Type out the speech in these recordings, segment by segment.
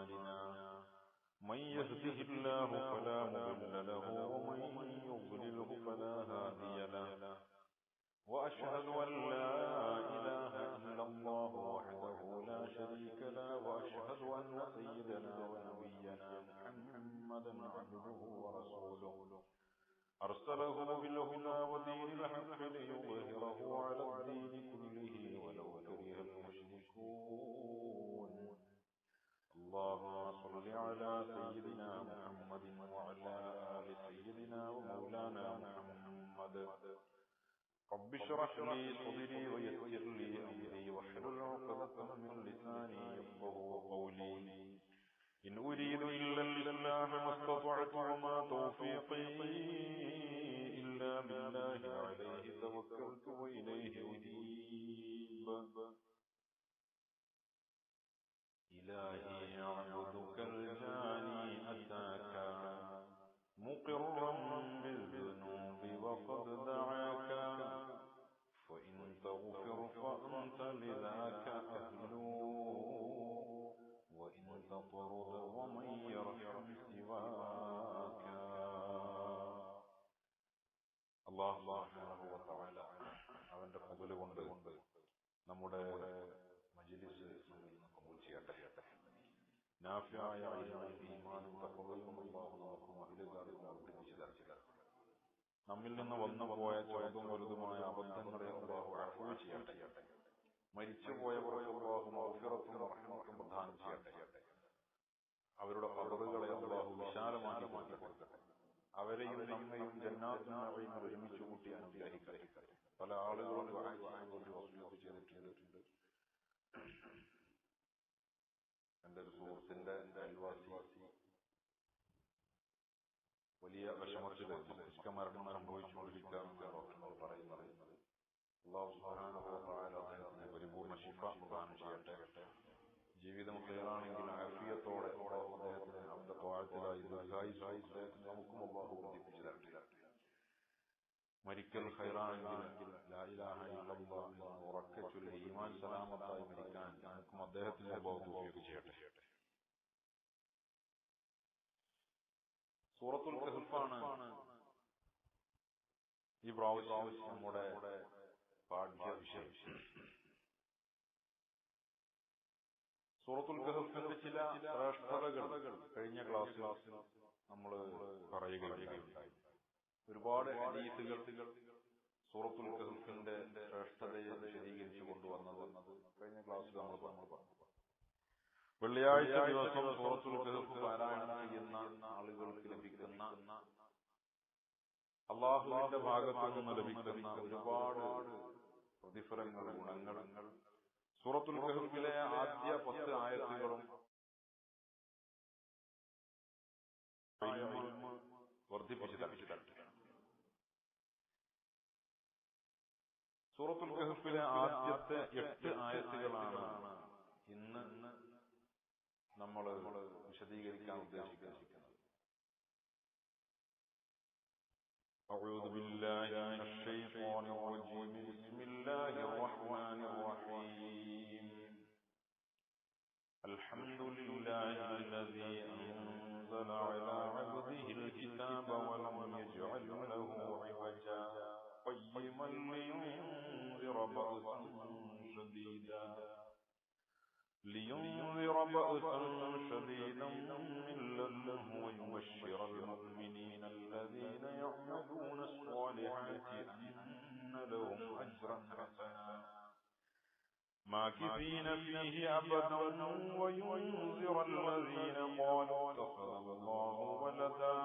أعمالنا من يهده الله فلا مضل له ومن يضلله فلا هادي له وأشهد أن لا إله إلا الله وحده لا شريك له وأشهد أن سيدنا ونبينا محمدا عبده ورسوله أرسله بالهدى ودين الحق ليظهره على الدين كله ولو كره المشركون اللهم صل على سيدنا محمد وعلى آل سيدنا ومولانا محمد رب اشرح لي صدري ويسر لي أمري واحلل عقدة من لساني يفقهوا قولي إن أريد إلا الإصلاح ما استطعت وما توفيقي إلا بالله عليه توكلت وإليه أنيب إلهي عبدك الجاني أتاك مقرا بالذنوب وقد دعاك فإن تغفر فأنت لذاك أهل وإن تطرد ومن يرحم سواك الله സുബ്ഹാനഹു വ തആല അവന്റെ ഫضل കൊണ്ട് നമ്മുടെ മജ്ലിസ് കബൂൽ ചെയ്യട്ടെ. നാഫിയായ ഇൽമും ഈമാനും തഖ്വയും അല്ലാഹു നമുക്കും അഹ്ലുകാർക്കും പഠിപ്പിച്ചു തരട്ടെ. നമ്മിൽ നിന്ന് വന്നുപോയ ചെറുതും വലുതുമായ അബദ്ധങ്ങളെ അല്ലാഹു അഫ്വ ചെയ്യട്ടെ. മരിച്ചുപോയവർക്ക് അല്ലാഹു മഗ്ഫിറത്തും റഹ്മത്തും പ്രദാനം ചെയ്യട്ടെ. അവരുടെ ഖബറുകളെ അല്ലാഹു വിശാലമാക്കി കൊടുക്കട്ടെ. അവരെയും നമ്മയും ജന്നാത്തുൽ നഈമിൽ ഒരുമിച്ച് കൂട്ടി അനുഗ്രഹിക്കട്ടെ. പല ആളുകളും ദുആ ചെയ്യാൻ വേണ്ടി വസിയത്ത് ചെയ്തിട്ടുണ്ട്. എന്റെ ഒരു സുഹൃത്തിന്റെ അയൽവാസി വലിയ വിഷമത്തിൽ മസ്തിഷ്ക മരണം സംഭവിച്ചുകൊണ്ടിരിക്കുകയാണെന്ന് ഡോക്ടർമാർ പറയുന്നത്. അല്ലാഹു സുബ്ഹാനഹു വ തആല അദ്ദേഹത്തിന് പരിപൂർണ്ണ ശിഫ പ്രദാനം ചെയ്യട്ടെ. ജീവിതം ഖൈറാണെങ്കിൽ ആഫിയത്തോടെ അദ്ദേഹത്തിന് അവന്റെ ത്വാഅത്തിലായി ദീർഘായുസ്സ് നമുക്കും അല്ലാഹു വർദ്ധിപ്പിച്ചു തരട്ടെ. മരിക്കൽ ഖൈറാണെങ്കിൽ ലാ ഇലാഹ ഇല്ലല്ലാഹ് എന്ന് ഉറക്കെ ചൊല്ലി ഈമാൻ സലാമത്തായി മരിക്കാൻ നമുക്കും അദ്ദേഹത്തിന് അല്ലാഹു തൗഫീഖ് ചെയ്യട്ടെ. സൂറത്തുൽ കഹ്ഫാണ് ഈ പ്രാവശ്യം നമ്മുടെ പാഠ്യ വിഷയം. സൂറത്തുൽ കഹ്ഫിന്റെ ചില ശ്രേഷ്ഠതകൾ കഴിഞ്ഞ ക്ലാസ്സിൽ നമ്മൾ പറയുകയുണ്ടായി. ഒരുപാട് ഹദീസുകൾ സൂറത്തുൽ കഹ്ഫിന്റെ ശ്രേഷ്ഠതയെ വിശദീകരിച്ചു കൊണ്ടുവന്നത് കഴിഞ്ഞ ക്ലാസ്സിൽ നമ്മൾ പറഞ്ഞു. വെള്ളിയാഴ്ച ദിവസം സൂറത്തുൽ കഹ്ഫ് പാരായണം ചെയ്യുന്ന ആളുകൾക്ക് ലഭിക്കുന്ന അല്ലാഹുവിന്റെ ഭാഗത്തു നിന്ന് ലഭിക്കുന്ന ഒരുപാട് പ്രതിഫലങ്ങൾ, ഗുണങ്ങൾ സൂറത്തുൽ കഹ്ഫിലെ ആദ്യ 10 ആയത്തുകളും വർദ്ധിപ്പിച്ചു തരട്ടെ. സൂറത്തുൽ കഹ്ഫിലെ ആദ്യത്തെ 8 ആയത്തുകളാണ് ഇന്ന് നമ്മൾ വിശദീകരിക്കാൻ ഉദ്ദേശിക്കുന്നത്. أعوذ بالله من الشيطان الرجيم بسم الله الرحمن الرحيم الحمد لله الذي أنزل على عبده الكتاب ولم يجعل له عوجا قيما لينذر بأسا شديدا من لدنه ويبشر المؤمنين الذين يعملون الصالحات أن لهم أجرا حسنا ماكثين فيه أبدا وينذر الذين قالوا اتخذ الله ولدا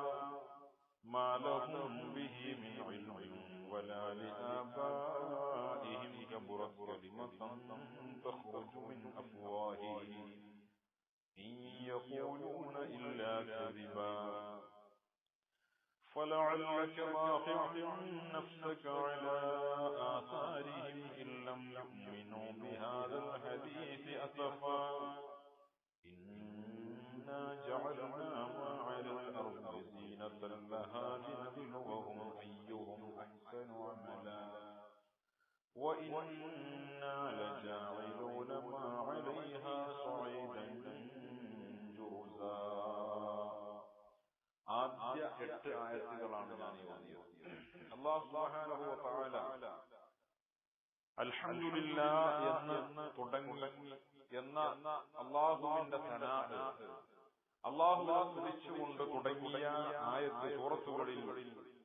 ما لهم به من علم ولا لآبائهم كبرت كلمة تخرج من أفواههم إن يقولون إلا كذبا فلعلك باخع نفسك على آثارهم إن لم يؤمنوا بهذا الحديث أسفا إنا جعلنا ما على الأرض زينة لها لنبلوهم أيهم أحسن عملا وإنا لجاعلون ما عليها صعيدا 8 ആയത്തുകളാണ് ഞാൻ ഓതിയത്. അല്ലാഹു സുബ്ഹാനഹു വ തആല അൽഹംദുലില്ലാഹ് എന്ന് തുടങ്ങി എന്ന അല്ലാഹുവിന്റെ സനാഅ് അല്ലാഹുവിനെ സ്തുതിച്ചുകൊണ്ട് തുടങ്ങിയ ആയത്ത് സൂറത്തുകളിൽ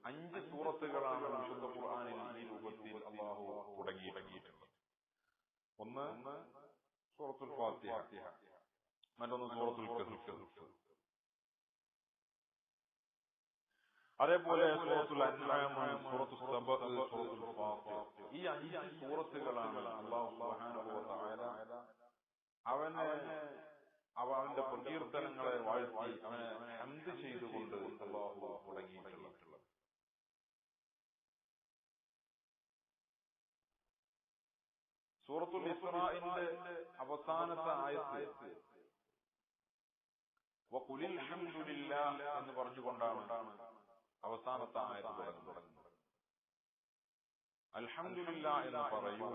5 സൂറത്തുകളാണ് വിശുദ്ധ ഖുർആനിൽ ഈ രൂപത്തിൽ അല്ലാഹു തുടങ്ങിയിട്ടുള്ളത്. ഒന്ന് സൂറത്തുൽ ഫാത്തിഹ, മറ്റൊന്ന് സൂറത്തുൽ കഹ്ഫ്, അതേപോലെ സൂറത്തുൽ അൻആം, സൂറത്തുൽ സബ, സൂറത്തുൽ ഫാത്തിർ. ഈ 5 സൂറത്തുകളാണ് അല്ലാഹു സുബ്ഹാനഹു വ തആല അവന്റെ പ്രകീർത്തനങ്ങളെ വാഴ്ത്തി അവനെ ഹംദ് ചെയ്തുകൊണ്ട് അല്ലാഹു തുടങ്ങിയിട്ടുള്ളത്. സൂറത്തുൽ ഇസ്രാഇന്റെ അവസാനത്തെ ആയത്ത് വഖുലിൽ ഹംദുലില്ലാഹ് എന്ന് പറഞ്ഞുകൊണ്ടാണ് അവസാനത്തെ ആയത്ത് തുടങ്ങുന്നത്. അൽഹംദുലില്ലാഹ് എന്ന് പറയൂ.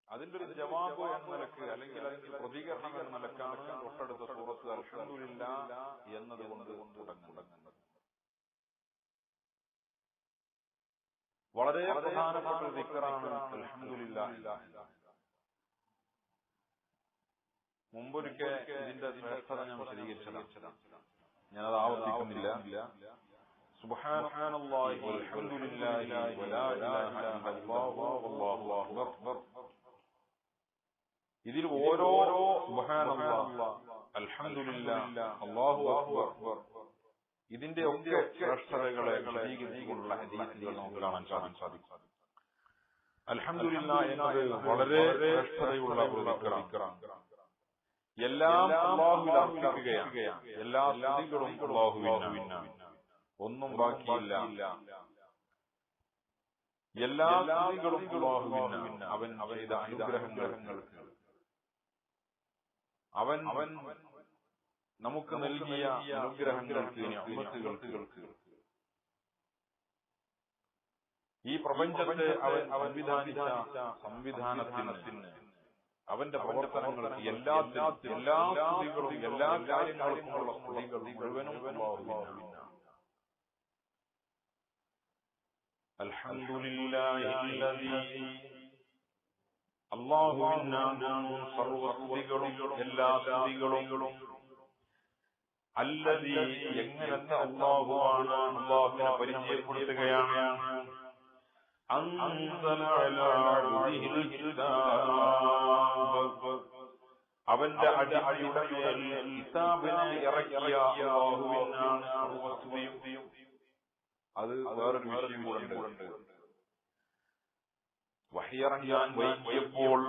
അതിന്റെ ഒരു ജവാബ് എന്ന നിലക്ക് അല്ലെങ്കിൽ അതിന്റെ പ്രതികരണം എന്ന നിലക്കാണ് തൊട്ടടുത്ത സൂറത്ത് അൽഹംദുലില്ലാഹ് എന്നതുകൊണ്ട് തുടങ്ങുന്നത്. വളരെ പ്രധാനപ്പെട്ട ഒരു ദിക്റാണ് അൽഹംദുലില്ലാഹ്. മുമ്പൊരിക്കൽ ഇതിന്റെ ശ്രേഷ്ഠത ഞാൻ വിശദീകരിച്ചതാണ്, ഞാനത് ആവർത്തിക്കുന്നില്ല. സുബ്ഹാനല്ലാഹി വൽഹംദുലില്ലാഹി വലാ ഇലാഹ ഇല്ലല്ലാഹു വല്ലാഹു അക്ബർ. ഇതിൽ ഓരോ സുബ്ഹാനല്ലാഹ്, അൽഹംദുലില്ലാഹ്, അല്ലാഹു അക്ബർ ഇതിന്റെ ഒക്കെ ശ്രേഷ്ഠതകളെ വിശദീകരിച്ചുകൊണ്ടുള്ള ഹദീസുകൾ നമുക്ക് കാണാൻ സാധിക്കും. അൽഹംദുലില്ലാഹ് എന്നത് വളരെ ശ്രേഷ്ഠതയുള്ള ഒരു ദിക്റാണ്. എല്ലാം അല്ലാഹുവിൽ അർപ്പിക്കുകയാണ്. എല്ലാ സ്തുതികളും അല്ലാഹുവിനാണ്, ഒന്നും ബാക്കിയില്ല. എല്ലാ സ്തുതികളും അല്ലാഹുവിനാണ്. അവൻ ചെയ്ത അനുഗ്രഹങ്ങൾക്ക്, അവൻ നമുക്ക് നൽകിയ അനുഗ്രഹങ്ങൾക്ക്, നിഅമത്തുകൾക്ക്, ഈ പ്രപഞ്ചത്തെ അവൻ സംവിധാനിച്ച സംവിധാനത്തിന്, അവന്റെ പ്രവർത്തനങ്ങൾക്ക്, എല്ലാ സ്തുതികളും എല്ലാ കാര്യങ്ങൾക്കുമുള്ള സ്തുതികൾ മുഴുവനും അല്ലാഹുവിനാണ്. അൽഹംദുലില്ലാഹില്ലദീ, അല്ലാഹുവിനാകുന്നു സർവ്വസ്തുതികളും എല്ലാ സ്തുതികളും. അല്ലദീ, എങ്ങനത്തെ അല്ലാഹുവാണ്, അല്ലാഹുവിനെ പരിചയപ്പെടുത്തുകയാണ്. അൻസല അലാ അബ്ദിഹിൽ കിതാബ്, അവന്റെ അടിമയുടെ മേൽ കിതാബിനെ ഇറക്കിയ അല്ലാഹുവിനാണ് സർവ്വസ്തുതിയും. അത് വേറൊരു വിഷയം കൂടെ. വഹയിറങ്ങാൻ വൈകിയപ്പോൾ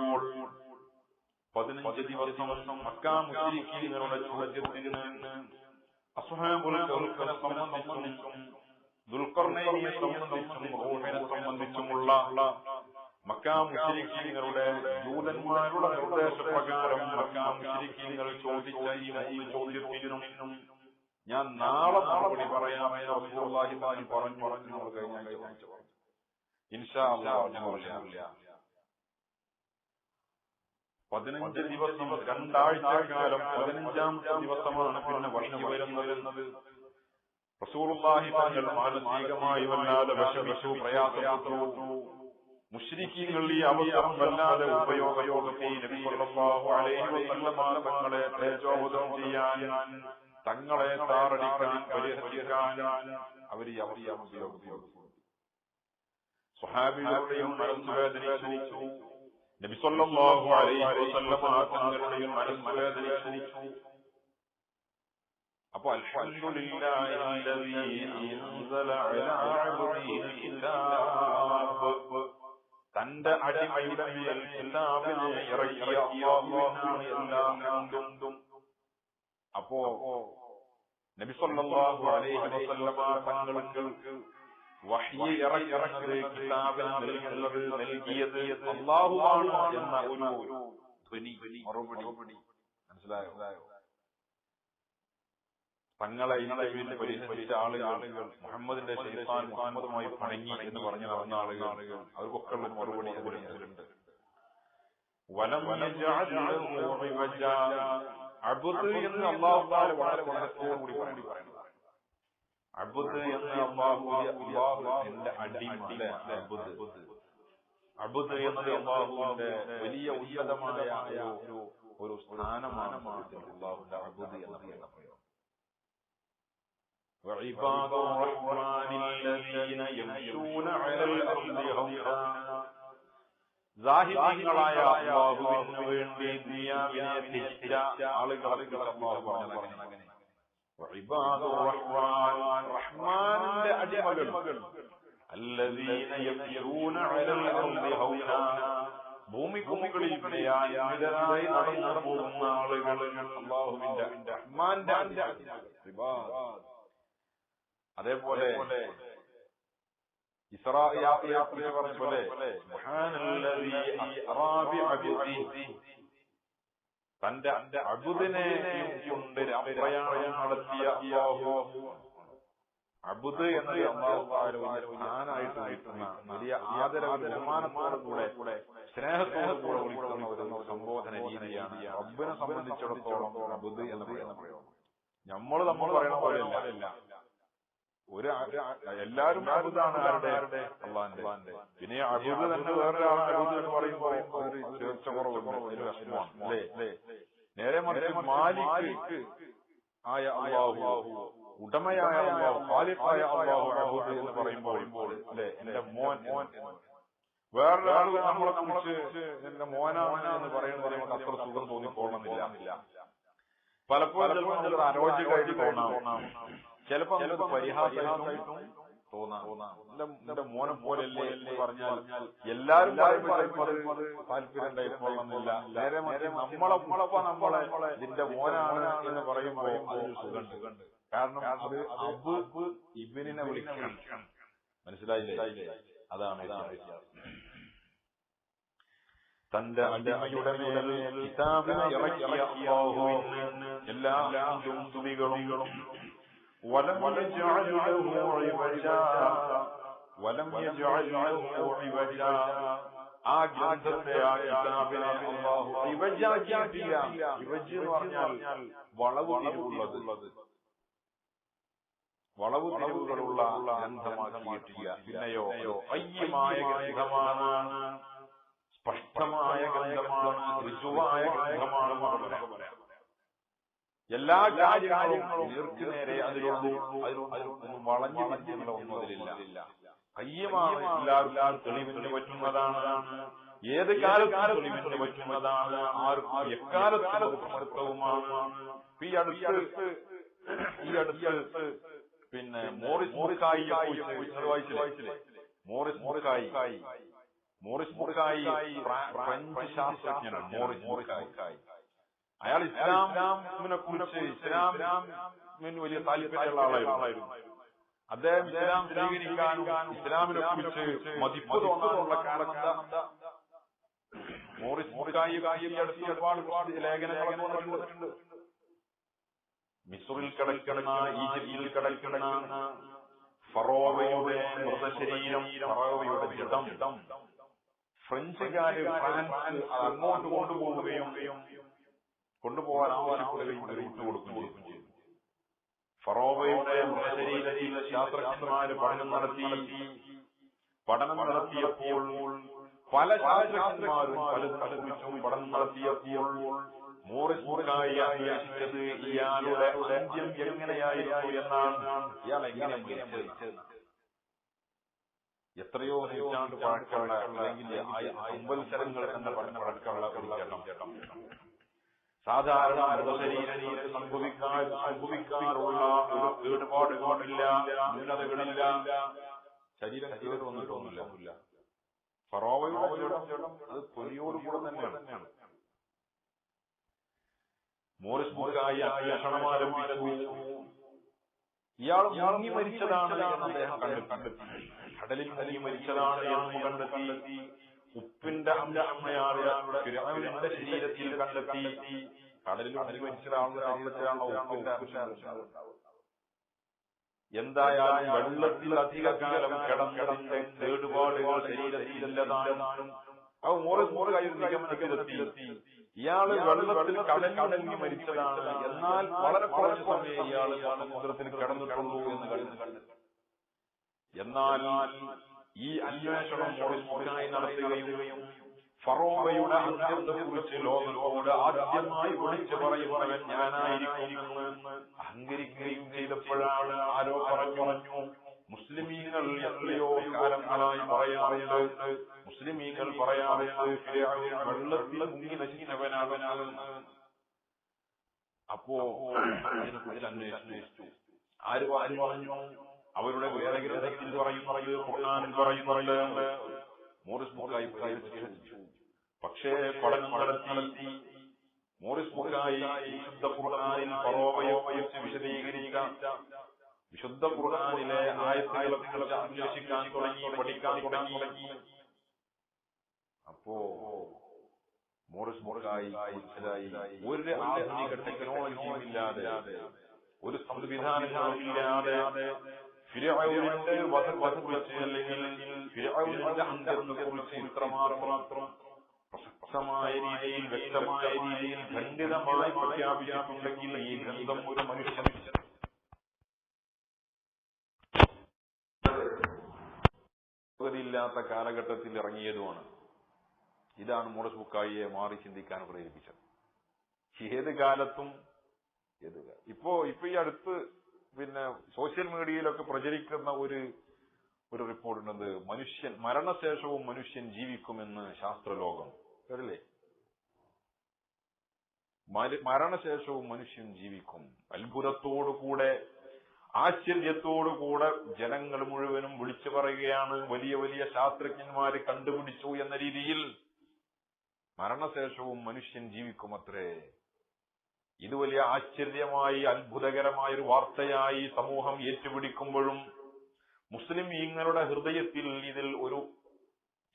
15 ദിവസം മക്കാ മുശ്രിക്കീങ്ങളുടെ ചോദ്യത്തിന് അസ്ഹാബുൽ കഹ്ഫിനെ സംബന്ധിച്ചും ദുൽഖർനൈനിയെ സംബന്ധിച്ചും റൂഹിനെ സംബന്ധിച്ചുമുള്ള മക്കാ മുശ്രിക്കീങ്ങളുടെ ജൂതന്മാരുടെ നിർദ്ദേശപ്രകാരം മക്കാ മുശ്രിക്കീങ്ങൾ ചോദിച്ച ഈ 3 ചോദ്യത്തിനും ഞാൻ നാളെ മറുപടി പറയാമെന്ന് റസൂലുള്ളാഹി പറഞ്ഞു. കഴിഞ്ഞ ആഴ്ച ഇൻഷാ അല്ലാഹ് ഞങ്ങളില്ല. 15 ദിവസം, 2 ആഴ്ചക്കാലം, 15ാമത്തെ ദിവസമാണ് പിന്നെ വഹി വരുന്നത്. റസൂലുള്ളാഹി തങ്ങൾ മാനസികമായി വല്ലാതെ വിഷമിച്ചു, പ്രയാസപ്പെട്ടു. മുശ്രിക്കീങ്ങൾ ഈ അവസരം വല്ലാതെ ഉപയോഗപ്പെടുത്തി നബി സല്ലല്ലാഹു അലൈഹി വസല്ലം തങ്ങളെ തേജോവധം ചെയ്യാൻ, തങ്ങളെ താറടിക്കാൻ, പരിഹസിക്കാൻ അവർ ഈ അവസരം ഉപയോഗപ്പെടുത്തി. സ്വഹാബികളുടെയും മനസ്സ് വേദനിച്ചു, നബി സല്ലല്ലാഹു അലൈഹി വസല്ലം തങ്ങളുടെയും മനസ്സ് വേദനിച്ചു. അപ്പോൾ അൽഹംദുലില്ലാഹില്ലദീ അൻസല അലാ അബ്ദിഹിൽ കിതാബ്, തന്റെ അടിമയുടെ മേൽ കിതാബിനെ ഇറക്കിയ അല്ലാഹുവിനാണ് എല്ലാ ഹംദും. അപ്പോ നബി സല്ലല്ലാഹു അലൈഹി വസല്ലം തങ്ങൾക്ക് വഹ്യ് ഇറക്കുന്നത്, കിതാബിനെ നൽകിയത് അല്ലാഹുവാണ് എന്ന ഒരു മറുപടി മനസ്സിലായോ? തങ്ങളെ ഇതിനെ പരിഹരിച്ച ആളുകൾ, മുഹമ്മദിന്റെ ശൈത്താൻ മുഹമ്മദുമായി പണങ്ങി എന്ന് പറഞ്ഞു നടന്ന ആളുകൾ, അവർക്കൊക്കെ ഉള്ള മറുപടി അതിലുണ്ട്. വലം യജഅൽ ലഹു ഇവജാ, അബ്ദ് എന്ന് അല്ലാഹു തആല വളരെ സ്നേഹത്തോടുകൂടി പറയുന്നു. അബ്ദ് എന്ന് അല്ലാഹു എന്റെ അടിമ അല്ലെ, അബ്ദ് എന്നത് അല്ലാഹുവിന്റെ വലിയ ഉന്നതമായ ഒരു സ്ഥാനമാണ് അല്ലാഹുവിന്റെ അബ്ദ് എന്ന് പറയുന്ന പ്രയോഗം. وعباد الرحمن الذين يمشون على الأرض هونا. സാഹിബികളായ അല്ലാഹുവിന് വേണ്ടി ദുനിയാവിനെ ത്യജിച്ച ആളുകൾക്ക് അല്ലാഹു പറഞ്ഞങ്ങനെ. വഇബാദുർ റഹ്മാൻ, റഹ്മാനിന്റെ അടിമകൾ, അല്ലദീന യംശൂന അലൽ അർളി ഹൗനാ, ഭൂമിക്ക് മുകളിൽ വിനയാന്വിതരായി നടന്നു പോകുന്ന ആളുകൾ അല്ലാഹുവിന്റെ റഹ്മാന്റെ അടിമകൾ. അതേപോലെ ഇസ്രാ യാത്രയെ പറഞ്ഞ പോലെ സുബ്ഹാനല്ലദീ അസ്റാ ബിഅബ്ദിഹി, തന്റെ അബ്ദിനെ കൊണ്ട് പ്രയാണം നടത്തിയ അല്ലാഹു. അബ്ദ് എന്നത് അല്ലാഹു സ്ഥാനായിട്ട് വിളിക്കുന്ന വലിയ ആദരവ് ബഹുമാനത്തോടുകൂടെ സ്നേഹത്തോടുകൂടെ വിളിക്കുന്ന ഒരു സംബോധന രീതിയാണ് റബ്ബിനെ സംബന്ധിച്ചിടത്തോളം അബ്ദ് എന്ന് പറയുന്ന പ്രയോഗം. നമ്മൾ പറയണ പോലെയല്ല. എല്ലാവരും അബ്ദാണ് ആരുടെ? അല്ലാഹുവിന്റെ. പിന്നെ അബ്ദ് തന്നെ വേറൊരാളാണ് അബ്ദ് എന്ന് പറയുമ്പോൾ ഒരു ചേർച്ച കുറവുണ്ട്, ഒരു വിഷമമാണ് അല്ലേ? നേരെ മറിച്ച് മാലിക് ആയ അല്ലാഹു, ഉടമയായ അല്ലാഹു, ഖാലിഖായ അല്ലാഹു അബ്ദ് എന്ന് പറയുമ്പോൾ അല്ലെ എന്റെ മോൻ. വേറൊരാൾ നമ്മളെ കുറിച്ച് എന്റെ മോനാണ് എന്ന് പറയുന്നത് നമുക്ക് അത്ര സുഖം തോന്നിക്കൊള്ളണമെന്നില്ല. പലപ്പോഴും ചിലപ്പോൾ നമുക്ക് അരോചകമായിട്ട് തോന്നാം, ചിലപ്പോ നമുക്ക് പരിഹാസമായിട്ടും തോന്നാം. എന്റെ മോനെ പോലല്ലേ എന്ന് പറഞ്ഞാൽ എല്ലാരും പറയുന്നത് താല്പര്യം ഉണ്ടായിക്കൊള്ളണമെന്നില്ല. നേരെ നമ്മളെ ഇതിന്റെ മോനാണ് എന്ന് പറയുമ്പോൾ അതൊരു സുഖമുണ്ട്. കാരണം അത് അബ് ഇബ്നിനെ വിളിക്കണം. മനസ്സിലായില്ലേ? അതാണ് തന്റെ അടിമയുടെ മേൽ കിതാബിനെ ഇറക്കിയ അല്ലാഹുവിന് എല്ലാ സ്തുതികളും. ولم يجعل له عوجا ആ ഗ്രന്ഥത്തെ, ആ കിതാബിനെ അല്ലാഹു ഇവജാക്കിയിട്ടില്ല. ഇവജ് എന്ന് പറഞ്ഞാൽ വളവ് തിരിവുകളുള്ള ഗ്രന്ഥമാക്കിയിട്ടില്ല. പിന്നെയോ ഖയ്യിമായ ഗ്രന്ഥമാണ്, സ്പഷ്ടമായ ഗ്രന്ഥമാണ്, ഋജുവായ ഗ്രന്ഥമാണ്. എല്ലാ കാര്യങ്ങളും നേർക്കുനേരെ അതിലൊന്നും വളഞ്ഞു തിരിഞ്ഞുള്ള ഒന്നും അതിലില്ല. കയ്യമാണ്, എല്ലാവരും തെളിവിന് പറ്റുന്നതാണ്, ഏത് കാലത്തും തെളിവിന് പറ്റുന്നതാണ്, ആർക്കും എക്കാലത്തും സമർത്ഥവുമാണ്. ഈ അടുത്ത് പിന്നെ മോറിസ് മുർക്കായി വായിച്ചില്ലേ? മോറിസ് മുർക്കായി ഫ്രഞ്ച് ശാസ്ത്രജ്ഞനാണ്. മോറിസ് മുർക്കായി അയാൾ ഇസ്ലാമിനെ കുറിച്ച്, ഇസ്ലാമിന് വലിയ താല്പര്യമുള്ള ആളായിരുന്നു. അദ്ദേഹം ഇസ്ലാം സ്വീകരിക്കാനും ഇസ്ലാമിനെ കുറിച്ച് മതിപ്പ് തോന്നാനുള്ള കാരണം എന്താ? മോറിസ് മുർക്കായി അടുത്ത് ഒരുപാട് ലേഖനങ്ങൾ വന്നിട്ടുണ്ട്. മിസ്റിൽ കിടക്കുന്ന, ഈജിപ്തിൽ കിടക്കുന്ന ഫറോവയുടെ മൃതശരീരം, ഫറോവയുടെ ജഡം ഫ്രഞ്ചുകാര് ഫ്രാൻസ് അങ്ങോട്ട് കൊണ്ടുപോകാൻ ആവശ്യപ്പെടുകയും വിട്ടുകൊടുക്കുകയും ചെയ്തു. ഫറോവയുടെ മൃതശരീരത്തിൽ ശാസ്ത്രജ്ഞന്മാര് പഠനം നടത്തിയപ്പോൾ പല ശാസ്ത്രജ്ഞന്മാരും പലതും പഠനം നടത്തിയപ്പോൾ മോറിസ് മുർക്കായി അന്വേഷിച്ചത് ഇയാളുടെ അന്ത്യം എങ്ങനെയായിരുന്നു എന്നാണ്. ഇയാൾ എങ്ങനെ മരിച്ചത്? എത്രയോ നൂറ്റാണ്ട് പഴക്കമുള്ള, അല്ലെങ്കിൽ സംവത്സരങ്ങൾ തന്നെ പഴക്കമുള്ള ഒരു ഘട്ടം. സാധാരണ മൃതശരീരത്തിൽ സംഭവിക്കാറുള്ള ഒരു കേടുപാടുകളില്ല, ന്യൂനതകളില്ല, ശരീരം കേട് വന്നിട്ടൊന്നുമില്ല. ഫറോവയുടെ അത് തൊലിയോടുകൂടെ തന്നെയാണ്. മോറിസ് മുർക്കായി അന്വേഷണം ആരംഭിച്ചു. ഇയാൾ മുങ്ങി മരിച്ചതാണ് എന്ന് അദ്ദേഹം കണ്ടെത്തി. കടലിൽ മുങ്ങി മരിച്ചതാണ് എന്ന് കണ്ടെത്തി. ഉപ്പിന്റെ അംശമയാളുടെ ഫിർഔനിന്റെ ശരീരത്തിൽ കണ്ടെത്തി. കടലിൽ മുങ്ങി മരിച്ചതാണെന്ന് ശരീരത്തിലാണ് ഉപ്പിന്റെ അംശം. എന്തായാലും വെള്ളത്തിൽ അധികകാലം കിടന്നതിന്റെ കേടുപാടുകൾ ശരീരത്തിലില്ലതാണെന്നും മോറിസ് മുർക്കായി നിഗമനത്തിലെത്തി. ഇയാള് വെള്ളത്തിൽ കടലിൽ മരിച്ചതാണ്. എന്നാൽ വളരെ കുറച്ച് സമയം ഇയാള് സമുദ്രത്തിൽ കിടന്നിട്ടുള്ളൂ എന്ന് കണ്ടു. എന്നാൽ ഈ അന്വേഷണം മോറിസ്മുക്കായി നടത്തുകയും ഫറോവയുടെ അന്ത്യത്തെക്കുറിച്ച് ലോകത്തോട് ആദ്യമായി വിളിച്ചു പറയുന്നവൻ ഞാനായിരിക്കുമെന്ന് അഹങ്കരിക്കുകയും ചെയ്തപ്പോഴാണ് ആരോ പറഞ്ഞു, മുസ്ലിമീങ്ങൾ എത്രയോ കാലങ്ങളായി പറയാറുണ്ട്, മുസ്ലിമീങ്ങൾ പറയാറുണ്ട് ഫിർഔൻ വെള്ളത്തിൽ മുങ്ങി നശിച്ചവനാകുമെന്ന്. അപ്പോ അതിനെക്കുറിച്ച് അന്വേഷിച്ചു. ആര് പറഞ്ഞു? അവരുടെ വേദഗ്രന്ഥത്തിൽ പറയുന്നത്, ഖുർആനിൽ പറയുന്നുണ്ട്. മോറിസ്മുക്കായി പരിശോധിച്ചു. പക്ഷേ പഠനം നടത്തി മോറിസ്മുക്കായി വിശുദ്ധ ഖുർആനിൽ ഫറോവയെ കുറിച്ച് വിശദീകരിച്ച വിശുദ്ധ ഖുർആനിലെ ആയത്തുകളെ കുറിച്ച് അന്വേഷിക്കാൻ തുടങ്ങി, പഠിക്കാൻ തുടങ്ങി. അപ്പോ മോറിസ്മുക്കായി മനസ്സിലായി, ഒരു ആധുനിക ടെക്നോളജിയും ഇല്ലാതെ, ഒരു സംവിധാനങ്ങളും ഇല്ലാതെ ഫിർഔനിന്റെ വധത്തെക്കുറിച്ച് അല്ലെങ്കിൽ ഫിർഔനിന്റെ അന്ത്യത്തെക്കുറിച്ച് ഇത്രമാത്രം പ്രസക്തമായ രീതിയിൽ, വ്യക്തമായ രീതിയിൽ, ഖണ്ഡിതമായി പ്രഖ്യാപിച്ചിട്ടുണ്ടെങ്കിൽ ഈ ഗ്രന്ഥം ഒരു മനുഷ്യൻ ില്ലാത്ത കാലഘട്ടത്തിൽ ഇറങ്ങിയതുമാണ്. ഇതാണ് മോറിസ്മുക്കായിയെ മാറി ചിന്തിക്കാൻ പ്രേരിപ്പിച്ചത്. ഏത് കാലത്തും ഇപ്പൊ ഈ അടുത്ത് പിന്നെ സോഷ്യൽ മീഡിയയിലൊക്കെ പ്രചരിക്കുന്ന ഒരു റിപ്പോർട്ട് ഉണ്ട്. മരണശേഷവും മനുഷ്യൻ ജീവിക്കുമെന്ന് ശാസ്ത്രലോകം. കേട്ടില്ലേ? മരണശേഷവും മനുഷ്യൻ ജീവിക്കും. അത്ഭുതത്തോടുകൂടെ, ആശ്ചര്യത്തോടുകൂടെ ജനങ്ങൾ മുഴുവനും വിളിച്ചു പറയുകയാണ്, വലിയ വലിയ ശാസ്ത്രജ്ഞന്മാര് കണ്ടുപിടിച്ചു എന്ന രീതിയിൽ മരണശേഷവും മനുഷ്യൻ ജീവിക്കുമത്രേ. ഇത് വലിയ ആശ്ചര്യമായി, അത്ഭുതകരമായ ഒരു വാർത്തയായി സമൂഹം ഏറ്റുപിടിക്കുമ്പോഴും മുസ്ലിമീങ്ങളുടെ ഹൃദയത്തിൽ ഇതിൽ ഒരു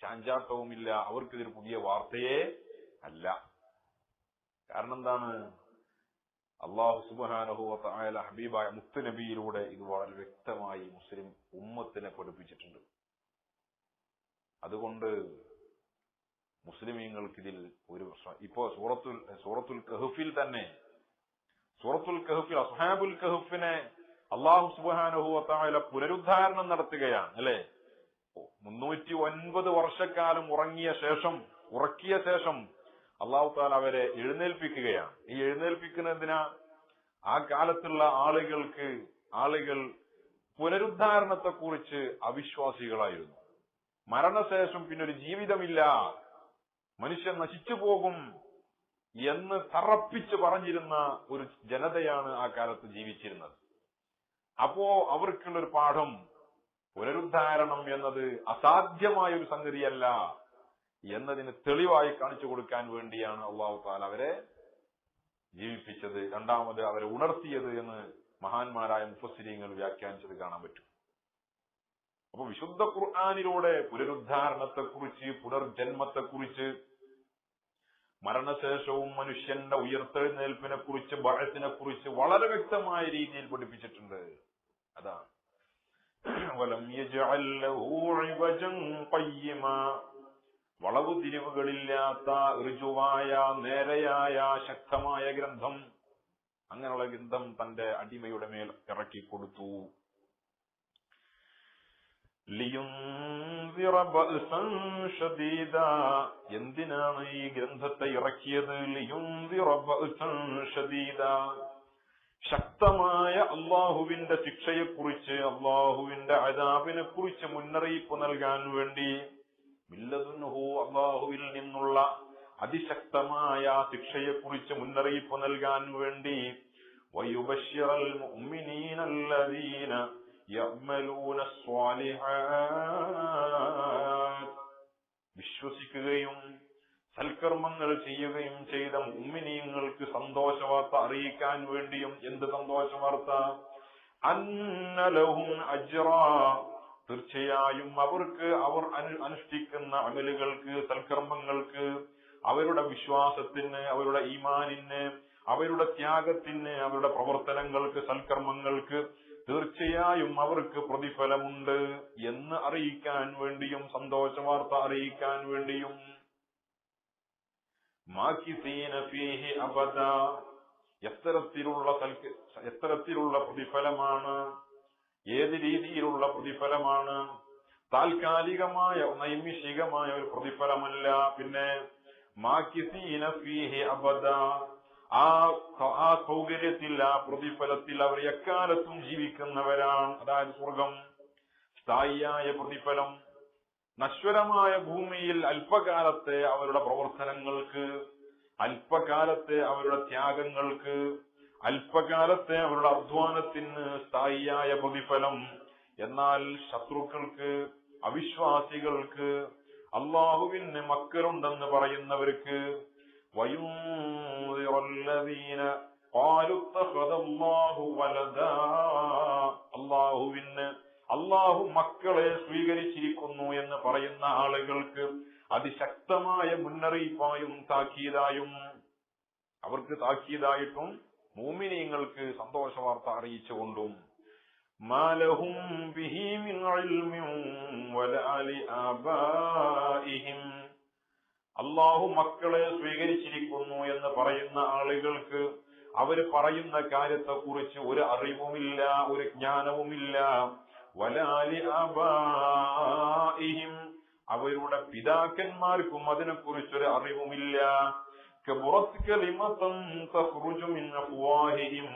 ചാഞ്ചാട്ടവുമില്ല. അവർക്കിതൊരു പുതിയ വാർത്തയേ അല്ല. കാരണം എന്താണ്? അല്ലാഹു സുബ്ഹാനഹു വ തആല ഹബീബായ മുത്തുനബിയിലൂടെ ഇത് വളരെ വ്യക്തമായി മുസ്ലിം ഉമ്മത്തിനെ പഠിപ്പിച്ചിട്ടുണ്ട്. അതുകൊണ്ട് മുസ്ലിമീങ്ങൾക്കിതിൽ ഇപ്പോ സൂറത്തുൽ കഹ്ഫിൽ തന്നെ, സൂറത്തുൽ കഹ്ഫിൽ അസ്ഹാബുൽ കഹ്ഫിനെ അല്ലാഹു സുബ്ഹാനഹു വ തആല പുനരുദ്ധാരണം നടത്തുകയാണ്, അല്ലെ? 309 വർഷക്കാലം ഉറക്കിയ ശേഷം അല്ലാഹു തആല അവരെ എഴുന്നേൽപ്പിക്കുകയാണ്. ഈ എഴുന്നേൽപ്പിക്കുന്നതിനാ ആ കാലത്തുള്ള ആളുകൾ പുനരുദ്ധാരണത്തെക്കുറിച്ച് അവിശ്വാസികളായിരുന്നു. മരണശേഷം പിന്നൊരു ജീവിതമില്ല, മനുഷ്യൻ നശിച്ചു പോകും എന്ന് തറപ്പിച്ച് പറഞ്ഞിരുന്ന ഒരു ജനതയാണ് ആ കാലത്ത് ജീവിച്ചിരുന്നത്. അപ്പോ അവർക്കുള്ളൊരു പാഠം, പുനരുദ്ധാരണം എന്നത് അസാധ്യമായ ഒരു സംഗതിയല്ല എന്നതിന് തെളിവായി കാണിച്ചു കൊടുക്കാൻ വേണ്ടിയാണ് അല്ലാഹു തആല അവരെ ജീവിപ്പിച്ചത്, രണ്ടാമത് അവരെ ഉണർത്തിയത് എന്ന് മഹാന്മാരായ മുഫസ്സിരീങ്ങൾ വ്യാഖ്യാനിച്ചത് കാണാൻ പറ്റും. അപ്പൊ വിശുദ്ധ ഖുർആനിലൂടെ പുനരുദ്ധാരണത്തെക്കുറിച്ച്, പുനർജന്മത്തെക്കുറിച്ച്, മരണശേഷവും മനുഷ്യന്റെ ഉയർത്തെഴുന്നേൽപ്പിനെ കുറിച്ച്, ബഅസിനെ കുറിച്ച് വളരെ വ്യക്തമായ രീതിയിൽ പഠിപ്പിച്ചിട്ടുണ്ട്. അതാണ് വലം യജ്അൽ ലഹു ഇവജൻ ഖയ്യിമാ, വളവു തിരിവുകളില്ലാത്ത ഋജുവായ, നേരെയായ, ശക്തമായ ഗ്രന്ഥം, അങ്ങനെയുള്ള ഗ്രന്ഥം തന്റെ അടിമയുടെ മേൽ ഇറക്കി കൊടുത്തു. ലിയുൻസിറ ബഅസൻ ശദീദാ, എന്തിനാണ് ഈ ഗ്രന്ഥത്തെ ഇറക്കിയത്? ലിയുൻസിറ ബഅസൻ ശദീദാ, ശക്തമായ അള്ളാഹുവിന്റെ ശിക്ഷയെക്കുറിച്ച്, അള്ളാഹുവിന്റെ അദാബിനെ കുറിച്ച് മുന്നറിയിപ്പ് നൽകാൻ വേണ്ടി, മില്ലദുൻഹു, അള്ളാഹുവിൽ നിന്നുള്ള അതിശക്തമായ ശിക്ഷയെക്കുറിച്ച് മുന്നറിയിപ്പ് നൽകാൻ വേണ്ടി, വയുബശ്ശിറൽ മുഅ്മിനീന അല്ലദീന യഅമലൂന സ്വാലിഹാത്ത്, വിശ്വസിക്കുകയും സൽക്കർമ്മങ്ങൾ ചെയ്യുകയും ചെയ്ത മുഅ്മിനീങ്ങൾക്ക് സന്തോഷവാർത്ത അറിയിക്കാൻ വേണ്ടിയും. എന്ത് സന്തോഷവാർത്ത? അന്ന ലഹും അജ്റാ, തീർച്ചയായും അവർക്ക്, അവർ അനുഷ്ഠിക്കുന്ന അമലുകൾക്ക്, സൽക്കർമ്മങ്ങൾക്ക്, അവരുടെ വിശ്വാസത്തിന്, അവരുടെ ഈമാനിന്, അവരുടെ ത്യാഗത്തിന്, അവരുടെ പ്രവർത്തനങ്ങൾക്ക്, സൽക്കർമ്മങ്ങൾക്ക് തീർച്ചയായും അവർക്ക് പ്രതിഫലമുണ്ട് എന്ന് അറിയിക്കാൻ വേണ്ടിയും, സന്തോഷവാർത്ത അറിയിക്കാൻ വേണ്ടിയും. മാകിസീന ഫീഹി അബദ. എത്തരത്തിലുള്ള പ്രതിഫലമാണ്, ഏത് രീതിയിലുള്ള പ്രതിഫലമാണ്? താൽക്കാലികമായ നൈമിഷികമായ ഒരു പ്രതിഫലമല്ല. പിന്നെ മാകിസീന ഫീഹി അബദ, ആ സൗകര്യത്തിൽ, ആ പ്രതിഫലത്തിൽ അവർ എക്കാലത്തും ജീവിക്കുന്നവരാണ്. അതായത് സ്വർഗം സ്ഥായിയായ പ്രതിഫലം. നശ്വരമായ ഭൂമിയിൽ അല്പകാലത്തെ അവരുടെ പ്രവർത്തനങ്ങൾക്ക്, അല്പകാലത്തെ അവരുടെ ത്യാഗങ്ങൾക്ക്, അല്പകാലത്തെ അവരുടെ അധ്വാനത്തിന് സ്ഥായിയായ പ്രതിഫലം. എന്നാൽ ശത്രുക്കൾക്ക്, അവിശ്വാസികൾക്ക്, അള്ളാഹുവിന് മക്കളുണ്ടെന്ന് പറയുന്നവർക്ക്, അള്ളാഹു മക്കളെ സ്വീകരിച്ചിരിക്കുന്നു എന്ന് പറയുന്ന ആളുകൾക്ക് അതിശക്തമായ മുന്നറിയിപ്പായും താക്കീതായും, അവർക്ക് താക്കീതായിട്ടും മുഅ്മിനീങ്ങൾക്ക് സന്തോഷ വാർത്ത അറിയിച്ചുകൊണ്ടും, മാലഹും ബിഹി മിൻ ഇൽമിൻ വലാ ലിആബാഇഹിം, അള്ളാഹു മക്കളെ സ്വീകരിച്ചിരിക്കുന്നു എന്ന് പറയുന്ന ആളുകൾക്ക് അവര് പറയുന്ന കാര്യത്തെ കുറിച്ച് ഒരു അറിവുമില്ല, ഒരു ജ്ഞാനവുമില്ല. വലാ ലിആബാഇഹിം, അവരുടെ പിതാക്കന്മാർക്കും അതിനെക്കുറിച്ചൊരു അറിവുമില്ല. കബറത് കലിമതൻ തഖ്റുജു മിൻ അഫ്വാഹിഹിം,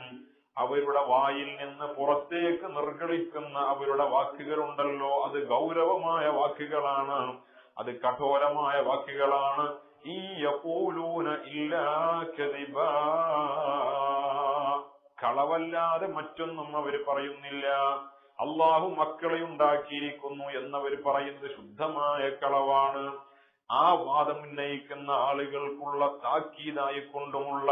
അവരുടെ വായിൽ നിന്ന് പുറത്തേക്ക് നിർഗളിക്കുന്ന അവരുടെ വാക്കുകളുണ്ടല്ലോ, അത് ഗൗരവമായ വാക്കുകളാണ്, അത് കഠോരമായ വാക്കുകളാണ്. ഈ യഖൂലൂന ഇല്ലാ കദിബാ, കളവല്ലാതെ മറ്റൊന്നും അവർ പറയുന്നില്ല. അള്ളാഹു മക്കളെ ഉണ്ടാക്കിയിരിക്കുന്നു എന്നവർ പറയുന്നത് ശുദ്ധമായ കളവാണ്. ആ വാദം ഉന്നയിക്കുന്ന ആളുകൾക്കുള്ള താക്കീതായി കൊണ്ടുമുള്ള,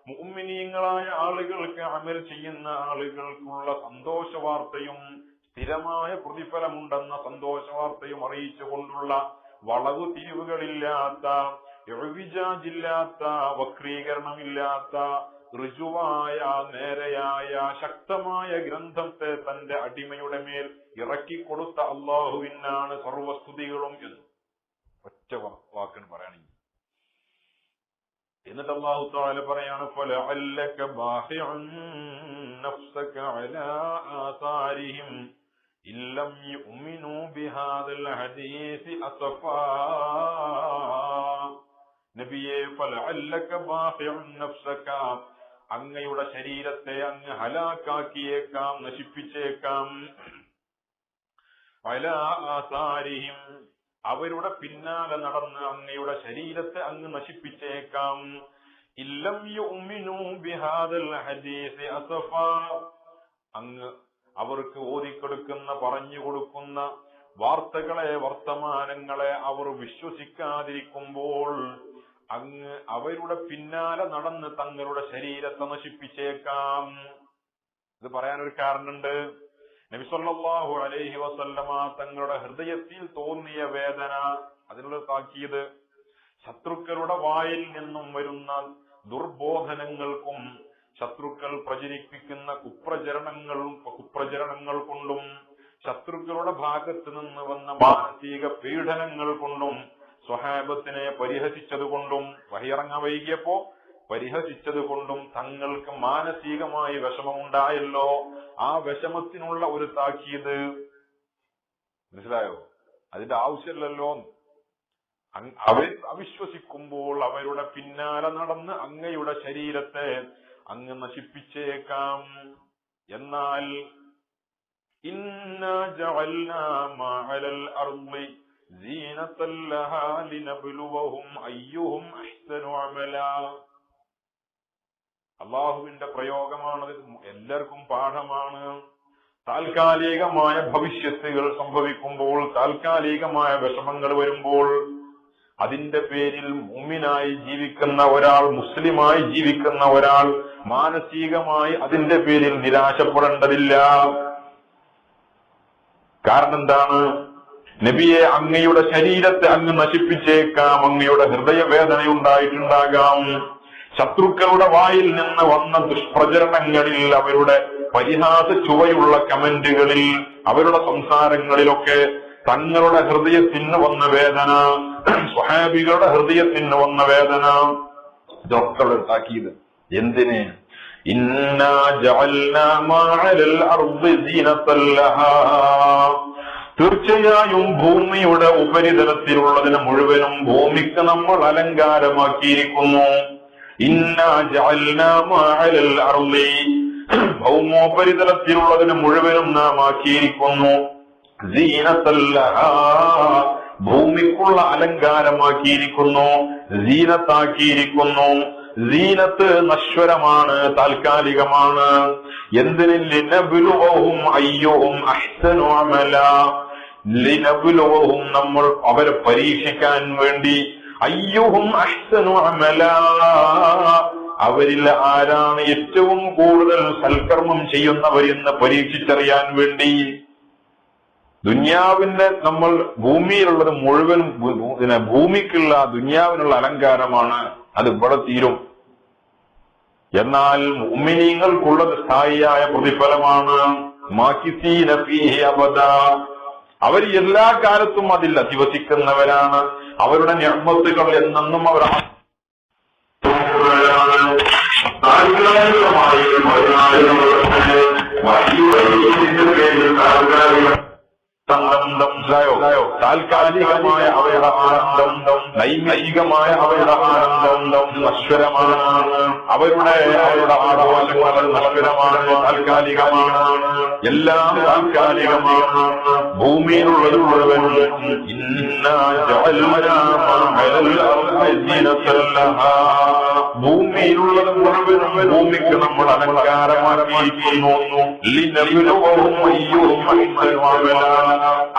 മുഅ്മിനീങ്ങളായ ആളുകൾക്ക്, അമൽ ചെയ്യുന്ന ആളുകൾക്കുള്ള സന്തോഷ വാർത്തയും സ്ഥിരമായ പ്രതിഫലമുണ്ടെന്ന സന്തോഷ വാർത്തയും അറിയിച്ചുകൊണ്ടുള്ള വളവ് തിരിവുകളില്ലാത്ത, ഇഅ്വിജാജില്ലാത്ത, വക്രീകരണമില്ലാത്ത, ഋജുവായ, നേരെയായ, ശക്തമായ ഗ്രന്ഥത്തെ തന്റെ അടിമയുടെ മേൽ ഇറക്കിക്കൊടുത്ത അള്ളാഹുവിനാണ് സർവസ്തുതികളും എന്ന് ഒറ്റ വാക്കിന് പറയുകയാണെങ്കിൽ. എന്നിട്ട് അല്ലാഹു തആല പറയാണ്, ഫലഅല്ലക ബാഖിഉൻ നഫ്സക അലാ ആസാരിഹിം ഇല്ലം യുഅ്മിനൂ ബിഹാദൽ ഹദീസ് അസഫാ. നബിയേ, ഫലഅല്ലക ബാഖിഉൻ നഫ്സക, അങ്ങയുടെ ശരീരത്തെ അങ്ങ് ഹലാക്കാക്കിയേക്കാം, നശിപ്പിച്ചേക്കാം. അലാ ആസാരിഹിം, അവരുടെ പിന്നാലെ നടന്ന് അങ്ങയുടെ ശരീരത്തെ അങ്ങ് നശിപ്പിച്ചേക്കാം. ഇല്ലം യുഅ്മിനൂ ബിഹാദൽ ഹദീസ് അസഫാ, അങ്ങ് അവർക്ക് ഓതിക്കൊടുക്കുന്ന, പറഞ്ഞു കൊടുക്കുന്ന വാർത്തകളെ, വർത്തമാനങ്ങളെ അവർ വിശ്വസിക്കാതിരിക്കുമ്പോൾ അങ്ങ് അവരുടെ പിന്നാലെ നടന്ന് തങ്ങളുടെ ശരീരത്തെ നശിപ്പിച്ചേക്കാം. ഇത് പറയാനൊരു കാരണമുണ്ട്. നബി സല്ലല്ലാഹു അലൈഹി വസല്ലമ തങ്ങളുടെ ഹൃദയത്തിൽ തോന്നിയ വേദന, അതിനുള്ള താക്കീത്, ശത്രുക്കളുടെ വായിൽ നിന്നും വരുന്ന ദുർബോധനങ്ങൾക്കും ശത്രുക്കൾ പ്രചരിപ്പിക്കുന്ന കുപ്രചരണങ്ങൾ കൊണ്ടും ശത്രുക്കളുടെ ഭാഗത്ത് നിന്ന് വന്ന മാനസിക പീഡനങ്ങൾ കൊണ്ടും സ്വഹാബത്തിനെ പരിഹസിച്ചതുകൊണ്ടും, വഹിയിറങ്ങാൻ വൈകിയപ്പോ പരിഹസിച്ചതുകൊണ്ടും തങ്ങൾക്ക് മാനസികമായി വിഷമമുണ്ടായല്ലോ. ആ വിഷമത്തിനുള്ള ഒരു താക്കീത്, മനസ്സിലായോ? അതിന്റെ ആവശ്യമില്ലല്ലോ. അവർ അവിശ്വസിക്കുമ്പോൾ അവരുടെ പിന്നാലെ നടന്ന് അങ്ങയുടെ ശരീരത്തെ അങ്ങ് നശിപ്പിച്ചേക്കാം. എന്നാൽ ഇന്നാ ജഅൽനാ മാ അലൽ അർളി സീനത്തൻ ലഹാ ലിനബ്ലുവഹും അയ്യുഹും അഹ്സനു അമലാ. അള്ളാഹുവിന്റെ പ്രയോഗമാണ്, എല്ലാവർക്കും പാഠമാണ്. താൽക്കാലികമായ ഭവിഷ്യത്തുകൾ സംഭവിക്കുമ്പോൾ, താൽക്കാലികമായ വിഷമങ്ങൾ വരുമ്പോൾ, അതിന്റെ പേരിൽ മുഅ്മിനായി ജീവിക്കുന്ന ഒരാൾ, മുസ്ലിമായി ജീവിക്കുന്ന ഒരാൾ മാനസികമായി അതിന്റെ പേരിൽ നിരാശപ്പെടേണ്ടതില്ല. കാരണം എന്താണ്? നബിയെ, അങ്ങയുടെ ശരീരത്തെ അങ്ങ് നശിപ്പിച്ചേക്കാം, അങ്ങയുടെ ഹൃദയവേദനയുണ്ടായിട്ടുണ്ടാകാം. ശത്രുക്കളുടെ വായിൽ നിന്ന് വന്ന ദുഷ്പ്രചരണങ്ങളിൽ, അവരുടെ പരിഹാസ ചുവയുള്ള കമന്റുകളിൽ, അവരുടെ സംസാരങ്ങളിലൊക്കെ തങ്ങളുടെ ഹൃദയത്തിന് വന്ന വേദന, സ്വഹാബികളുടെ ഹൃദയത്തിന് വന്ന വേദന ഇതൊക്കെ ഉണ്ടാക്കിയത് എന്തിന്? ഇന്നാ ജഅൽനാ മാ അലൽ അർദി സീനത്തൻ ലഹാ, തീർച്ചയായും ഭൂമിയുടെ ഉപരിതലത്തിലുള്ളതിനെ മുഴുവനും ഭൂമിക്ക് നമ്മൾ അലങ്കാരമാക്കിയിരിക്കുന്നു. ഇന്നാ ജഅൽനാ മാ അലൽ അർദി, ഭൗമോപരിതലത്തിലുള്ളതിന് മുഴുവനും നാം ആക്കിയിരിക്കുന്നു സീനത്തൻ ലഹാ, ഭൂമിക്കുള്ള അലങ്കാരമാക്കിയിരിക്കുന്നു, സീനത്താക്കിയിരിക്കുന്നു. സീനത്ത് നശ്വരമാണ്, താൽക്കാലികമാണ്. എന്തിന്? ലിനബ്ലുവഹും അയ്യുഹും അഹ്സനു അമലാ, ലിനബ്ലുവഹും നമ്മൾ അവരെ പരീക്ഷിക്കാൻ വേണ്ടി, അയ്യുഹും അഹ്സനു അമലാ, അവരിൽ ആരാണ് ഏറ്റവും കൂടുതൽ സൽക്കർമ്മം ചെയ്യുന്നവരെന്ന് പരീക്ഷിച്ചറിയാൻ വേണ്ടി. ദുന്യാവിന്റെ നമ്മൾ ഭൂമിയിലുള്ളത് മുഴുവൻ ഭൂമിക്കുള്ള ദുന്യാവിനുള്ള അലങ്കാരമാണ്, അത് ഇവിടെ തീരും. എന്നാൽ മുഅ്മിനീങ്ങൾക്കുള്ളത് സ്ഥായിയായ പ്രതിഫലമാണ്. മാകിസീന ഫീഹി അബദാ, അവർ എല്ലാ കാലത്തും അതിൽ അധിവസിക്കുന്നവരാണ്. അവരുടെ നിഅമത്തുകൾ എന്നെന്നും അവർ താൽക്കാലികമായ അവരുടെ ആനന്ദം, നൈമികമായ അവരുടെ ആനന്ദം നശ്വരമാണ്. അവരുടെ ആഘോഷങ്ങൾ നശ്വരമാണ്, താൽക്കാലികമാണ്, എല്ലാം താൽക്കാലികമാണ്. ഭൂമിയിലുള്ളത് മുഴുവൻ ഭൂമിയിലുള്ളത് മുഴുവൻ ഭൂമിക്ക് നമ്മൾ അലങ്കാരമാക്കിയിരിക്കുന്നു.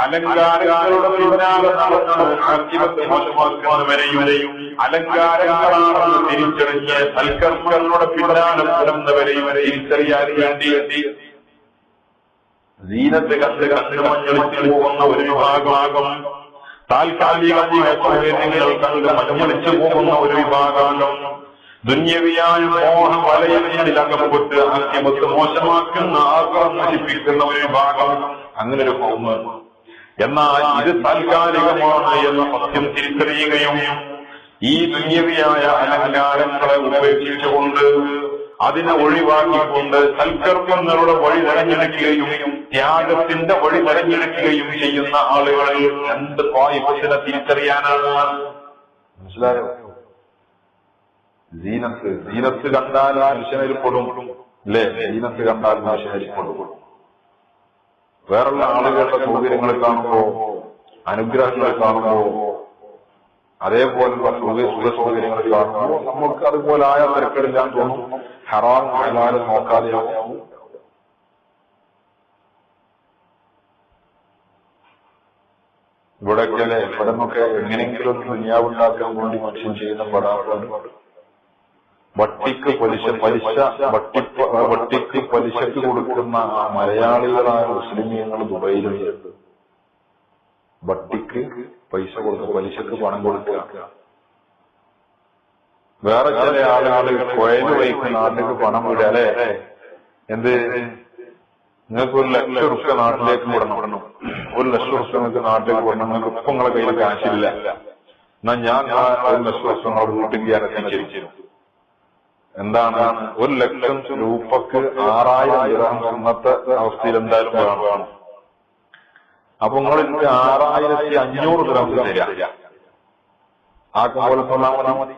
അലങ്കാരങ്ങളുടെ പിന്നാലെ നടന്ന് മോശമാക്കുന്നവരെയും അലങ്കാരങ്ങളാണെന്ന് തിരിച്ചറിഞ്ഞ് സൽക്കർമ്മങ്ങളുടെ പിന്നാലെ നടന്നവരെയും തിരിച്ചറിയാൻ വേണ്ടി സീനത്ത് കണ്ട് മഞ്ഞളിച്ചു പോകുന്ന ഒരു വിഭാഗം, താൽക്കാലികമായ സൗകര്യങ്ങൾ കണ്ട് മഞ്ഞളിച്ചു പോകുന്ന ഒരു വിഭാഗം, ദുന്യവിയായ മോഹ വലയങ്ങളിൽ അകപ്പെട്ട് അന്യമത്ത് മോശമാക്കുന്ന ആഗ്രഹം നശിപ്പിക്കുന്ന ഒരു വിഭാഗം, അങ്ങനെ ഒരു കോമ്. എന്നാൽ ഇത് താൽക്കാലികമാണ് എന്ന സത്യം തിരിച്ചറിയുകയും ഈ ദുന്യവിയായ അലങ്കാരങ്ങളെ ഉപേക്ഷിച്ചുകൊണ്ട് അതിനെ ഒഴിവാക്കിക്കൊണ്ട് സൽക്കർമ്മങ്ങളുടെ വഴി തെരഞ്ഞെടുക്കുകയും ത്യാഗത്തിന്റെ വഴി തെരഞ്ഞെടുക്കുകയും ചെയ്യുന്ന ആളുകളിൽ രണ്ട് ത്വായിഫത്തിനെ തിരിച്ചറിയാനാണ്. മനസ്സിലായോ? സീനത്ത് കണ്ടാൽ മനുഷ്യനിൽപ്പെടും, അല്ലേ? സീനത്ത് കണ്ടാൽ മനുഷ്യനിൽപ്പെടും. വേറുള്ള ആളുകളുടെ സൗകര്യങ്ങൾ കാണുമ്പോ, അനുഗ്രഹങ്ങൾ കാണുമ്പോ, അതേപോലുള്ള സുഖസൗകര്യങ്ങൾ കാണുമ്പോൾ നമുക്ക് അതുപോലെ ആയ തിരക്കെടുക്കാൻ തോന്നും. ഹറാം ഹലാൽ നോക്കാതെയാവും. ഇവിടെയൊക്കെ ഇവിടെ നിന്നൊക്കെ എങ്ങനെയെങ്കിലും ദുനിയാവുണ്ടാക്കാൻ വേണ്ടി മനുഷ്യൻ ചെയ്യുന്ന പടാപാട്. വട്ടിക്ക് പലിശക്ക് കൊടുക്കുന്ന മലയാളികളായ മുസ്ലിമീങ്ങൾ ദുബൈയിലുണ്ട്. വട്ടിക്ക് പൈസ കൊടുത്ത് പലിശക്ക് പണം കൊടുക്കുക. വേറെ ചില ആളുകൾ കുഴല് വൈക്ക് നാട്ടിലേക്ക് പണം വിടുക, അല്ലെ? എന്ത്, നിങ്ങൾക്ക് 1 ലക്ഷം റുപ്യ നാട്ടിലേക്ക് വിടണം, 1 ലക്ഷം റുപ്യ നിങ്ങൾക്ക് നാട്ടിലേക്ക് വിടണം, നിങ്ങൾക്ക് ഇപ്പൊ നിങ്ങളെ കയ്യിൽ കാശില്ല, എന്നാ ഞാൻ 1 ലക്ഷം റുപ്യ നിങ്ങളുടെ വീട്ടിൽ എത്തിച്ചിരിക്കും. എന്താണ് 1 ലക്ഷം രൂപക്ക് 6000 ദിർഹം ഇന്നത്തെ അവസ്ഥയിൽ എന്തായാലും വേണം. അപ്പൊ നിങ്ങൾ 6500 ദിർഹം തരിക. ആക്കുമ്പോൾ തന്നാൽ മതി,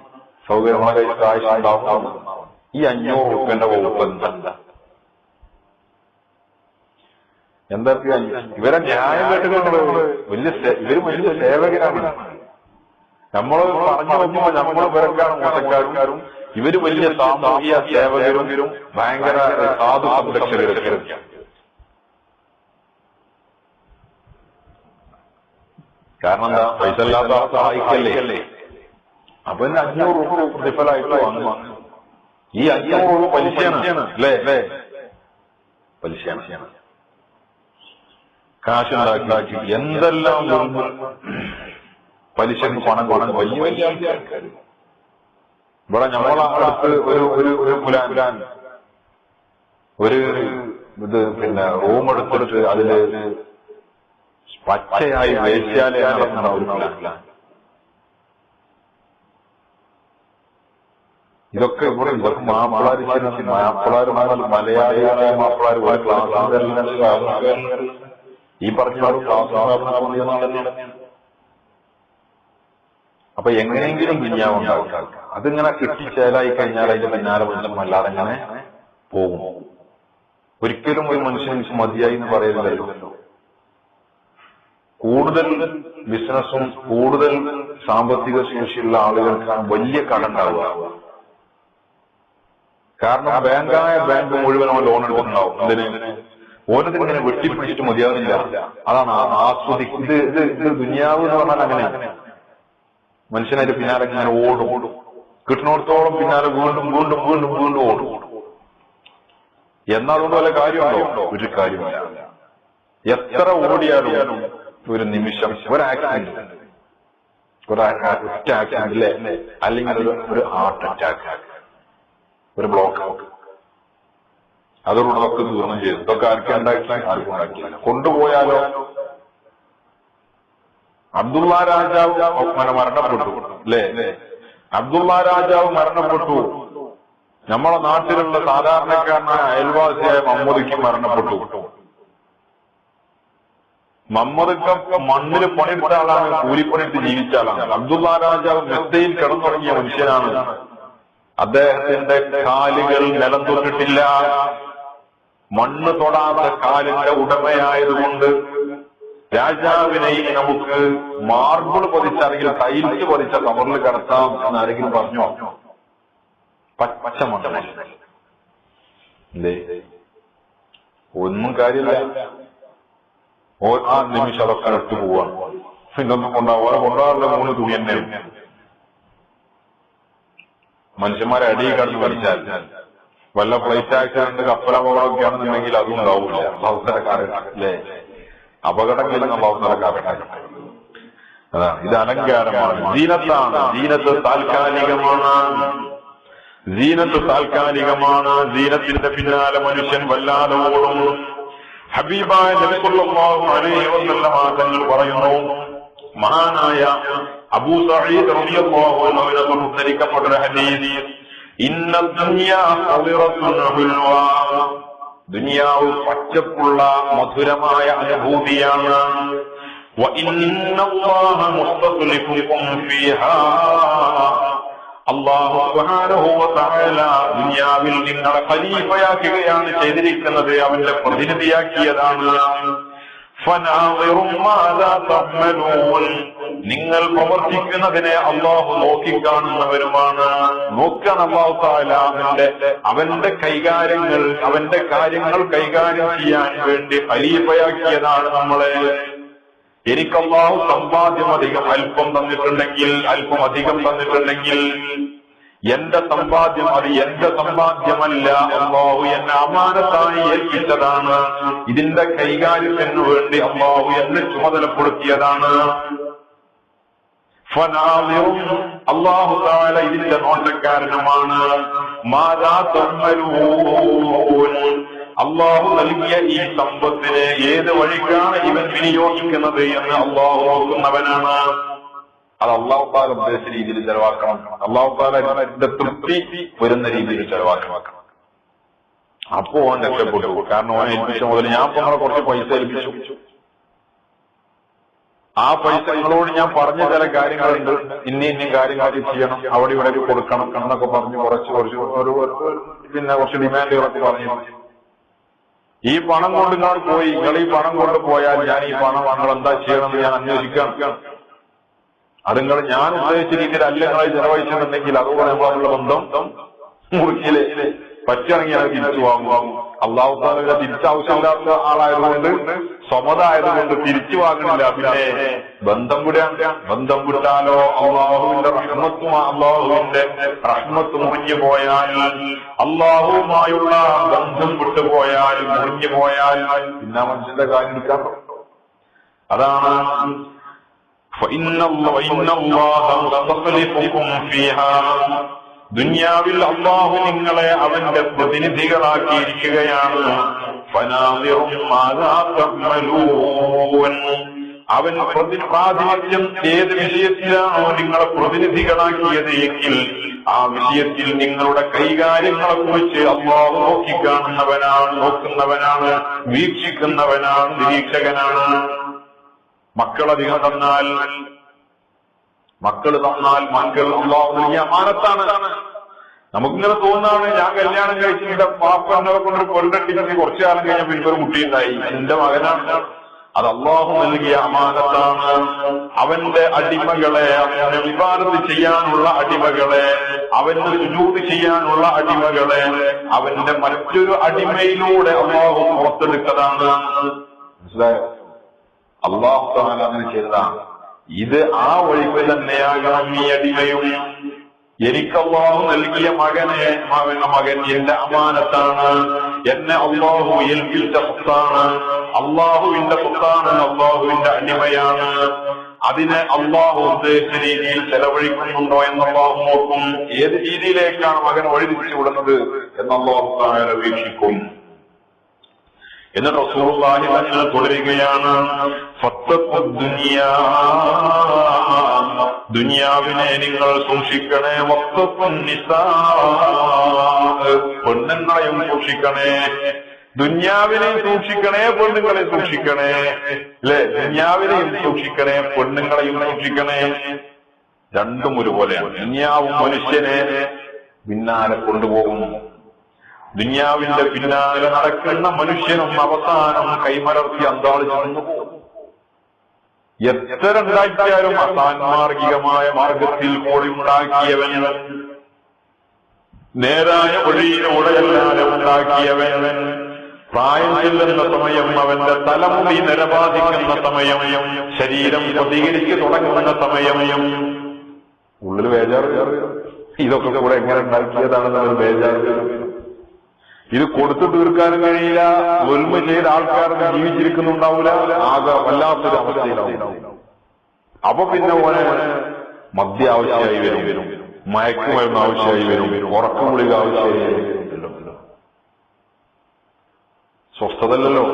സൗകര്യമായ കയ്യിൽ കാശ് ഉണ്ടാവും. ഈ 500 റുപ്യന്റെ വകുപ്പ് എന്താ? ഇവരെ ന്യായം കേട്ടുകൊണ്ട് ഇവര് വലിയ സേവകരാണ്. നമ്മൾ പറഞ്ഞു നോക്കുമ്പോൾ നമ്മൾ ഇവരൊക്കെയാണ് മോശക്കാരും, ഇവര് വലിയ സാമൂഹിക സേവകരും ഭയങ്കര സാധു സംരക്ഷകരൊക്കെ. കാരണം എന്താ? പൈസ ഇല്ലാത്ത സഹായിക്കല്ലേ. അപ്പൊ 500 രൂപ പ്രതിഫലമായിട്ട് വാങ്ങും. ഈ 500 രൂപ പലിശയാണ്, അല്ലേ? പലിശയാണ്. കാശുണ്ടാക്കി എന്തെല്ലാം പലിശക്ക് പണം വലിയ വലിയ ആൾക്കാർ. ഇവിടെ നമ്മളെ അടുത്ത് ഒരു പുലാൻ ഒരു ഇത് റൂം എടുത്തെടുത്ത് അതില് പച്ചയായി വേശ്യാലയം നടത്തുന്ന ഒരു പുലാൻ. ഇതൊക്കെ ഇവിടെ ഇതൊക്കെ മാപ്പിളാർ മലയാളികളായ മാപ്പിളാർ ഒരു ക്ലാസ് ഈ പറഞ്ഞ ക്ലാസ്. അപ്പൊ എങ്ങനെയെങ്കിലും ദുനിയാവുണ്ടാവും. അതിങ്ങനെ കിട്ടിച്ചേലായി കഴിഞ്ഞാൽ അതിന്റെ പിന്നാലെ മനുഷ്യന്മല്ലാതെ അങ്ങനെ പോകും. ഒരിക്കലും ഒരു മനുഷ്യൻ മതിയായി എന്ന് പറയുന്നില്ലല്ലോ. കൂടുതൽ ബിസിനസ്സും കൂടുതൽ സാമ്പത്തിക ശേഷിയുള്ള ആളുകൾക്കാണ് വലിയ കടം ഉണ്ടാവുക. കാരണം ബാങ്ക് മുഴുവൻ ലോൺ എടുക്കുന്നുണ്ടാവും. എന്തിന്? ഓരോന്നിങ്ങനെ വെട്ടിപ്പിടിച്ചിട്ട് മതിയാവില്ല. അതാണ് ഇത് ദുനിയാവ് എന്ന് പറഞ്ഞാൽ അങ്ങനെയാണ്. മനുഷ്യനായിട്ട് പിന്നാലെ ഇങ്ങനെ ഓടും. കിട്ടുന്നിടത്തോളം പിന്നാലെ വീണ്ടും വീണ്ടും വീണ്ടും വീണ്ടും ഓടും. എന്നതുകൊണ്ട് വല്ല കാര്യമുണ്ടോ? ഒരു കാര്യമില്ല. എത്ര ഓടിയാലും ഒരു നിമിഷം ഒരു ആക്സിഡന്റ്, ഒറ്റ ആക്സിഡന്റ് അല്ലേ, അല്ലെങ്കിൽ ഒരു ഹാർട്ട് അറ്റാക്ക്, ഒരു ബ്ലോക്ക്, അതോടുകൂടെ ഒക്കെ ദൂരണം ചെയ്തു. ഇതൊക്കെ ആർക്കും ഉണ്ടാക്കിയില്ല. കൊണ്ടുപോയാലോ? അബ്ദുള്ള രാജാവ് മരണപ്പെട്ടു അല്ലേ? അബ്ദുള്ള രാജാവ് മരണപ്പെട്ടു. നമ്മളെ നാട്ടിലുള്ള സാധാരണക്കാരനായ അയൽവാസിയായ മമ്മദിക്ക് മരണപ്പെട്ടു. മമ്മദിക്ക മണ്ണിൽ പണിയെടുത്ത ആളാണ്, കൂലിപ്പണിയിട്ട് ജീവിച്ച ആളാണ്. അബ്ദുള്ള രാജാവ് മെത്തയിൽ കിടന്നുറങ്ങിയ മനുഷ്യനാണ്. അദ്ദേഹത്തിന്റെ കാലുകൾ നിലം തൊട്ടിട്ടില്ല. മണ്ണ് തൊടാത്ത കാലിന്റെ ഉടമയായതുകൊണ്ട് രാജാവിനെ നമുക്ക് മാർബിൾ പതിച്ച അല്ലെങ്കിൽ ടൈൽസ് പതിച്ച കവറിൽ കിടത്താം എന്ന് ആരെങ്കിലും പറഞ്ഞോ? പച്ച മണ്ണല്ലേ? ഒന്നും കാര്യമില്ല. ആ നിമിഷം അതൊക്കെ ഇട്ടു പോവാണ്. ഇതൊന്നും കൊണ്ടാറില്ല. 3 തുണി തന്നെ. മനുഷ്യന്മാരെ അടിയിൽ കടന്ന് വലിച്ചാൽ വല്ല ഫ്ലൈറ്റ് ആക്സിഡന്റ് കപ്പലപകടമൊക്കെ ആണെന്നുണ്ടെങ്കിൽ അതും ഉണ്ടാവില്ല. അല്ലേ? അപകടങ്ങളിൽ അള്ളാഹുക്കാരട്ടെ. അതാണ്. ഇത് അലങ്കാരമാണ്, ജീനത്താണ്. ജീനത്ത് താൽക്കാലികമാണ്. ജീനത്തിന്റെ പിന്നാലെ മനുഷ്യൻ വല്ലാതെ ഓടും. ഹബീബായ നബി സല്ലല്ലാഹു അലൈഹി വസല്ലം തങ്ങൾ പറയുന്നു, മഹാനായ അബൂ സഈദ് റളിയല്ലാഹു അൻഹു ഉദ്ധരിക്കപ്പെട്ട ഹദീസ്, ഇന്നൽ ദുനിയാ ഖദിറത്തുൻ ഹുൽവാ, ദുനിയാവ് പച്ചപ്പുള്ള മധുരമായ അനുഭൂതിയാണ്. വഇന്നല്ലാഹ മുസ്തഖ്ലിഫുകും ഫീഹാ, അല്ലാഹു സുബ്ഹാനഹു വ തആല ദുനിയാവിൽ നിങ്ങളെ ഖലീഫയാക്കുകയാണ് ചെയ്തിരിക്കുന്നത്, അവന്റെ പ്രതിനിധിയാക്കിയതാണ്. ഫനാദിറും മാദാ തഅമലൂൻ, നിങ്ങൾ പ്രവർത്തിക്കുന്നതിനെ അല്ലാഹു നോക്കിക്കാണുന്നവരുമാണ്. നോക്കാൻ അല്ലാഹു തആല അവന്റെ കാര്യങ്ങൾ കൈകാര്യം ചെയ്യാൻ വേണ്ടി ഖലീഫയാക്കിയതാണ് നമ്മളെ. എനിക്ക് അല്ലാഹു സമ്പാദ്യം അല്പം അധികം തന്നിട്ടുണ്ടെങ്കിൽ എന്റെ സമ്പാദ്യം അത് എന്റെ സമ്പാദ്യമല്ല, അല്ലാഹു എന്നെ അമാനത്തായി ഏൽപ്പിച്ചതാണ്. ഇതിന്റെ കൈകാര്യത്തിന് വേണ്ടി അല്ലാഹു എന്നെ ചുമതലപ്പെടുത്തിയതാണ്. ഫനാദിറും, അല്ലാഹു തആല ഇതിന്റെ നോട്ടക്കാരനുമാണ്. മാദാ തഅമലൂൻ, അല്ലാഹു നൽകിയ ഈ സമ്പത്തിനെ ഏത് വഴിക്കാണ് ഇവൻ വിനിയോഗിക്കുന്നത് എന്ന് അല്ലാഹു നോക്കുന്നവനാണ്. അത് അല്ലാഹു തആല ഉദ്ദേശിച്ച രീതിയിൽ ചെലവാക്കണം. അല്ലാഹു തആലയുടെ തൃപ്തി വരുന്ന രീതിയിൽ ചെലവാക്കണം. അപ്പോ ഓൻ രക്ഷപ്പെട്ടു. കാരണം ഓനെ ഏൽപ്പിച്ച മുതൽ ഞാൻ നിങ്ങളെ കുറച്ച് പൈസ ഏൽപ്പിച്ചു. ആ പൈസ നിങ്ങളോട് ഞാൻ പറഞ്ഞ ചില കാര്യങ്ങളുണ്ട്, ഇന്ന കാര്യങ്ങൾ ചെയ്യണം, അവിടെ ഇവിടെ കൊടുക്കണം എന്നൊക്കെ പറഞ്ഞ് കുറച്ച് ഡിമാൻഡുകളൊക്കെ പറഞ്ഞു. ഈ പണം കൊണ്ട് നിങ്ങൾ പോയി, നിങ്ങൾ ഈ പണം കൊണ്ട് പോയാൽ ഞാൻ ഈ പണം നിങ്ങൾ എന്താ ചെയ്യണമെന്ന് ഞാൻ അന്വേഷിക്കണം. അത് നിങ്ങൾ ഞാൻ ഉദ്ദേശിച്ച രീതിയിൽ അല്ല നിങ്ങളെ ചെലവഴിച്ചിട്ടുണ്ടെങ്കിൽ അതുകൊണ്ട് നമ്മളുള്ള ബന്ധം മുറിക്കില്ലേ. പറ്റുകയാണെങ്കിൽ അത് തിരിച്ചു വാങ്ങും. അല്ലാഹു തആല തിരിച്ചാവശ്യമില്ലാത്ത ആളായതുകൊണ്ട്, സ്വമതായതുകൊണ്ട് തിരിച്ചു വാങ്ങണില്ല. പിന്നെ ബന്ധം വിട്ടാലോ അള്ളാഹുവിന്റെ റഹ്മത്ത് മുറിഞ്ഞു പോയാൽ, അള്ളാഹുവുമായുള്ള ബന്ധം വിട്ടുപോയാൽ, മുറിഞ്ഞു പോയാൽ പിന്നെ മനുഷ്യന്റെ കാര്യം എടുക്കാൻ. അതാണ് ദുനിയാവിൽ അല്ലാഹു നിങ്ങളെ അവന്റെ പ്രതിനിധികളാക്കിയിരിക്കുകയാണ്. അവൻ പ്രാതിനിധ്യം ഏത് വിഷയത്തിലാണോ നിങ്ങളെ പ്രതിനിധികളാക്കിയത് എങ്കിൽ ആ വിഷയത്തിൽ നിങ്ങളുടെ കൈകാര്യങ്ങളെ കുറിച്ച് അല്ലാഹു നോക്കുന്നവനാണ്, വീക്ഷിക്കുന്നവനാണ്, നിരീക്ഷകനാണ്. മക്കൾ തന്നാൽ അല്ലാഹു നൽകിയ അമാനത്താണ്. നമുക്കിങ്ങനെ തോന്നാണ്, ഞാൻ കല്യാണം കഴിച്ചിട്ട് പാപ്പനെ കൊണ്ടൊരു കൊല്ലട്ടിച്ച് കുറച്ചു കാലം കഴിഞ്ഞപ്പോൾ എനിക്കൊരു കുട്ടിയുണ്ടായി, എന്റെ മകനാണ്. അത് അല്ലാഹു നൽകിയ അമാനത്താണ്. അവന്റെ അടിമകളെ, അവനെ ഇബാദത്ത് ചെയ്യാനുള്ള അടിമകളെ, അവന് സുജൂദ് ചെയ്യാനുള്ള അടിമകളെ അവന്റെ മറ്റൊരു അടിമയിലൂടെ അല്ലാഹു പുറത്തെടുത്തതാണ്. മനസ്സിലായോ? അല്ലാഹു തആല അങ്ങനെ ചെയ്തതാണ്. ഇത് ആ വഴിക്ക് തന്നെയാകണം ഈ അടിമയും. എനിക്ക് അല്ലാഹു നൽകിയ മകൻ എന്റെ അമാനത്താണ്, എന്നെ അല്ലാഹു ഏൽപ്പിച്ച സ്വത്താണ്, അല്ലാഹുവിന്റെ സ്വത്താണ്, അല്ലാഹുവിന്റെ അടിമയാണ്. അതിനെ അല്ലാഹു ഉദ്ദേശിച്ച രീതിയിൽ ചെലവഴിക്കുന്നുണ്ടോ എന്ന് അല്ലാഹു നോക്കും. ഏത് രീതിയിലേക്കാണ് മകൻ വഴിതിരിച്ചു വിടുന്നത് എന്ന് അല്ലാഹു തആല വീക്ഷിക്കും. എന്നിട്ട് റസൂലുള്ളാഹി തങ്ങൾ തുടരുകയാണ്, ദുനിയാവിനെ നിങ്ങൾ സൂക്ഷിക്കണേ, പെണ്ണുങ്ങളെയും സൂക്ഷിക്കണേ. ദുനിയാവിനെയും സൂക്ഷിക്കണേ, പെണ്ണുങ്ങളെ സൂക്ഷിക്കണേ. അല്ലെ? ദുനിയാവിനെയും സൂക്ഷിക്കണേ, പെണ്ണുങ്ങളെയും സൂക്ഷിക്കണേ. രണ്ടും ഒരുപോലെയാണ്. ദുനിയാവും മനുഷ്യനെ പിന്നാലെ കൊണ്ടുപോകും. ദുനിയാവിന്റെ പിന്നാലെ നടക്കുന്ന മനുഷ്യനും അവസാനം കൈമലർത്തി അന്താളിച്ചു പോകും. എത്ര ഉണ്ടാക്കിയാലും അസാൻമാർഗികമായ മാർഗത്തിൽ കൂടി ഉണ്ടാക്കിയവൻ, നേരായ വഴിയിലൂടെയല്ലാതെ ഉണ്ടാക്കിയവൻ, പ്രായം ചെല്ലുന്ന സമയം, അവന്റെ തലമുടി നിരപാധിക്കുന്ന സമയം, ശരീരം പ്രതികരിച്ച് തുടങ്ങുന്ന സമയം, ഉള്ളിൽ ബേജാറ്. ഇതൊക്കെ കൂടെ എങ്ങനെ ഉണ്ടാക്കിയതാണെന്നുള്ള ബേജാറ്. ഇത് കൊടുത്തു തീർക്കാനും കഴിയില്ല. ഒൽമ ചെയ്ത ആൾക്കാർക്ക് ജീവിച്ചിരിക്കുന്നുണ്ടാവില്ല. ആകെ വല്ലാത്തൊരു അവസ്ഥയിലാവും. അപ്പൊ പിന്നെ ഓനെ മദ്യ ആവശ്യമായി വരും, മയക്കുമരുന്ന് ആവശ്യമായി വരും, ഉറക്കഗുളിക ആവശ്യമായി വരും. സ്വസ്ഥതല്ലോ.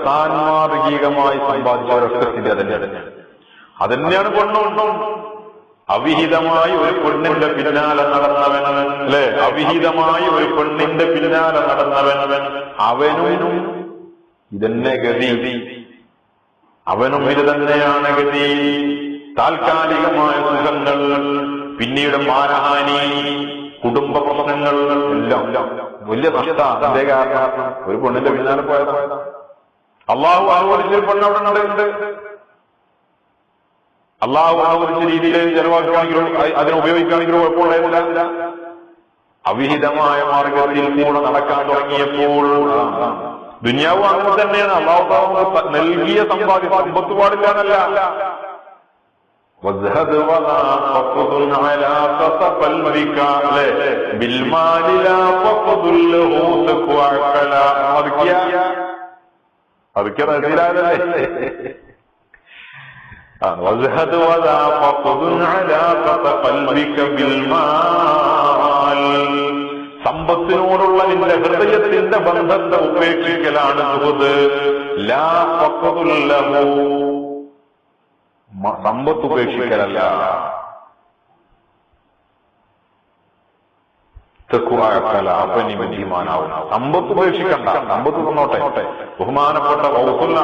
അസാൻമാർഗികമായി സമ്പാദിച്ചവരൊക്കെ അതന്നെയാണ് പെണ്ണുണ്ടോ. അവിഹിതമായി ഒരു പെണ്ണിന്റെ പിന്നാലെ നടന്നവൻ, അല്ലെ? അവിഹിതമായി ഒരു പെണ്ണിന്റെ പിന്നാലെ നടന്നവൻ, അവനും ഇതന്നെ ഗതി. അവനും ഇത് തന്നെയാണ് ഗതി. താൽക്കാലികമായ സുഖങ്ങൾ, പിന്നീട് മാനഹാനി, കുടുംബ പ്രശ്നങ്ങൾ എല്ലാം വലിയ നഷ്ടം. അതേ കാരണം ഒരു പെണ്ണിന്റെ പിന്നാലെ പോയതാണ്. അള്ളാഹു അനുവദിച്ചൊരു പെണ്ണ് അവിടെ നടക്കുന്നുണ്ട്. അള്ളാഹു അനുവദിച്ച രീതിയിൽ ചെലവാക്കുകയാണെങ്കിലും അതിനെ ഉപയോഗിക്കുകയാണെങ്കിലും കുഴപ്പമുണ്ടായിരുന്നില്ല. അവിഹിതമായ മാർഗത്തിൽ കൂടെ നടക്കാൻ തുടങ്ങിയപ്പോൾ ദുനിയാവ് അങ്ങനെ തന്നെയാണ്. അള്ളാഹു നൽകിയ സമ്പത്ത് പാടില്ല എന്നല്ല. അതൊക്കെ സമ്പത്തിനോടുള്ള നിന്റെ ഹൃദയത്തിന്റെ ബന്ധത്തെ ഉപേക്ഷിക്കലാണ് സുഹൃത്ത്. ലാ ഫഖദുല്ലഹു, സമ്പത്ത് ഉപേക്ഷിക്കലല്ല. അപ്പൊ നീ ബുദ്ധിമാനാവും. സമ്പത്ത് ഉപേക്ഷിക്കണ്ട, സമ്പത്ത് തന്നോട്ടെ. ബഹുമാനപ്പെട്ട അബ്ദുൽ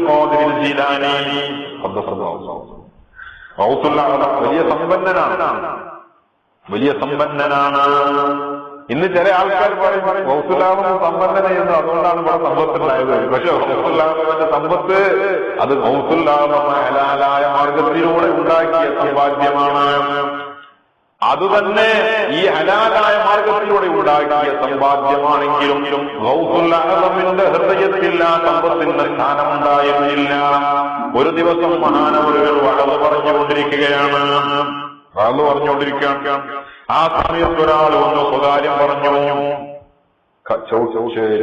ഖാദിർ ജീലാനി വലിയ സമ്പന്നനാണ്. ഇന്ന് ചില ആൾക്കാർ പറയും ഗൗസുല്ലാഹും സമ്പന്നനെയെന്ന്, അതുകൊണ്ടാണ് ഇവിടെ സമ്പത്തുണ്ടായത്. പക്ഷെ ഗൗസുല്ലാഹുവിന്റെ സമ്പത്ത് അത് ഗൗസുല്ലാഹുമായ ഹലാലായ മാർഗത്തിലൂടെ ഉണ്ടാക്കിയ സമ്പാദ്യമാണ്. അതുതന്നെ ഈ ഹലാലായ മാർഗത്തിലൂടെ ഉണ്ടാക്കിയ സമ്പാദ്യമാണെങ്കിലും ഗൗസുൽ അഅ്ലമിന്റെ ഹൃദയത്തിൽ ആ സമ്പത്തിന്റെ സ്ഥാനമുണ്ടായിരുന്നില്ല. ഒരു ദിവസം മഹാനവറുകൾ വഅദ് പറഞ്ഞുകൊണ്ടിരിക്കുകയാണ്. ആ സമയത്ത് ഒരാൾ വന്നു സ്വകാര്യം പറഞ്ഞു.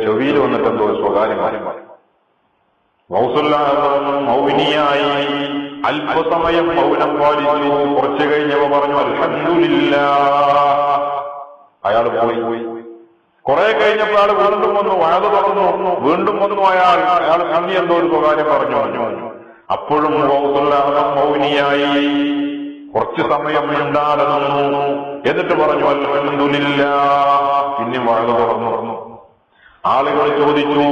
ചെവിയിൽ വന്നിട്ട് എന്തോ സ്വകാര്യം പറഞ്ഞു. ഗൗസുൽ അഅ്ലം മൗനിയായി അല്പസമയം മൗനം പാലിച്ചു. കുറച്ചു കഴിഞ്ഞവ പറഞ്ഞു അൽഹംദുലില്ലാഹ്. അയാൾ പോയി. കുറെ കഴിഞ്ഞപ്പോൾ അയാൾ വീണ്ടും വന്നു, വഅദ് തുറന്നു. വീണ്ടും വന്നു അയാൾ അന്നി എന്തോ ഒരു സ്വകാര്യം പറഞ്ഞു. അപ്പോഴും ഗൗസുൽ അഅ്ലം മൗനിയായി. കുറച്ചു സമയം മിണ്ടാതെ നിന്നു. എന്നിട്ട് പറഞ്ഞു അൽഹംദുലില്ലാഹ്. പിന്നെ വാഴ തുറന്നു. ആളുകൾ ചോദിച്ചു,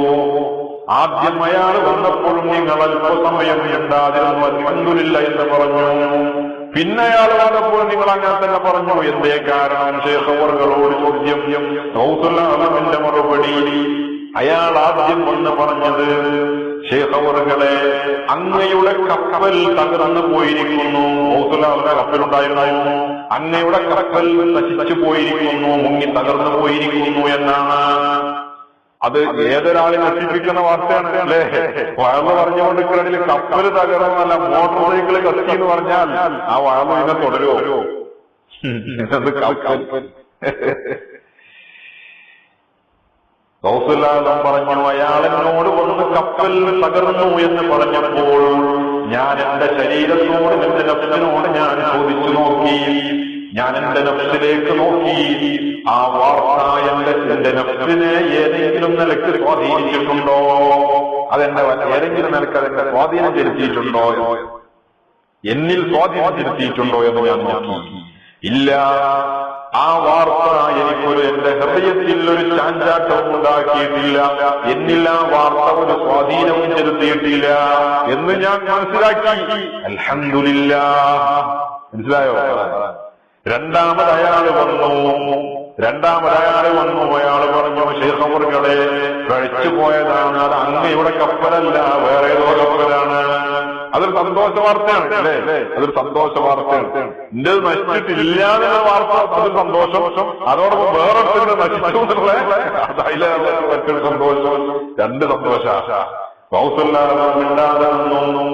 ആദ്യം അയാൾ വന്നപ്പോഴും നിങ്ങൾ അല്പസമയം മിണ്ടാതിരുന്നു അൽഹംദുലില്ലാഹ് എന്ന് പറഞ്ഞു. പിന്നെ അയാൾ വന്നപ്പോൾ നിങ്ങൾ അങ്ങനെ തന്നെ പറഞ്ഞു. എന്തേ കാരണം? ശൈഖ് അവർകളോട് ചോദ്യം. ഗൗസുൽ ആലമിന്റെ മറുപടി, അയാൾ ആദ്യം വന്ന് പറഞ്ഞത്, ശൈഖ് അവർകളെ, അങ്ങയുടെ കപ്പൽ തകർന്നു പോയിരിക്കുന്നു. ഗൗസുൽ ആലമിന്റെ കപ്പലുണ്ടായിരുന്നു. അങ്ങയുടെ കപ്പൽ നശിച്ചു പോയിരിക്കുന്നു, മുങ്ങി തകർന്നു പോയിരിക്കുന്നു എന്നാണ്. അത് ഏതൊരാളെ നശിപ്പിക്കുന്ന വാർത്തയാണ് അല്ലേ? വഴന്ന് പറഞ്ഞുകൊണ്ടിരിക്കുന്നതിൽ കപ്പൽ തകർന്നല്ല, മോട്ടോർ സൈക്കിൾ കത്തി എന്ന് പറഞ്ഞാൽ ആ വഴന്ന് ഇതിനെ തുടരുമോ? ഗൗസുല്ലാഹ് പറഞ്ഞു, അയാളെന്നോട് വന്ന് കപ്പൽ തകർന്നു എന്ന് പറഞ്ഞപ്പോൾ ഞാൻ എന്റെ ശരീരത്തോട്, എന്റെ നഫ്സിനോട് ഞാൻ ചോദിച്ചു നോക്കി. ഞാൻ എന്റെ നഫ്സിലേക്ക് നോക്കി. ആ വാർത്ത എന്റെ നഫ്സിനെ ഏതെങ്കിലും നിലക്ക് സ്വാധീനിച്ചിട്ടുണ്ടോ? അതെന്നെ ഏതെങ്കിലും നിലക്ക് അതെന്നെ സ്വാധീനം ചെലുത്തിയിട്ടുണ്ടോ, എന്നിൽ സ്വാധീനം ചെലുത്തിയിട്ടുണ്ടോ എന്ന് ഞാൻ നോക്കി. ഇല്ല, ആ വാർത്ത എനിക്കൊരു എന്റെ ഹൃദയത്തിൽ ഒരു ചാഞ്ചാട്ടവും ഉണ്ടാക്കിയിട്ടില്ല, എന്നിൽ ആ വാർത്ത ഒരു സ്വാധീനവും ചെലുത്തിയിട്ടില്ല എന്ന് ഞാൻ മനസ്സിലാക്കി. അൽഹംദുലില്ലാഹ്. മനസ്സിലായോ? രണ്ടാമത് അയാൾ വന്നു. അയാൾ പറഞ്ഞു, ശൈഖ് അവർകളെ, കഴിച്ചു പോയതാണ്, അത് അങ്ങയുടെ കപ്പലല്ല, വേറെ ഏതോ കപ്പലാണ്. അതൊരു സന്തോഷ വാർത്തയാണ് അല്ലേ? അതൊരു സന്തോഷ വാർത്തയാണ്. എന്റെ നശിച്ചിട്ടില്ല എന്നുള്ള വാർത്ത അതൊരു സന്തോഷം. അതോടൊപ്പം വേറൊരു നശിച്ചു എന്നുള്ള അതിലെ മറ്റൊരു സന്തോഷം. രണ്ട് സന്തോഷ. മിണ്ടാതെ നിന്നു.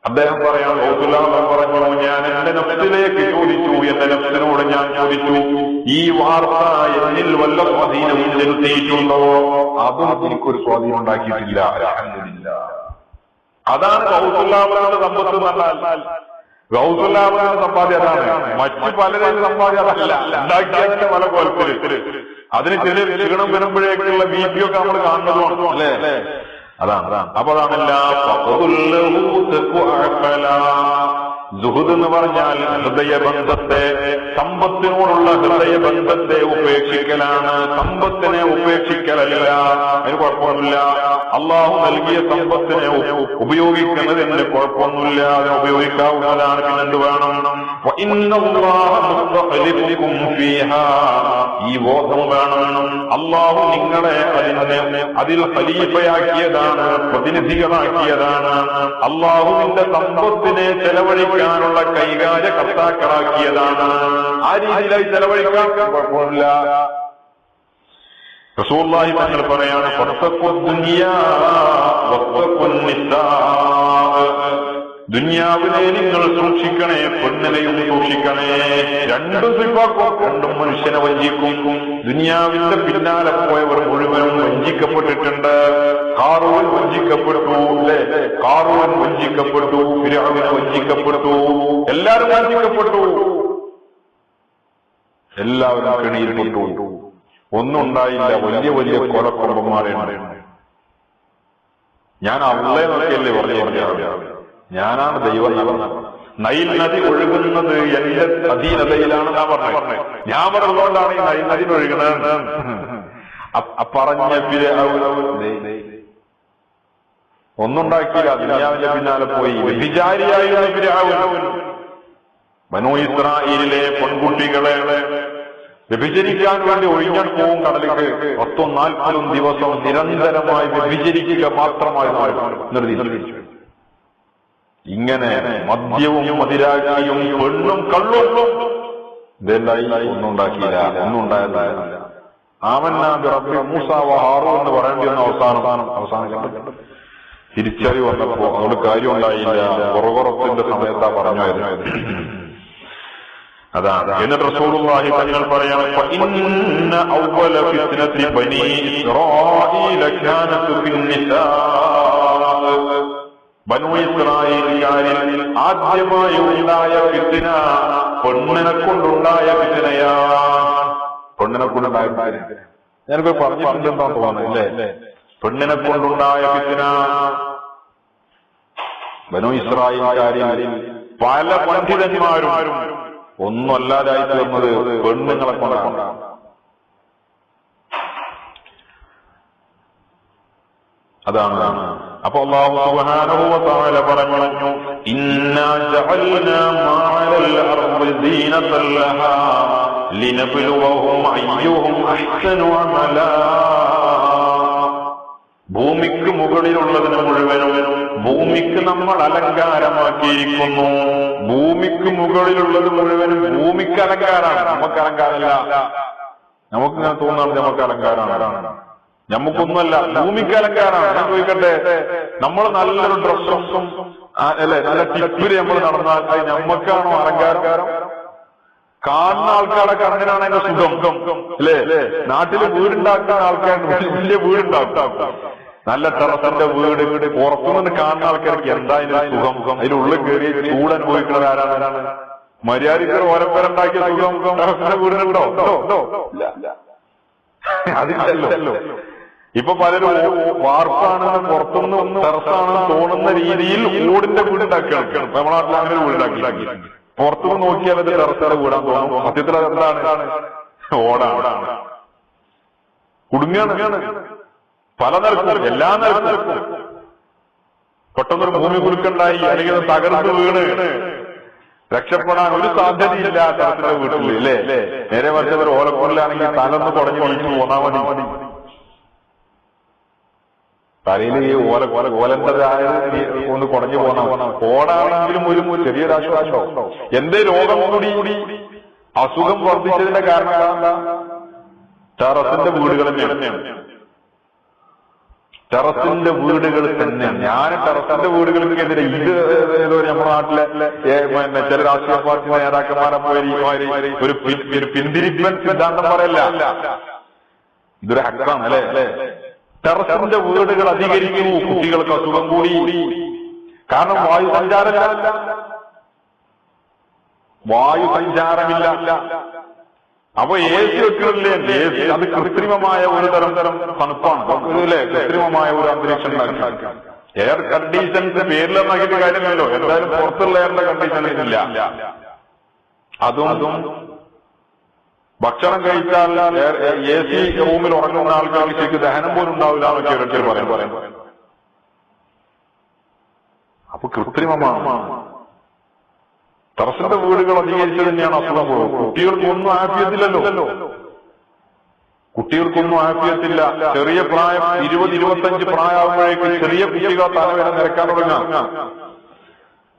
അദ്ദേഹം പറയാൻ ഗൗസുല്ലാഹ് പറഞ്ഞു, ഞാൻ എന്റെ നഫ്സിലേക്ക് ചോദിച്ചു, എന്റെ നഫ്സിനോട് ഞാൻ ചോദിച്ചു, ഈ വാർത്ത എന്നിൽ വല്ല സ്വാധീനവും ചെലുത്തിയിട്ടുണ്ടോ? അതും എനിക്കൊരു സ്വാധീനം ഉണ്ടാക്കിയിട്ടില്ല. അൽഹംദുലില്ലാഹ്. അതാണ് ഗൗസുല്ലാഹിന്റെ സമ്പത്ത് എന്നാൽ. ഗൗസുല്ലാഹിന്റെ സമ്പാദ്യം അതാണ്. മറ്റു പലരും സമ്പാദ്യം അതല്ല. ഉണ്ടാക്കിയതിന്റെ പല കോലത്തില് അതിന് ചെറിയ ക്ഷീണം വരുമ്പോഴേക്കുള്ള ബിപി ഒക്കെ നമ്മൾ കാണുന്നതുമാണ് അല്ലേ? അതാണ്. അപ്പൊ അതാണല്ല സുഹൃദ് എന്ന് പറഞ്ഞാൽ ഹൃദയബന്ധത്തെ, സമ്പത്തിനോടുള്ള ഹൃദയബന്ധത്തെ ഉപേക്ഷിക്കലാണ്. സമ്പത്തിനെ ഉപേക്ഷിക്കലല്ല, അതിന് കുഴപ്പമൊന്നുമില്ല. അള്ളാഹു നൽകിയ സമ്പത്തിനെ ഉപയോഗിക്കുന്നതിന് കുഴപ്പമൊന്നുമില്ല, അതിനെ ഉപയോഗിക്കാവുന്നതാണ്. പിന്നെന്ത് വേണം? ഈ ബോധം വേണം. അള്ളാഹു നിങ്ങളെ അതിൽ ഖലീഫയാക്കിയതാണ്, പ്രതിനിധികളാക്കിയതാണ്. അള്ളാഹുവിന്റെ സമ്പത്തിനെ ചെലവഴിക്കാനുള്ള കൈകാര്യകർത്താക്കളാക്കിയതാണ്. ആ രീതിയിലായി ചെലവഴിക്കാൻ കുഴപ്പമില്ല. റസൂലുള്ളാഹി തങ്ങൾ പറയാണ്, ദുനിയാവിനെ നിങ്ങൾ സൂക്ഷിക്കണേ, പെണ്ണിനെയും സൂക്ഷിക്കണേ. രണ്ടും സിഫാക്കും, രണ്ടും മനുഷ്യനെ വഞ്ചിക്കും. ദുനിയാവിന്റെ പിന്നാലെ പോയവർ മുഴുവനും വഞ്ചിക്കപ്പെട്ടിട്ടുണ്ട്. ഖാറൂൻ വഞ്ചിക്കപ്പെട്ടു അല്ലേ? ഖാറൂൻ വഞ്ചിക്കപ്പെട്ടു, ഫിർഔൻ വഞ്ചിക്കപ്പെട്ടു, എല്ലാവരും വഞ്ചിക്കപ്പെട്ടു. എല്ലാവരും കെണിയിൽപ്പെട്ടു. ഒന്നും ഉണ്ടായില്ല. വലിയ വലിയ കൊലക്കൊമ്പന്മാരാണ്. ഞാൻ അള്ളയെ നോക്കിയല്ലേ പറഞ്ഞു, ഞാനാണ് ദൈവം. നൈൽ നദി ഒഴുകുന്നത് എന്റെ അധീനതയിലാണെന്നാ പറഞ്ഞത്. ഞാൻ പറഞ്ഞതുകൊണ്ടാണ് ഈ നൈൽ നദി ഒഴുകുന്നത് പറഞ്ഞ. ഒന്നുണ്ടാക്കിയില്ല, ദുനിയാവിന്റെ പിന്നാലെ പോയി. വ്യഭിചാരിയായിരുന്നു ഫിർഔൻ. ബനൂ ഇസ്രായേലിലെ പെൺകുട്ടികളെ വ്യഭിചരിക്കാൻ വേണ്ടി ഒഴിഞ്ഞാൽ പോവും കടലിലേക്ക്. 40 ദിവസം നിരന്തരമായി വ്യഭിചരിക്കുക മാത്രമായി നിർദ്ദേശിച്ചു. ഇങ്ങനെ മദ്യവും മദിരാജിയും പെണ്ണും കള്ളും ഇതെല്ലായി ഒന്നും ഉണ്ടാക്കിയില്ല, ഒന്നും ഉണ്ടായതായിരുന്നില്ല. ആമന്നാബി റബ്ബി മൂസ വ ഹാറൂൻ എന്ന് പറയേണ്ടി വന്ന അവസാനം തിരിച്ചറിവ് വന്നപ്പോ അതുകൊണ്ട് കാര്യം ഉണ്ടായില്ല. പുറകുറത്തിന്റെ സമയത്താ പറഞ്ഞായിരുന്നു. അതാണ്. എന്നിട്ട് റസൂലുള്ളാഹി തങ്ങൾ പറയാണ്, ഇന്ന അവ്വല ഫിത്നതി ബനീ ഇസ്രായീല കാനത് ഫിന്നിസാ. ബനൂ ഇസ്രായേലിൽ ആദ്യമായി ഉണ്ടായ ഫിത്ന പെണ്ണിനെ കൊണ്ടുണ്ടായ ഫിത്നയാ. പെണ്ണിനെ കൊണ്ടുണ്ടായ ഫിത്ന ഞാനിപ്പോ പറഞ്ഞിട്ടുണ്ടെന്നാണ് തോന്നുന്നത് അല്ലേ? പെണ്ണിനെ കൊണ്ടുണ്ടായ ഫിത്ന. ബനൂ ഇസ്രായേലിൽ പല പണ്ഡിതന്മാരും ഒന്നും അല്ലാതായി തീർന്നത് പെണ്ണുങ്ങളെ കൊണ്ടാണ്. അതാണ്. അപ്പൊ അല്ലാഹു സുബ്ഹാനഹു വ തആല പറഞ്ഞു, ഇന്നാ ജഅൽനാ മഅൽ അർളി സീനതൻ ലഹാ ലിനബ്ലുവഹും അയ്യുഹും അഹ്സനു അമലാ. ഭൂമിക്ക് മുകളിലുള്ളതിന് മുഴുവനും ഭൂമിക്ക് നമ്മൾ അലങ്കാരമാക്കിയിരിക്കുന്നു. ഭൂമിക്ക് മുകളിലുള്ളത് മുഴുവനും ഭൂമിക്ക് അലങ്കാരമാണ്, നമുക്ക് അലങ്കാരമല്ല. നമുക്കിങ്ങനെ തോന്നുന്നത് നമുക്ക് അലങ്കാരമാണ്, നമുക്കൊന്നുമല്ല, ഭൂമിക്ക് അലങ്കാരമാണ്. ഞാൻ ചോദിക്കട്ടെ, നമ്മൾ നല്ലൊരു ഡ്രസ്സും അല്ലെ നല്ല ടിപ്പില് നമ്മൾ നടന്നാൽ അത് നമ്മക്കാണോ അലങ്കാരം? കാണുന്ന ആൾക്കാരുടെ കണ്ണിനാണ് അതിന്റെ സുഖം അല്ലേ? നാട്ടില് വീടുണ്ടാക്കുന്ന ആൾക്കാർ വലിയ വീടുണ്ടാക്കും, നല്ല ടെറസിന്റെ വീട്, പുറത്തുനിന്ന് കാണുന്ന ആൾക്കാർക്ക് എന്താ അതിന്റെ സുഖം? അതിനുള്ളിൽ കയറി ചൂട് അനുഭവിക്കുന്നത് ആരാണ്? മര്യാദയ്ക്ക് ഓരപ്പേരുണ്ടാക്കിയ സുഖം ടെറസിന്റെ വീടിനുണ്ടോ? അതില്ലല്ലോ. ഇപ്പൊ പലരും വാർപ്പാണെന്ന് പുറത്തുനിന്ന് ടെറസാണെന്ന് തോന്നുന്ന രീതിയിൽ ഓടിന്റെ വീടുണ്ടാക്കുകയാണ്. നമ്മുടെ നാട്ടിൽ അങ്ങനെ ഒരു വീടുണ്ടാക്കി പുറത്തുനിന്ന് നോക്കിയാൽ അത് ടെറസിന്റെ വീടാൻ തോന്നും. സത്യത്തിൽ അതെന്താണ്? ഓടാണ്. കുടുങ്ങാണ് പല നിലക്കും, എല്ലാ നിലക്കും. പെട്ടെന്നൊരു ഭൂമി കുലുക്കുണ്ടായി, അല്ലെങ്കിൽ തകർന്ന് വീണ് രക്ഷപ്പെടാൻ ഒരു സാധ്യതയില്ല ടെറസിന്റെ വീട്ടിൽ, അല്ലേ? നേരെ മറിച്ച് ഒരു ഓലക്കുള്ളിലാണെങ്കിൽ തലന്ന് കുടഞ്ഞു വീഴ്ച പോന്നാ മതി. തലയിൽ ഈ ഓലന്റേതായ ഒന്ന് കുടഞ്ഞു പോകണം. ഓടാണെങ്കിലും ഒരു ചെറിയൊരു ആശ്വാസം. എന്തേ രോഗം കൂടി അസുഖം വർദ്ധിച്ചതിന്റെ കാരണം എന്താ? ടെറസിന്റെ വീടുകൾ തന്നെയാണ്. ടെറസിന്റെ വീടുകൾ തന്നെ. ഞാൻ ടെറസിന്റെ വീടുകൾക്കെതിരെ ഇത് ഏതോ നമ്മുടെ നാട്ടിലെ ചില രാഷ്ട്രീയ പാർട്ടി നേതാക്കന്മാരെ ഒരു പിന്തിരിപ്പൻ സിദ്ധാന്തം പറയല്ല, ഇതൊരു ഹക്കാണ് അല്ലേ? ടെറസിന്റെ വീടുകൾ അധികരിക്കുന്നു, കുട്ടികൾക്ക് അസുഖം കൂടി. കാരണം വായുസഞ്ചാരമില്ല. അപ്പൊ AC വെക്കുന്നില്ലേ? അത് കൃത്രിമമായ ഒരു തരം തണുപ്പാണ്, അല്ലേ? കൃത്രിമമായ ഒരു അന്തരീക്ഷം ഉണ്ടാക്കി. എയർ കണ്ടീഷൻസ് പേരിലെന്നാക്കിയിട്ട് കാര്യമല്ലോ. എന്തായാലും പുറത്തുള്ള എയറിന്റെ കണ്ടീഷൻ ഇല്ല. അതും ഭക്ഷണം കഴിച്ചാൽ AC റൂമിൽ ഉറങ്ങുന്ന ആൾക്കാർക്ക് ശരിക്കും ദഹനം പോലും ഉണ്ടാവില്ല എന്നൊക്കെ ഓരോരുത്തർ പറയാം. അപ്പൊ കൃത്രിമമാണ്. ടെറസിന്റെ വീടുകൾ അധികരിച്ചത് തന്നെയാണ് അസുഖം പോകുന്നത്. കുട്ടികൾക്കൊന്നും ആഫിയത്തില്ലല്ലോ. കുട്ടികൾക്കൊന്നും ആഫിയത്തില്ല. ചെറിയ പ്രായം 20-25 പ്രായമാകുമ്പോഴേക്ക് ചെറിയ കുട്ടികൾ തലവേദന നിരക്കാൻ തുടങ്ങാം.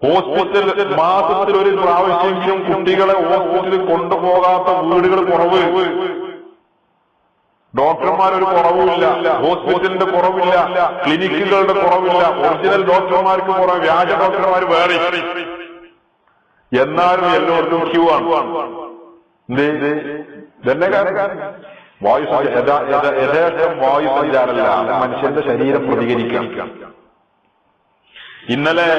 ഹോസ്പിറ്റൽ മാസത്തിൽ ഒരു പ്രാവശ്യമെങ്കിലും കുട്ടികളെ ഹോസ്പിറ്റലിൽ കൊണ്ടുപോകാത്ത വീടുകൾ കുറവ്. ഡോക്ടർമാരൊരു കുറവുമില്ല, ഹോസ്പിറ്റലിന്റെ കുറവില്ല, ക്ലിനിക്കുകളുടെ കുറവില്ല, ഒറിജിനൽ ഡോക്ടർമാർക്ക് കുറവ്, വ്യാജ ഡോക്ടർമാർ വേറെ. എന്നാലും എല്ലാവർക്കും ക്യൂ ആണ്. ഇതന്നെ കാരണം യഥേഷ്ടം വായു സഞ്ചാരമല്ല, മനുഷ്യന്റെ ശരീരം പ്രതികരിക്കാം. ഇന്നലെ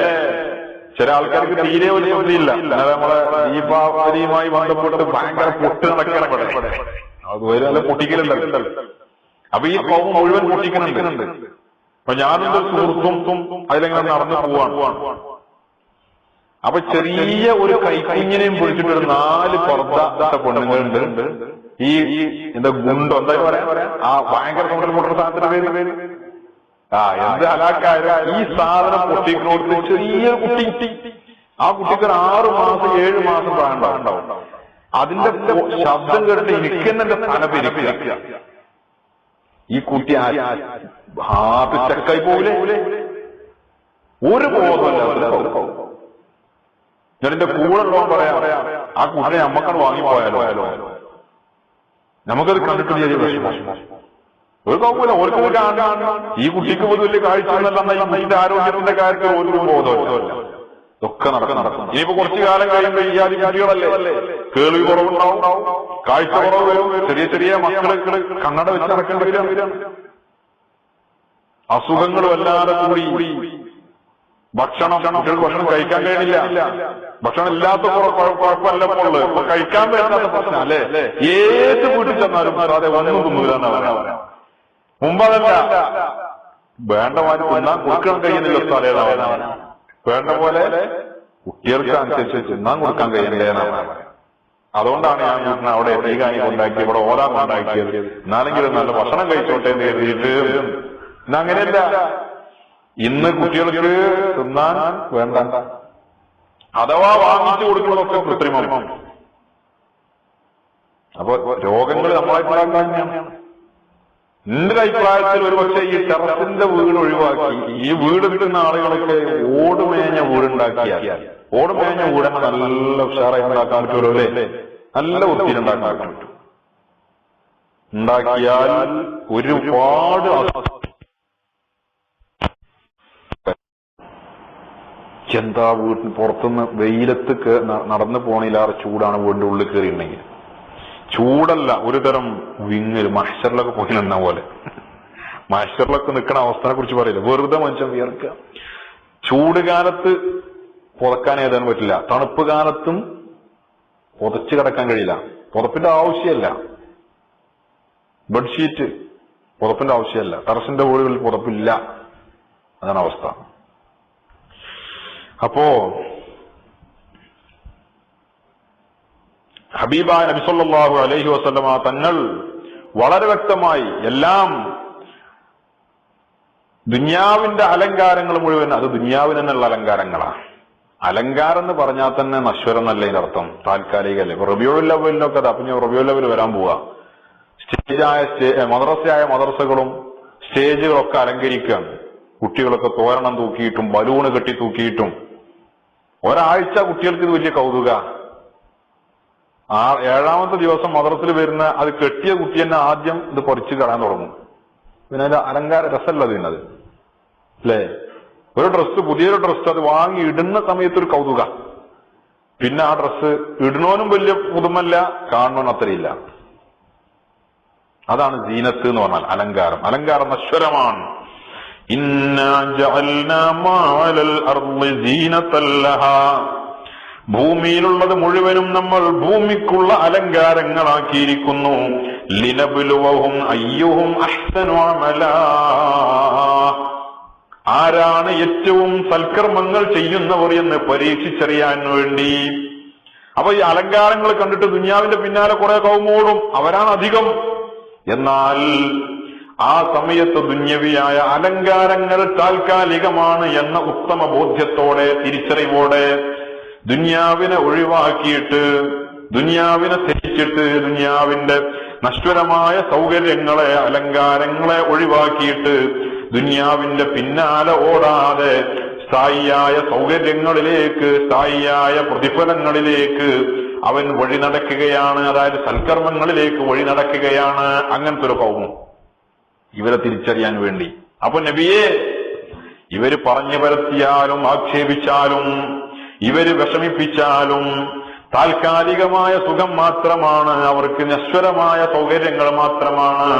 ചില ആൾക്കാർക്ക് തീരെ ഒരു ശ്രദ്ധയില്ല. നമ്മളെ ദീപാവലിയുമായി ബന്ധപ്പെട്ട് ഭയങ്കര പൊട്ട് നടക്കണ അതുവരെ നല്ല പൊട്ടിക്കലുണ്ടല്ലോ. അപ്പൊ ഈ കോപം മുഴുവൻ പൊട്ടിക്കുന്നുണ്ട്. അപ്പൊ ഞാനെന്റെ സുഹൃത്തും അതിലെങ്ങനെ നടന്നു പോവാണ്. അപ്പൊ ചെറിയ ഒരു കൈക്കുഞ്ഞിനെയും പിടിച്ചിട്ട് ഒരു 4 പുറത്ത പെണ്ണുങ്ങളുണ്ട്. ഈ എന്താ ഗുണ്ടോ എന്തായാലും പറയാ, ആ ഭയങ്കര പൊട്ടുന്ന സാധനത്തിന്റെ പേര് എന്ത് ഹലാക്കായാലും ഈ സാധനം പൊട്ടിക്കുന്നോട്ട് ചെറിയ കുട്ടി, ആ കുട്ടിക്ക് ഒരു 6 മാസം 7 മാസം പ്രായം ഉണ്ടാവും. അതിന്റെ ശബ്ദം കേട്ടിട്ട് എനിക്ക് എന്നെ തല പെരുക്കുക. ഈ കുട്ടി ഹാർട്ട് സ്റ്റക്കായി പോവില്ലേ? ഒരു ബോധമല്ല. ഞാൻ എന്റെ കൂടെ ഉള്ളവൻ പറയാ, ആ കുട്ടിയെ നമ്മക്കാണ് വാങ്ങിപ്പോയാലോ, നമുക്കത് കണ്ടിട്ട് ചെറിയ വിഷമം. ഒരു കുഴപ്പമില്ല, ഓർക്കും കാണാൻ. ഈ കുട്ടിക്ക് പോലും വലിയ കാഴ്ച ഇതിന്റെ ആരോഗ്യത്തിന്റെ കാര്യത്തിൽ ഒരു ബോധമല്ല. ഇതൊക്കെ നടക്കും. ഇനിയിപ്പോ കുറച്ചു കാലം കഴിയുമ്പോ ഈ ആദ്യ കുട്ടികളല്ലേ കേൾവി കുറവുണ്ടാവും, കാഴ്ച കുറവ് വരും. ചെറിയ മക്കള് കണ്ണട വെച്ച് നടക്കേണ്ടി വരിക. അസുഖങ്ങൾ വല്ലാതെ കൂടി. ഭക്ഷണം കഴിക്കാൻ കഴിയുന്നില്ല. ഭക്ഷണം ഇല്ലാത്ത കുഴപ്പമല്ല, കഴിക്കാൻ പറ്റാത്ത പ്രശ്നം അല്ലേ? ഏത് വീട്ടിൽ ചെന്നാലും അതെ ഒന്നും തിന്നൂലെന്നാ പറയാ. മുമ്പതല്ല, വേണ്ട മാറ്റി തിന്നാൻ കൊടുക്കാൻ കഴിയുന്നില്ല സ്ഥലമാണ്. വേണ്ട പോലെ കുട്ടികൾക്ക് അനുസരിച്ച് തിന്നാൻ കൊടുക്കാൻ കഴിയണ്ടേന്നാണ്. അതുകൊണ്ടാണ് ഞാൻ വീട്ടിന് അവിടെ തീകാനി കൊണ്ടാക്കി, ഇവിടെ ഓരാൻ കൊണ്ടാക്കിയത്. എന്നാലെങ്കിലും നല്ല ഭക്ഷണം കഴിച്ചോട്ടെ എന്ന് കരുതിയിട്ട്. ഇന്ന് അങ്ങനെയല്ല. ഇന്ന് കുട്ടികൾക്ക് തിന്നാൻ വേണ്ട, അഥവാ വാങ്ങിച്ചു കൊടുക്കുന്നതൊക്കെ കൃത്രിമം. അപ്പൊ രോഗങ്ങൾ നമ്മളായിട്ടുള്ള തന്നെയാണ്. എന്റെ അഭിപ്രായത്തിൽ ഒരുപക്ഷെ ഈ ടെറസിന്റെ വീട് ഒഴിവാക്കി ഈ വീട് കിട്ടുന്ന ആളുകളൊക്കെ ഓടുമേഞ്ഞ വീടുണ്ടാക്കിയാൽ, ഓടുമേഞ്ഞ വീടന്നെ നല്ല ഉഷാറായി ഉണ്ടാക്കാൻ പറ്റുമല്ലോ അല്ലേ? നല്ല വൃത്തിയിലുണ്ടാക്കാൻ പറ്റും. ഉണ്ടാക്കിയാൽ ഒരുപാട് എന്താ വീട്ടിന് പുറത്തുനിന്ന് വെയിലത്ത് നടന്നു പോണില്ലാതെ ചൂടാണ് വീടിന്റെ ഉള്ളിൽ കയറിയിട്ടുണ്ടെങ്കിൽ. ചൂടല്ല, ഒരു തരം വിങ്ങൽ. മഹ്ശറിലൊക്കെ പോയി നിന്ന പോലെ. മഹ്ശറിലൊക്കെ നിൽക്കുന്ന അവസ്ഥയെ കുറിച്ച് പറയില്ല, വെറുതെ മനുഷ്യൻ വിയർക്കുക. ചൂട് കാലത്ത് പുതക്കാൻ ഏതാനും പറ്റില്ല, തണുപ്പ് കാലത്തും പുതച്ച് കിടക്കാൻ കഴിയില്ല. പുതപ്പിന്റെ ആവശ്യമല്ല, ബെഡ്ഷീറ്റ് പുതപ്പിന്റെ ആവശ്യമല്ല. ടെറസിന്റെ വീടുകളിൽ പുതപ്പില്ല, അതാണ് അവസ്ഥ. അപ്പോ ഹബീബായ നബി സല്ലല്ലാഹു അലൈഹി വസല്ലമ തങ്ങൾ വളരെ വ്യക്തമായി എല്ലാം ദുനിയാവിന്റെ അലങ്കാരങ്ങൾ മുഴുവൻ അത് ദുനിയാവിന് തന്നെയുള്ള അലങ്കാരങ്ങളാണ്. അലങ്കാരം എന്ന് പറഞ്ഞാൽ തന്നെ നശ്വരം എന്നല്ല ഇതിനർത്ഥം, താൽക്കാലികല്ലേ. ഇപ്പൊ റബീഉൽ അവ്വലിനൊക്കെ അപ്പൊ ഞാൻ റബീഉൽ അവ്വൽ വരാൻ പോവാ. മദ്രസയായ മദ്രസകളും സ്റ്റേജുകളൊക്കെ അലങ്കരിക്കുകയാണ്. കുട്ടികളൊക്കെ തോരണം തൂക്കിയിട്ടും ബലൂണ് കെട്ടി തൂക്കിയിട്ടും. ഒരാഴ്ച കുട്ടികൾക്ക് ഇത് വലിയ കൗതുക. ഏഴാമത്തെ ദിവസം മദ്രസയിൽ വരുന്ന അത് കെട്ടിയ കുട്ടി തന്നെ ആദ്യം ഇത് പൊറിച്ച് കളയാൻ തുടങ്ങും. പിന്നെ അതിന്റെ അലങ്കാര രസമല്ല ഇതിനത്, അല്ലേ? ഒരു ഡ്രസ്സ്, പുതിയൊരു ഡ്രസ്സ് അത് വാങ്ങി ഇടുന്ന സമയത്തൊരു കൗതുക. പിന്നെ ആ ഡ്രസ്സ് ഇടുന്നവനും വലിയ പുതുമല്ല, കാണുന്നവനും അത്രയില്ല. അതാണ് സീനത്ത് എന്ന് പറഞ്ഞാൽ അലങ്കാരം. അലങ്കാരം നശ്വരമാണ്. ഇന്നാ ജഅൽനാ മാ അലൽ അർളി സീനത്തൻ ലഹാ, ഭൂമിയിലുള്ളത് മുഴുവനും നമ്മൾ ഭൂമിക്കുള്ള അലങ്കാരങ്ങളാക്കിയിരിക്കുന്നു. ലിനബ്ലുവഹും അയ്യുഹും അഹ്സനു അമലാ, ആരാണ് ഏറ്റവും സൽക്കർമ്മങ്ങൾ ചെയ്യുന്നവർ എന്ന് പരീക്ഷിച്ചറിയാൻ വേണ്ടി. അപ്പൊ ഈ അലങ്കാരങ്ങൾ കണ്ടിട്ട് ദുനിയാവിന്റെ പിന്നാലെ കുറെ കൗമോടും, അവരാണ് അധികം. എന്നാൽ ആ സമയത്ത് ദുന്യവിയായ അലങ്കാരങ്ങൾ താൽക്കാലികമാണ് എന്ന ഉത്തമ ബോധ്യത്തോടെ, തിരിച്ചറിവോടെ ദുനിയാവിനെ ഒഴിവാക്കിയിട്ട്, ദുനിയാവിനെ ത്യജിച്ചിട്ട്, ദുനിയാവിന്റെ നശ്വരമായ സൗകര്യങ്ങളെ, അലങ്കാരങ്ങളെ ഒഴിവാക്കിയിട്ട് ദുനിയാവിന്റെ പിന്നാലെ ഓടാതെ സ്ഥായിയായ സൗകര്യങ്ങളിലേക്ക്, സ്ഥായിയായ പ്രതിഫലങ്ങളിലേക്ക് അവൻ വഴി നടക്കുകയാണ്. അതായത് സൽക്കർമ്മങ്ങളിലേക്ക് വഴി നടക്കുകയാണ്. അങ്ങനത്തെ ഒരു കൗമും ഇവരെ തിരിച്ചറിയാൻ വേണ്ടി. അപ്പൊ നബിയെ, ഇവര് പറഞ്ഞു പരത്തിയാലും ആക്ഷേപിച്ചാലും ഇവര് വിഷമിപ്പിച്ചാലും താൽക്കാലികമായ സുഖം മാത്രമാണ്, അവർക്ക് നശ്വരമായ സൗകര്യങ്ങൾ മാത്രമാണ്.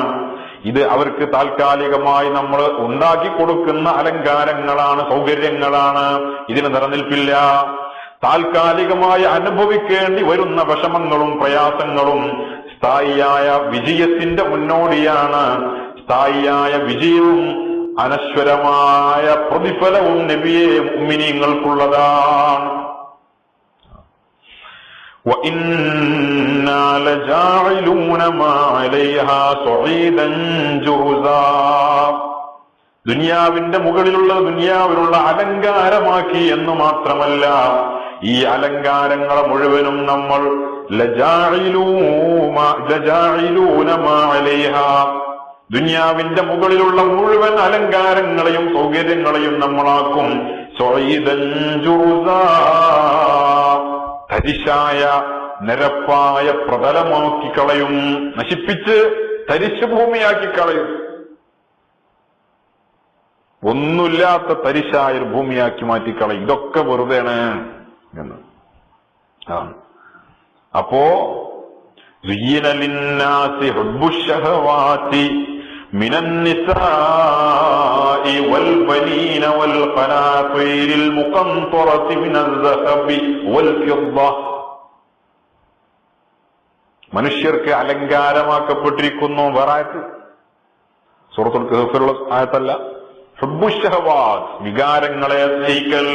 ഇത് അവർക്ക് താൽക്കാലികമായി നമ്മൾ ഉണ്ടാക്കി കൊടുക്കുന്ന അലങ്കാരങ്ങളാണ്, സൗകര്യങ്ങളാണ്. ഇതിന് നിലനിൽപ്പില്ല. താൽക്കാലികമായി അനുഭവിക്കേണ്ടി വരുന്ന വിഷമങ്ങളും പ്രയാസങ്ങളും സ്ഥായിയായ വിജയത്തിന്റെ മുന്നോടിയാണ്. സ്ഥായിയായ വിജയവും അനശ്വരമായ പ്രതിഫലവും നബിയെ മുഅ്മിനീങ്ങൾക്കുള്ളതാണ്. وَإِنَّا لَجَاعِلُونَ مَا عَلَيْهَا صَعِيدًا جُرُزًا, ദുനിയാവിന്റെ മുകളിലുള്ള ദുനിയാവിലുള്ള അലങ്കാരമാക്കി എന്ന് മാത്രമല്ല, ഈ അലങ്കാരങ്ങളെ മുഴുവനും നമ്മൾ ലജാഇലൂന മാ അലൈഹാ, ദുനിയാവിന്റെ മുകളിലുള്ള മുഴുവൻ അലങ്കാരങ്ങളെയും സൗകര്യങ്ങളെയും നമ്മളാക്കും സ്വഈദൻ ജുറുസാ, തരിശായ നിരപ്പായ പ്രതലമാക്കി കളയും, നശിപ്പിച്ച് തരിശു ഭൂമിയാക്കി കളയും. ഒന്നുമില്ലാത്ത തരിശായൊരു ഭൂമിയാക്കി മാറ്റിക്കളയും. ഇതൊക്കെ വെറുതെയാണ് എന്ന്. അപ്പോ زين للناس حب الشهوات من النساء والبنين والقناطير المقنطرة من الذهب والفضة, മനുഷ്യർക്ക് അലങ്കാരമാക്കപ്പെട്ടിരിക്കുന്നു. വേറായത്ത് സൂറത്തുൽ കഹ്ഫിലുള്ള ആയത്തല്ല. ഹുബ്ബു ശഹവാത്ത്, വികാരങ്ങളെ സ്നേഹിക്കൽ.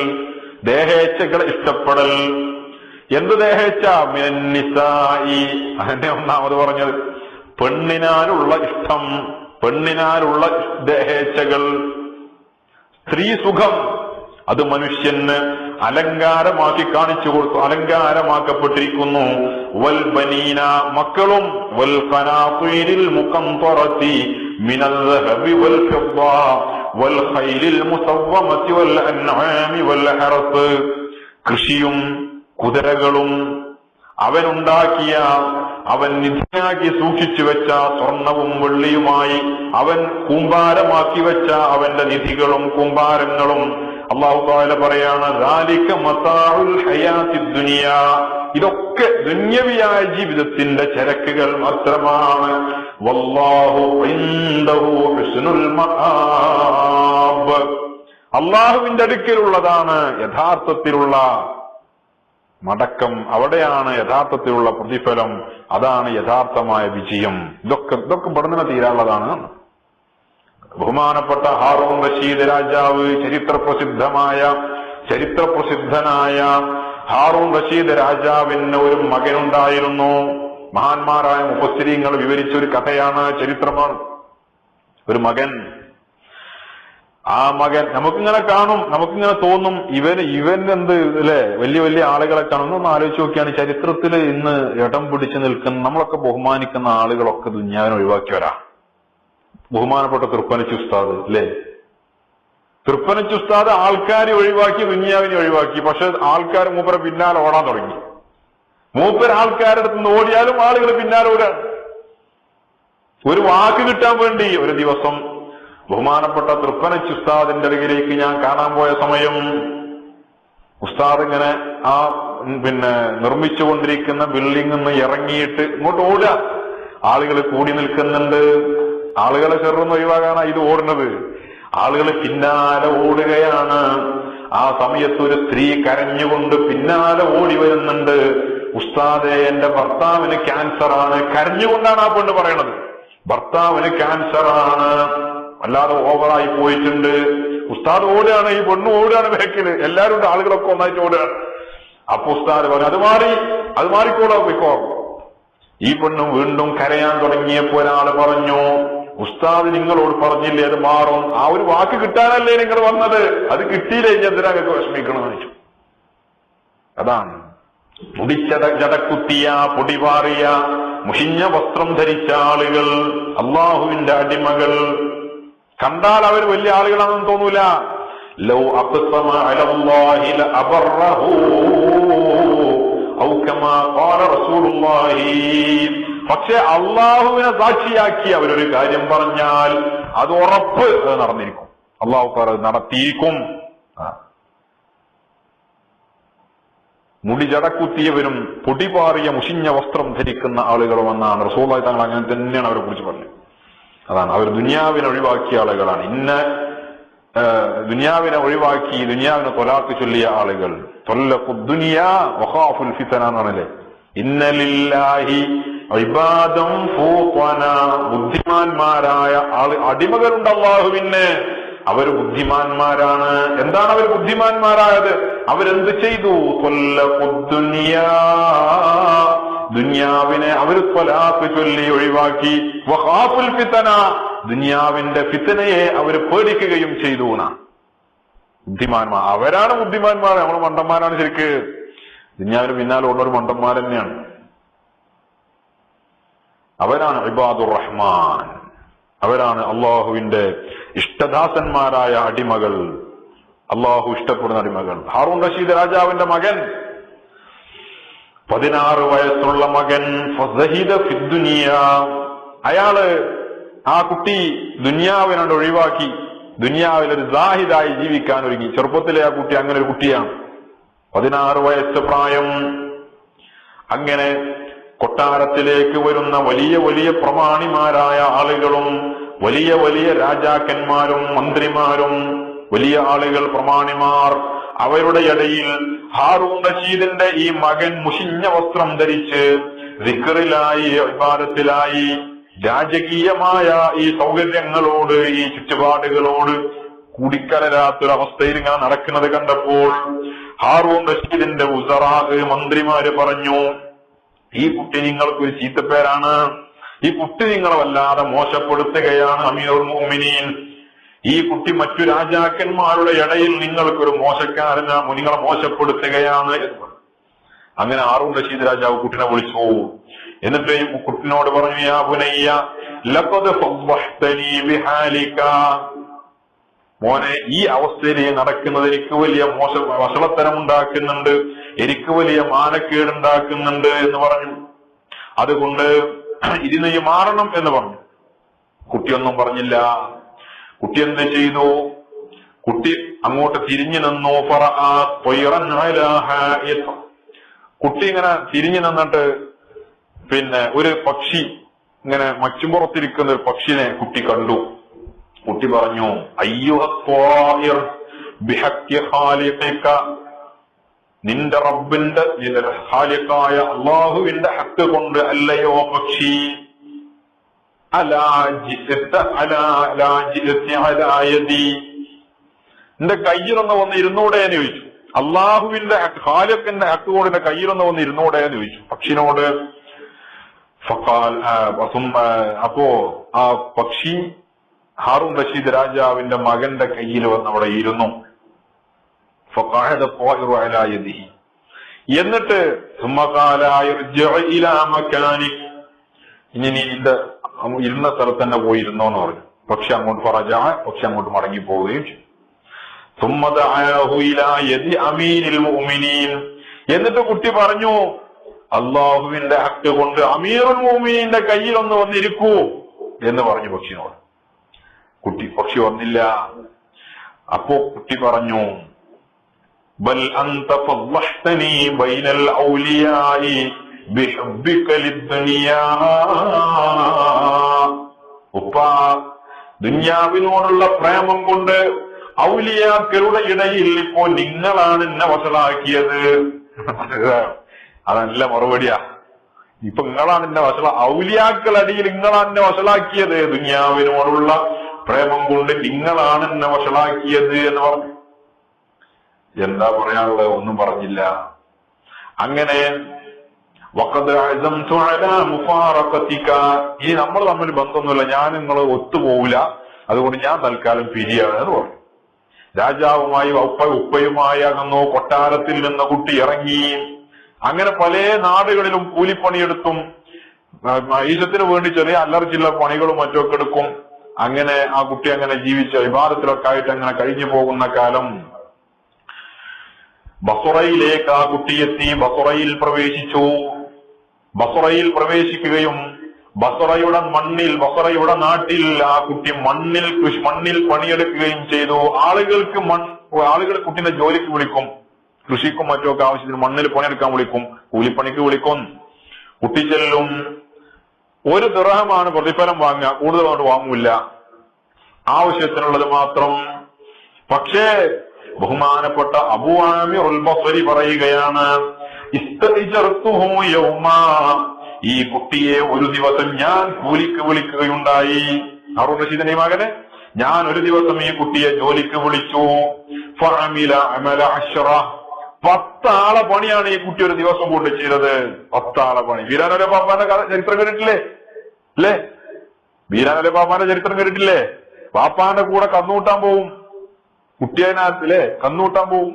ദേഹേച്ഛകളെ ഇഷ്ടപ്പെടൽ. എന്ത് ദേഹേച്ഛ? മിനന്നിസായി, അതിനെ ഒന്നാമത് പറഞ്ഞത്. പെണ്ണിനാലുള്ള ഇഷ്ടം, പെണ്ണിനാലുള്ള ദേഹേച്ഛകൾ. സ്ത്രീ സുഖം അത് മനുഷ്യന് അലങ്കാരമാക്കി കാണിച്ചു കൊടുത്തു, അലങ്കാരമാക്കപ്പെട്ടിരിക്കുന്നു. വൽ ബനീന, മക്കളും. വൽ ഖനാതീരിൽ മുഖന്തറതി മിനൽ ദഹബി വൽ ഫിദ്ദ വൽ ഖൈലിൽ മുസവ്വമതി വൽ അൻആമി വൽ ഹറസ്. കൃഷിയും കുതിരകളും അവനുണ്ടാക്കിയ, അവൻ നിധിയാക്കി സൂക്ഷിച്ചു വെച്ച സ്വർണവും വെള്ളിയുമായി അവൻ കൂമ്പാരമാക്കി വെച്ച അവന്റെ നിധികളും കൂമ്പാരങ്ങളും. അല്ലാഹു തആല പറയാണ്, ദാലിക മതാഉൽ ഹയാത്തിദ് ദുനിയ, ഇതൊക്കെ ദുന്യവിയായ ജീവിതത്തിന്റെ ചരക്കുകൾ മാത്രമാണ്. വല്ലാഹു ഇൻദഹു ഹുസ്നുൽ മആബ്, അല്ലാഹുവിന്റെ അടുക്കലുള്ളതാണ് യഥാർത്ഥത്തിലുള്ള മടക്കം, അവിടെയാണ് യഥാർത്ഥത്തിലുള്ള പ്രതിഫലം, അതാണ് യഥാർത്ഥമായ വിജയം. ഇതൊക്കെ പഠന തീരാനുള്ളതാണ്. ബഹുമാനപ്പെട്ട ഹാറൂൺ റഷീദ് രാജാവ്, ചരിത്രപ്രസിദ്ധനായ ഹാറൂൺ റഷീദ് രാജാവിന് ഒരു മകനുണ്ടായിരുന്നു. മഹാന്മാരായ മുഫസ്സിരീങ്ങൾ വിവരിച്ച ഒരു കഥയാണ്, ചരിത്രമാണ്. ഒരു മകൻ, ആ മകൻ നമുക്കിങ്ങനെ കാണും, നമുക്കിങ്ങനെ തോന്നും ഇവൻ എന്ത് അല്ലെ, വലിയ വലിയ ആളുകളെ കാണും. ഒന്ന് ആലോചിച്ച് നോക്കിയാണ്, ചരിത്രത്തിൽ ഇന്ന് ഇടം പിടിച്ചു നിൽക്കുന്ന, നമ്മളൊക്കെ ബഹുമാനിക്കുന്ന ആളുകളൊക്കെ ദുനിയാവിനെ ഒഴിവാക്കിയവരാ. ബഹുമാനപ്പെട്ട തൃപ്പനച്ചി ഉസ്താദ് അല്ലേ, തൃപ്പനച്ചി ഉസ്താദ് ആൾക്കാരെ ഒഴിവാക്കി, ദുനിയാവിനെ ഒഴിവാക്കി. പക്ഷെ ആൾക്കാർ മൂപ്പരെ പിന്നാലെ ഓടാൻ തുടങ്ങി. മൂപ്പർ ആൾക്കാരുടെ അടുത്ത് നിന്ന് ഓടിയാലും ആളുകൾ പിന്നാലെ ഓടാൻ. ഒരു വാക്ക് കിട്ടാൻ വേണ്ടി ഒരു ദിവസം ബഹുമാനപ്പെട്ട തൃപ്പനച്ചി ഉസ്താദിന്റെ അരികിലേക്ക് ഞാൻ കാണാൻ പോയ സമയം, ഉസ്താദ് ഇങ്ങനെ ആ നിർമ്മിച്ചുകൊണ്ടിരിക്കുന്ന ബിൽഡിംഗ് നിന്ന് ഇറങ്ങിയിട്ട് ഇങ്ങോട്ട് ഓടുക. ആളുകൾ കൂടി നിൽക്കുന്നുണ്ട്. ആളുകളെ ചെറുന്ന് ഒഴിവാകാനാണ് ഇത് ഓടുന്നത്. ആളുകൾ പിന്നാലെ ഓടുകയാണ്. ആ സമയത്ത് ഒരു സ്ത്രീ കരഞ്ഞുകൊണ്ട് പിന്നാലെ ഓടി വരുന്നുണ്ട്. ഉസ്താദെ, എന്റെ ഭർത്താവിന് ക്യാൻസർ ആണ്. കരഞ്ഞുകൊണ്ടാണ് ആ പെണ്ണ് പറയണത്, ഭർത്താവിന് ക്യാൻസർ ആണ്, അല്ലാതെ ഓവറായി പോയിട്ടുണ്ട്. ഉസ്താദ് ഓടുകയാണ്, ഈ പെണ്ണ് ഓടുകയാണ് ബാക്കില്. എല്ലാവരും ആളുകളൊക്കെ ഒന്നായിട്ട് ഓടുകയാണ്. അപ്പൊ ഉസ്താദ് പറഞ്ഞു, അത് മാറിക്കോളാ പോയിക്കോ. ഈ പെണ്ണ് വീണ്ടും കരയാൻ തുടങ്ങിയപ്പോ ഒരാള് പറഞ്ഞു, ഉസ്താദ് നിങ്ങളോട് പറഞ്ഞില്ലേ അത് മാറും? ആ ഒരു വാക്ക് കിട്ടാനല്ലേ നിങ്ങൾ വന്നത്? അത് കിട്ടിയില്ലേ, ഇനി എന്തിനാകെ വിഷമിക്കണമെന്ന് ചോദിച്ചു. അതാണ് മുടിച്ച ജടക്കുത്തിയ, പൊടിപാറിയ, മുഷിഞ്ഞ വസ്ത്രം ധരിച്ച ആളുകൾ, അള്ളാഹുവിന്റെ അടിമകൾ. കണ്ടാൽ അവർ വലിയ ആളുകളാണെന്ന് തോന്നൂല. ലൗ അഖ്സമ അലല്ലാഹി ലഅബറഹു ഔ കമാ ഖാല റസൂലുള്ളാഹി. പക്ഷെ അള്ളാഹുവിനെ സാക്ഷിയാക്കി അവരൊരു കാര്യം പറഞ്ഞാൽ അത് ഉറപ്പ് അത് നടന്നിരിക്കും. അള്ളാഹു താല നടത്തിയിരിക്കും. മുടി ജടക്കുത്തിയവരും പൊടിപാറിയ മുഷിഞ്ഞ വസ്ത്രം ധരിക്കുന്ന ആളുകളുമെന്നാണ് റസൂലുള്ളാഹി തങ്ങൾ അങ്ങനെ തന്നെയാണ് അവരെ കുറിച്ച് പറഞ്ഞത്. അതാണ്, അവർ ദുനിയാവിനെ ഒഴിവാക്കിയ ആളുകളാണ്. ദുനിയാവിനെ ഒഴിവാക്കി ദുനിയാവിനെ തൊലാക്ക് ചൊല്ലിയ ആളുകൾ. തൊല്ലഖുദ്ദുനിയ വഖാഫുൽ ഫിതന എന്നാണല്ലേ. ഇന്ന ലില്ലാഹി ഇബാദൻ ഫൂതന, ബുദ്ധിമാന്മാരായ അടിമകളുണ്ട് അല്ലാഹുവിന്. അവർ ബുദ്ധിമാന്മാരാണ്. എന്താണ് അവർ ബുദ്ധിമാന്മാരായത്? അവരെന്ത് ചെയ്തു? തൊല്ലഖുദ്ദുനിയ, ദുനിയാവിനെ അവർ ത്വലാഖ് ചൊല്ലി ഒഴിവാക്കി. വഖാഫുൽ ഫിതന, ദുനിയാവിന്റെ ഫിതനയെ അവർ പേടിക്കുകയും ചെയ്തു. ബുദ്ധിമാന്മാർ അവരാണ് ബുദ്ധിമാന്മാർ. നമ്മൾ മണ്ടന്മാരാണ് ശരിക്ക്. ദുനിയാവിന് പിന്നാലെ ഉള്ളൊരു മണ്ടന്മാർ തന്നെയാണ്. അവരാണ് ഇബാദുർ റഹ്മാൻ, അവരാണ് അള്ളാഹുവിന്റെ ഇഷ്ടദാസന്മാരായ അടിമകൾ, അള്ളാഹു ഇഷ്ടപ്പെടുന്ന അടിമകൾ. ഹാറൂൺ റഷീദ് രാജാവിന്റെ മകൻ, 16 വയസ്സുള്ള മകൻ, ഫസഹിദ ഫിദ്ദുനിയ, ആ കുട്ടി ദുനിയാവിനോട് ഒഴിവാക്കി ദുനിയാവിലൊരു സാഹിദായി ജീവിക്കാൻ ഒരുങ്ങി. ചെറുപ്പത്തിലെ ആ കുട്ടി അങ്ങനെ ഒരു കുട്ടിയാണ്, 16 വയസ്സ് പ്രായം. അങ്ങനെ കൊട്ടാരത്തിലേക്ക് വരുന്ന വലിയ വലിയ പ്രമാണിമാരായ ആളുകളും വലിയ വലിയ രാജാക്കന്മാരും മന്ത്രിമാരും വലിയ ആളുകൾ, പ്രമാണിമാർ, അവരുടെ ഇടയിൽ ഹാറൂൺ റഷീദിന്റെ ഈ മകൻ മുഷിഞ്ഞ വസ്ത്രം ധരിച്ച് ദിക്റിലായി, ഇബാദത്തിലായി, രാജകീയമായ ഈ സൗകര്യങ്ങളോട്, ഈ ചുറ്റുപാടുകളോട് കൂടിക്കലരാത്തൊരവസ്ഥയിൽ ഇങ്ങനെ നടക്കുന്നത് കണ്ടപ്പോൾ ഹാറൂൺ റഷീദിന്റെ ഉസറാ മന്ത്രിമാര് പറഞ്ഞു, ഈ കുട്ടി നിങ്ങൾക്കൊരു ചീത്തപ്പേരാണ്, ഈ കുട്ടി നിങ്ങളെ വല്ലാതെ മോശപ്പെടുത്തുകയാണ് അമീറുൽ മുഅ്മിനീൻ, ഈ കുട്ടി മറ്റു രാജാക്കന്മാരുടെ ഇടയിൽ നിങ്ങൾക്കൊരു മോശക്കാരനാ, നിങ്ങളെ മോശപ്പെടുത്തുകയാണ് എന്ന് പറഞ്ഞു. അങ്ങനെ ഹാറൂൺ റഷീദ് രാജാവ് കുട്ടിനെ വിളിച്ചു. എന്നിട്ട് കുട്ടിനോട് പറഞ്ഞു, യാ ബുനയ്യ ലഖദ് ഫദ്ദഹ്തനീ ബിഹാലിക, മോനെ ഈ അവസ്ഥയിൽ നടക്കുന്നത് എനിക്ക് വലിയ വഷളത്തരം ഉണ്ടാക്കുന്നുണ്ട്, എനിക്ക് വലിയ മാനക്കേടുണ്ടാക്കുന്നുണ്ട് എന്ന് പറഞ്ഞു. അതുകൊണ്ട് ഇതിന് നീ മാറണം എന്ന് പറഞ്ഞു. കുട്ടിയൊന്നും പറഞ്ഞില്ല. കുട്ടി എന്ത് ചെയ്തു? കുട്ടി അങ്ങോട്ട് തിരിഞ്ഞു നിന്നു. കുട്ടി ഇങ്ങനെ തിരിഞ്ഞു നിന്നിട്ട് ഒരു പക്ഷി ഇങ്ങനെ മച്ചുമ്പുറത്തിരിക്കുന്ന ഒരു പക്ഷിനെ കുട്ടി കണ്ടു. കുട്ടി പറഞ്ഞു, അയ്യുഹ ബിഹഖി ഖാലിഖിക, നിന്റെ റബ്ബിന്റെ ഖാലിഖായ അല്ലാഹുവിന്റെ ഹക്ക് കൊണ്ട് അല്ലയോ പക്ഷി, എന്റെ കയ്യിലൊന്ന് വന്ന് ഇരുന്നൂടെ എന്ന് ചോദിച്ചു. അള്ളാഹുവിന്റെ ഖാലിഖിന്റെ ഹക്ക് കൊണ്ട് എന്റെ കയ്യിലൊന്ന് വന്ന് ഇരുന്നൂടെ എന്ന് ചോദിച്ചു പക്ഷിനോട്. അപ്പോ ആ പക്ഷി ഹാറൂൺ റഷീദ് രാജാവിന്റെ മകന്റെ കയ്യിൽ വന്ന് അവിടെ ഇരുന്നു. എന്നിട്ട് ഇനി നിന്റെ ഇരുന്ന സ്ഥലത്ത് തന്നെ പോയിരുന്നോ എന്ന് പറഞ്ഞു. പക്ഷെ അങ്ങോട്ട് പക്ഷെ അങ്ങോട്ട് മടങ്ങി പോവുകയും ചെയ്തു. എന്നിട്ട് കുട്ടി പറഞ്ഞു, അള്ളാഹുവിന്റെ ഹക്ക് കൊണ്ട് അമീറുൽ മുഅ്മിനീന്റെ കയ്യിൽ ഒന്ന് വന്നിരിക്കൂ എന്ന് പറഞ്ഞു പക്ഷിനോട്. പക്ഷി വന്നില്ല. അപ്പോ കുട്ടി പറഞ്ഞു, ബൽ അൻത ഫദ്ദഹ്തനീ ബൈനൽ ഔലിയാഇ ബിഹുബ്ബിക ലിദ്ദുനിയാ. ഉപ്പാ, ദുനിയാവിനോടുള്ള പ്രേമം കൊണ്ട് ഔലിയാക്കളുടെ ഇടയിൽ ഇപ്പോ നിങ്ങളാണ് എന്നെ വഷളാക്കിയത്. അതല്ല മറുപടിയാ. ഇപ്പൊ നിങ്ങളാണ് എന്നെ ഔലിയാക്കളടിയിൽ നിങ്ങളാണ് എന്നെ വഷളാക്കിയത്, ദുനിയാവിനോടുള്ള പ്രേമം കൊണ്ട് നിങ്ങളാണ് എന്നെ വഷളാക്കിയത് എന്ന് പറഞ്ഞു. എന്താ പറയാനുള്ളത്? ഒന്നും പറഞ്ഞില്ല. അങ്ങനെ ഈ നമ്മൾ തമ്മിൽ ബന്ധമൊന്നുമില്ല, ഞാൻ നിങ്ങൾ ഒത്തുപോകില്ല, അതുകൊണ്ട് ഞാൻ തൽക്കാലം പിരിയാണ് എന്ന് പറഞ്ഞു. രാജാവുമായി ഉപ്പയുമായി അകന്നു. കൊട്ടാരത്തിൽ നിന്ന് കുട്ടി ഇറങ്ങി. അങ്ങനെ പല നാടുകളിലും കൂലിപ്പണിയെടുത്തും ഈശത്തിന് വേണ്ടി ചെറിയ അല്ലറ ചില്ലറ പണികളും മറ്റൊക്കെ എടുക്കും. അങ്ങനെ ആ കുട്ടി അങ്ങനെ ജീവിച്ച വിവാദത്തിലൊക്കെ ആയിട്ട് അങ്ങനെ കഴിഞ്ഞു പോകുന്ന കാലം ബസ്റയിലേക്ക് ആ കുട്ടിയെത്തി. ബസ്റയിൽ പ്രവേശിച്ചു. ബസ്റയിൽ പ്രവേശിക്കുകയും ബസ്റയുടെ നാട്ടിൽ ആ കുട്ടി മണ്ണിൽ പണിയെടുക്കുകയും ചെയ്തു. ആളുകൾ കുട്ടീനെ ജോലിക്ക് വിളിക്കും, കൃഷിക്കും മറ്റുമൊക്കെ ആവശ്യത്തിന് മണ്ണിൽ പണിയെടുക്കാൻ വിളിക്കും, കൂലിപ്പണിക്ക് വിളിക്കും. കുട്ടി ചെല്ലും. 1 ദിർഹമാണ് പ്രതിഫലം വാങ്ങുക, കൂടുതൽ കൊണ്ട് വാങ്ങൂല, ആവശ്യത്തിനുള്ളത് മാത്രം. പക്ഷേ ബഹുമാനപ്പെട്ട അബൂ ആമിർ അൽ ബസ്രി പറയുകയാണ്, ഇസ്തഅജർതുഹു യൗമാ, ഈ കുട്ടിയെ ഒരു ദിവസം ഞാൻ കൂലിക്ക് വിളിക്കുകയുണ്ടായി. ഹാറൂൺ റഷീദിന്റെ മകനെ ഞാൻ ഒരു ദിവസം ഈ കുട്ടിയെ ജോലിക്ക് വിളിച്ചു. ഫഅമില അമല 10, 10 ആളെ പണിയാണ് ഈ കുട്ടി ഒരു ദിവസം കൊണ്ട് ചെയ്തത്. 10 ആളെ പണി. വീരാനൊരു പാപ്പാന്റെ ചരിത്രം കേട്ടിട്ടില്ലേ? അല്ലേ? വീരാനൊരു പാപ്പാന്റെ ചരിത്രം കേട്ടിട്ടില്ലേ? പാപ്പാന്റെ കൂടെ കന്നൂട്ടാൻ പോവും, കുട്ടിയതിനകത്തില്ലേ കന്നൂട്ടാൻ പോവും.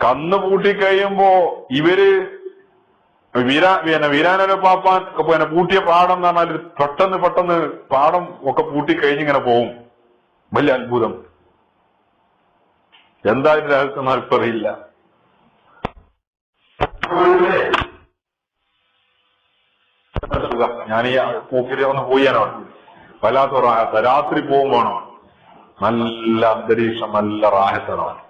കന്ന് പൂട്ടിക്കഴിയുമ്പോ ഇവര് വീരാനൊരു പാപ്പാൻ പൂട്ടിയ പാടം എന്ന് പറഞ്ഞാൽ പെട്ടെന്ന് പാടം ഒക്കെ പൂട്ടിക്കഴിഞ്ഞിങ്ങനെ പോവും. വലിയ അത്ഭുതം. എന്താ ഇതിന്റെ രഹസ്യം അറിയില്ല. ഞാൻ ഈ പൂക്കിരി ഒന്ന് പോയാനാണ് വല്ലാത്ത റാഹത്ത. രാത്രി പോകുമ്പോണോ നല്ല അന്തരീക്ഷം, നല്ല റാഹത്തനാണ്.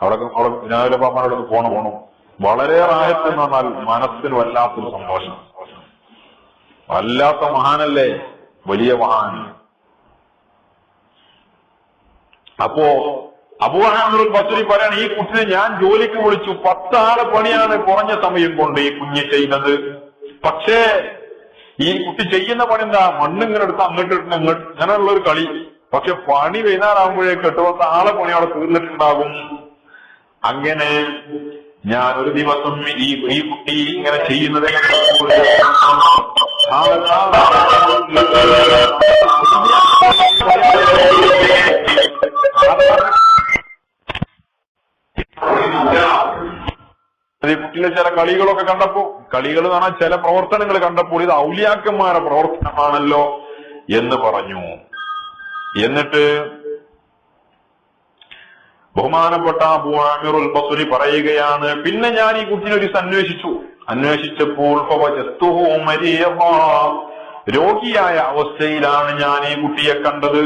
അവിടെ വിനായക പാപ്പാനോടൊന്ന് പോണം. വളരെ റാഹത്ത് എന്ന് പറഞ്ഞാൽ മനസ്സിന് വല്ലാത്തൊരു സന്തോഷം. വല്ലാത്ത മഹാനല്ലേ, വലിയ മഹാൻ. അപ്പോ അബൂ ആമിർ അൽ ബസ്രി പറയാണ്, ഈ കുട്ടിനെ ഞാൻ ജോലിക്ക് വിളിച്ചു. 10 ആളെ പണിയാണ് കുറഞ്ഞ സമയം കൊണ്ട് ഈ കുഞ്ഞ് ചെയ്യുന്നത്. പക്ഷേ ഈ കുട്ടി ചെയ്യുന്ന പണി എന്താ? മണ്ണിങ്ങനെ എടുത്ത് അങ്ങോട്ട് അങ്ങനെയുള്ള ഒരു കളി. പക്ഷെ പണി വൈകുന്നേരമാകുമ്പോഴേക്ക് 8-10 ആളെ പണി അവിടെ തീർന്നിട്ടുണ്ടാകും. അങ്ങനെ ഞാൻ ഒരു ദിവസം ഈ കുട്ടി ഇങ്ങനെ ചെയ്യുന്നത് കുട്ടിയിലെ ചില കളികളൊക്കെ കണ്ടപ്പോ, കളികൾ എന്ന് പറഞ്ഞാൽ ചില പ്രവർത്തനങ്ങൾ കണ്ടപ്പോൾ ഇത് ഔലിയാക്കന്മാരുടെ പ്രവർത്തനമാണല്ലോ എന്ന് പറഞ്ഞു. എന്നിട്ട് ബഹുമാനപ്പെട്ട അബൂ ആമിറുൽ ബസ്രി പറയുകയാണ്, പിന്നെ ഞാൻ ഈ കുട്ടിനെ ഒരു അന്വേഷിച്ചപ്പോൾ രോഗിയായ അവസ്ഥയിലാണ് ഞാൻ ഈ കുട്ടിയെ കണ്ടത്.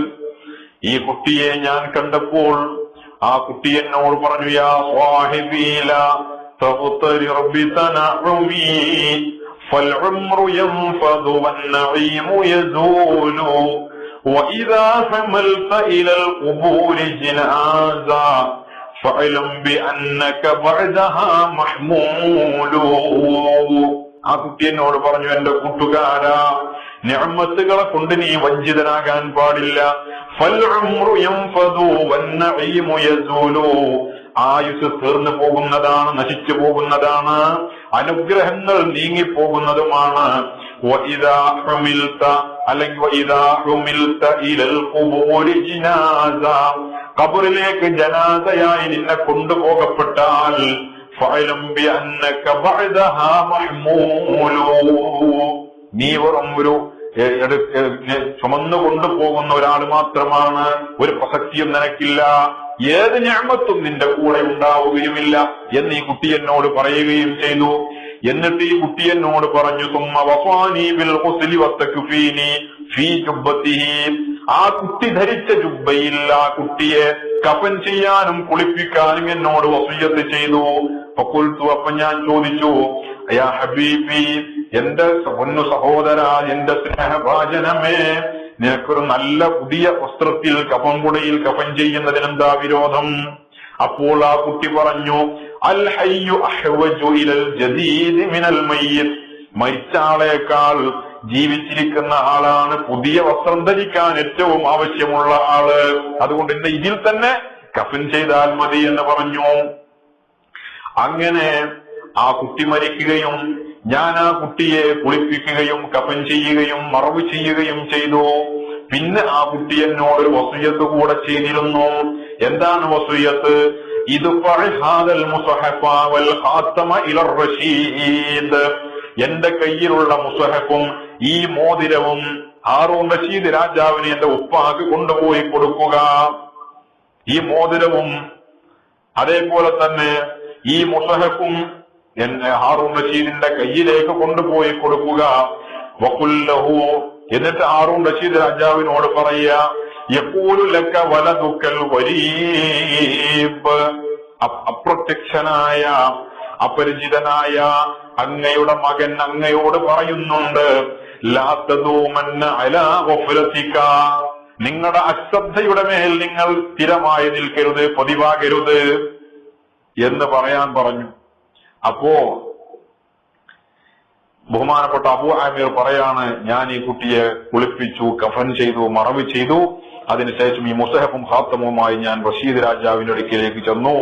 ഈ കുട്ടിയെ ഞാൻ കണ്ടപ്പോൾ ആ കുട്ടി എന്നോട് പറഞ്ഞു, യാ സ്വാഹിബീ ലാ തഗ്തരിർ ബിതനഉമി ഫൽഉംറു യൻഫദു വന്നഈമു യസൂലു وإذا حملت إلى القبور جنازا فاعلم بأنك بعدها محمول. ആ കുട്ടി എന്നോട് പറഞ്ഞു, എന്റെ കൂട്ടുകാരാ, നിഅമത്തുകളെ കൊണ്ട് നീ വഞ്ചിതനാകാൻ പാടില്ല. ഫൽഉംറു യൻഫദു വന്നഈമു യസൂലു. ആയുസ് തീർന്നു പോകുന്നതാണ്, നശിച്ചു പോകുന്നതാണ്, അനുഗ്രഹങ്ങൾ നീങ്ങിപ്പോകുന്നതുമാണ്. وإذا حملت അല്ലെങ്കിൽ وإذا حملت إلى القبور جنازا, ഖബറിലേക്ക് ജനാസയായി നിന്നെ കൊണ്ടുപോകപ്പെട്ടാൽ فاعلم بأنك بعدها محمول, നീ വെറും ഒരു ചുമന്നു കൊണ്ടുപോകുന്ന ഒരാൾ മാത്രമാണ്, ഒരു പ്രസക്തിയും നിനക്കില്ല, ഏത് നിഅമത്തും നിന്റെ കൂടെ ഉണ്ടാവുകയുമില്ല എന്ന് ഈ കുട്ടി എന്നോട് പറയുകയും ചെയ്തു. എന്നിട്ട് ഈ കുട്ടി എന്നോട് പറഞ്ഞു, സുമ്മ വസാനി ബിൽ ഗുസ്ലി വതക്ഫീനി ഫീ ജുബ്ബതിഹി. ആ കുട്ടി ധരിച്ച ജുബ്ബയിൽ ആ കുട്ടിയെ കഫൻ ചെയ്യാനും കുളിപ്പിക്കാനും എന്നോട് വസിയ്യത്ത് ചെയ്തു. ഫഖുൽതു, അപ്പൊ ഞാൻ ചോദിച്ചു, യാ ഹബീബി, എന്റെ പൊന്നു സഹോദര, എന്റെ സ്നേഹഭാജനമേ, നിനക്കൊരു നല്ല പുതിയ വസ്ത്രത്തിൽ കഫൻകുടയിൽ കഫൻ ചെയ്യുന്നതിനെന്താ വിരോധം? അപ്പോൾ ആ കുട്ടി പറഞ്ഞു, അൽ ഹയ്യു അഹ്വജു ഇലൽ ജദീദ് മിനൽ മയ്യിത്ത്. മരിച്ച ആളേക്കാൾ ജീവിച്ചിരിക്കുന്ന ആളാണ് പുതിയ വസ്ത്രം ധരിക്കാൻ ഏറ്റവും ആവശ്യമുള്ള ആള്. അതുകൊണ്ട് എന്നെ ഇതിൽ തന്നെ കഫൻ ചെയ്താൽ മതി എന്ന് പറഞ്ഞു. അങ്ങനെ ആ കുട്ടി മരിക്കുകയും ഞാൻ ആ കുട്ടിയെ കുളിപ്പിക്കുകയും കഫൻ ചെയ്യുകയും മറവ് ചെയ്യുകയും ചെയ്തു. പിന്നെ ആ കുട്ടി എന്നോട് ഒരു വസിയ്യത്ത് കൂടെ ചെയ്തിരുന്നു. എന്താണ് വസിയ്യത്ത്? ഇത് എന്റെ കയ്യിലുള്ള മുസഹഫും ഈ മോതിരവും ഹാറൂൻ റഷീദ് രാജാവിനെ എന്റെ ഉപ്പാക്ക് കൊണ്ടുപോയി കൊടുക്കുക. ഈ മോതിരവും അതേപോലെ തന്നെ ഈ മുസഹഫും ഹാറൂൻ റഷീദിന്റെ കയ്യിലേക്ക് കൊണ്ടുപോയി കൊടുക്കുക. വഖുല്ലഹു, എന്നിട്ട് ഹാറൂൻ റഷീദ് രാജാവിനോട് പറയുക, യഖൂലു ലക വലദുക്കൽ വരീബ്, അപ്രത്യക്ഷനായ അപരിചിതനായ അങ്ങയുടെ മകൻ അങ്ങയോട് പറയുന്നുണ്ട്, ലാ തദൂമന്ന അലാ ഗഫലതിക, നിങ്ങളുടെ അശ്രദ്ധയുടെ മേൽ നിങ്ങൾ സ്ഥിരമായി നിൽക്കരുത്, പതിവാകരുത് എന്ന് പറയാൻ പറഞ്ഞു. അപ്പോ ബഹുമാനപ്പെട്ട അബൂ ആമിർ പറയാണ്, ഞാൻ ഈ കുട്ടിയെ കുളിപ്പിച്ചു, കഫൻ ചെയ്തു, മറവ് ചെയ്തു. അതിനുശേഷം ഈ മുസഹഫും ഖാത്തമുമായി ഞാൻ റഷീദ് രാജാവിന്റെ അടുക്കിലേക്ക് ചെന്നു.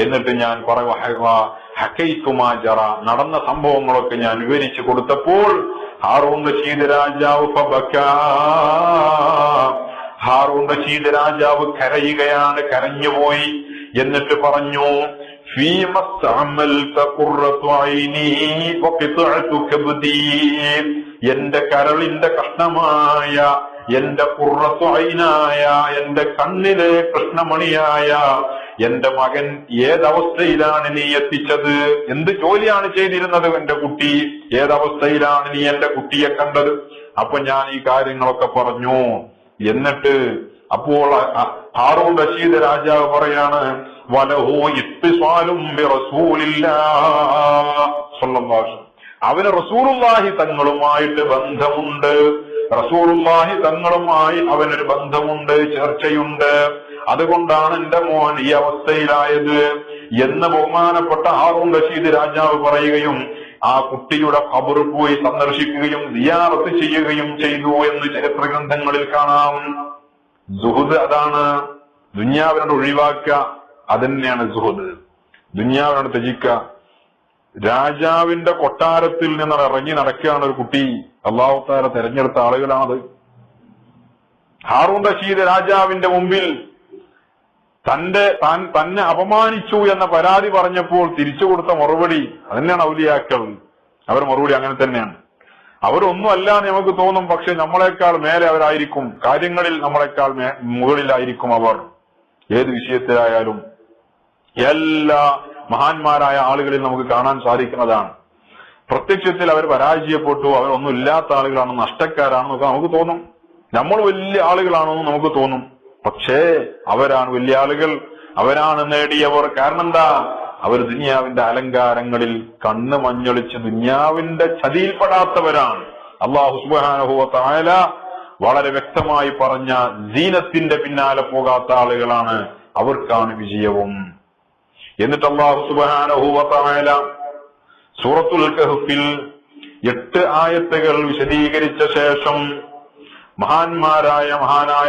എന്നിട്ട് ഞാൻ ഹക്കൈത്തുമാജറ, നടന്ന സംഭവങ്ങളൊക്കെ ഞാൻ വിവരിച്ചു കൊടുത്തപ്പോൾ ഹാറൂൻ റഷീദ് രാജാവ് ഹാറൂൻ റഷീദ് രാജാവ് കരയുകയാണ്, കരഞ്ഞുപോയി. എന്നിട്ട് പറഞ്ഞു, എന്റെ കരളിന്റെ കഷ്ണമായ, എന്റെ ഖുർറത്തു ഐനായ, എന്റെ കണ്ണിലെ കൃഷ്ണമണിയായ എന്റെ മകൻ ഏതവസ്ഥയിലാണ് നീ എത്തിച്ചത്? എന്ത് ജോലിയാണ് ചെയ്തിരുന്നത് എന്റെ കുട്ടി? ഏതവസ്ഥയിലാണ് നീ എന്റെ കുട്ടിയെ കണ്ടത്? അപ്പൊ ഞാൻ ഈ കാര്യങ്ങളൊക്കെ പറഞ്ഞു. എന്നിട്ട് അപ്പോൾ ഹാറൂൻ റഷീദ് രാജാവ് പറയാണ്, വലഹു ഇത്തിസാലും ബിറസൂലില്ലാഹ് സ്വല്ലല്ലാഹു അലൈഹി വസല്ലം, അവന് റസൂലുള്ളാഹി തങ്ങളുമായിട്ട് ബന്ധമുണ്ട്. റസൂലുള്ളാഹി തങ്ങളുമായി അവനൊരു ബന്ധമുണ്ട്, ചർച്ചയുണ്ട്. അതുകൊണ്ടാണ് എന്റെ മോൻ ഈ അവസ്ഥയിലായത് എന്ന് ബഹുമാനപ്പെട്ട ഹാറൂൻ റഷീദ് രാജാവ് പറയുകയും ആ കുട്ടിയുടെ ഖബർ പോയി സന്ദർശിക്കുകയും സിയാറത്ത് ചെയ്യുകയും ചെയ്തു എന്ന് ചരിത്ര ഗ്രന്ഥങ്ങളിൽ കാണാം. സുഹുദ് അതാണ്. ദുന്യാവിനോട് ഒഴിവാക്കുക, അതന്നെയാണ് സുഹുദ്. ദുന്യാവിനോട് ത്യജിക്കുക. രാജാവിന്റെ കൊട്ടാരത്തിൽ നിന്ന് ഇറങ്ങി നടക്കുകയാണ് ഒരു കുട്ടി. അല്ലാഹു തആല തെരഞ്ഞെടുത്ത ആളുകളാണത്. ഹാറൂൻ റഷീദ് രാജാവിന്റെ മുമ്പിൽ തന്നെ അപമാനിച്ചു എന്ന പരാതി പറഞ്ഞപ്പോൾ തിരിച്ചു കൊടുത്ത മറുപടി അതന്നെയാണ് ഔലിയാക്കൾ. അവർ മറുപടി അങ്ങനെ തന്നെയാണ്. അവരൊന്നും അല്ല എന്ന് നമുക്ക് തോന്നും, പക്ഷെ നമ്മളെക്കാൾ മേലെ അവരായിരിക്കും. കാര്യങ്ങളിൽ നമ്മളെക്കാൾ മുകളിലായിരിക്കും അവർ. ഏത് വിഷയത്തിലായാലും എല്ലാ മഹാന്മാരായ ആളുകളിൽ നമുക്ക് കാണാൻ സാധിക്കുന്നതാണ്. പ്രത്യക്ഷത്തിൽ അവർ പരാജയപ്പെട്ടു, അവരൊന്നും ഇല്ലാത്ത ആളുകളാണ്, നഷ്ടക്കാരാണെന്നൊക്കെ നമുക്ക് തോന്നും. നമ്മൾ വലിയ ആളുകളാണെന്ന് നമുക്ക് തോന്നും. പക്ഷേ അവരാണ് വലിയ ആളുകൾ, അവരാണ് നേടിയവർ. കാരണം എന്താ? അവർ ദുനിയാവിന്റെ അലങ്കാരങ്ങളിൽ കണ്ണ് മഞ്ഞളിച്ച് ദുനിയാവിന്റെ ചതിയിൽപ്പെടാത്തവരാണ്. അല്ലാഹു സുബ്ഹാനഹു വ തആല വളരെ വ്യക്തമായി പറഞ്ഞ സീനത്തിന്റെ പിന്നാലെ പോകാത്ത ആളുകളാണ്, അവർക്കാണ് വിജയവും. എന്നിട്ട് അല്ലാഹു സുബ്ഹാനഹു വ തആല സൂറത്തുൽ കഹ്ഫിൽ 8 ആയത്തുകൾ വിശദീകരിച്ച ശേഷം മഹാനായ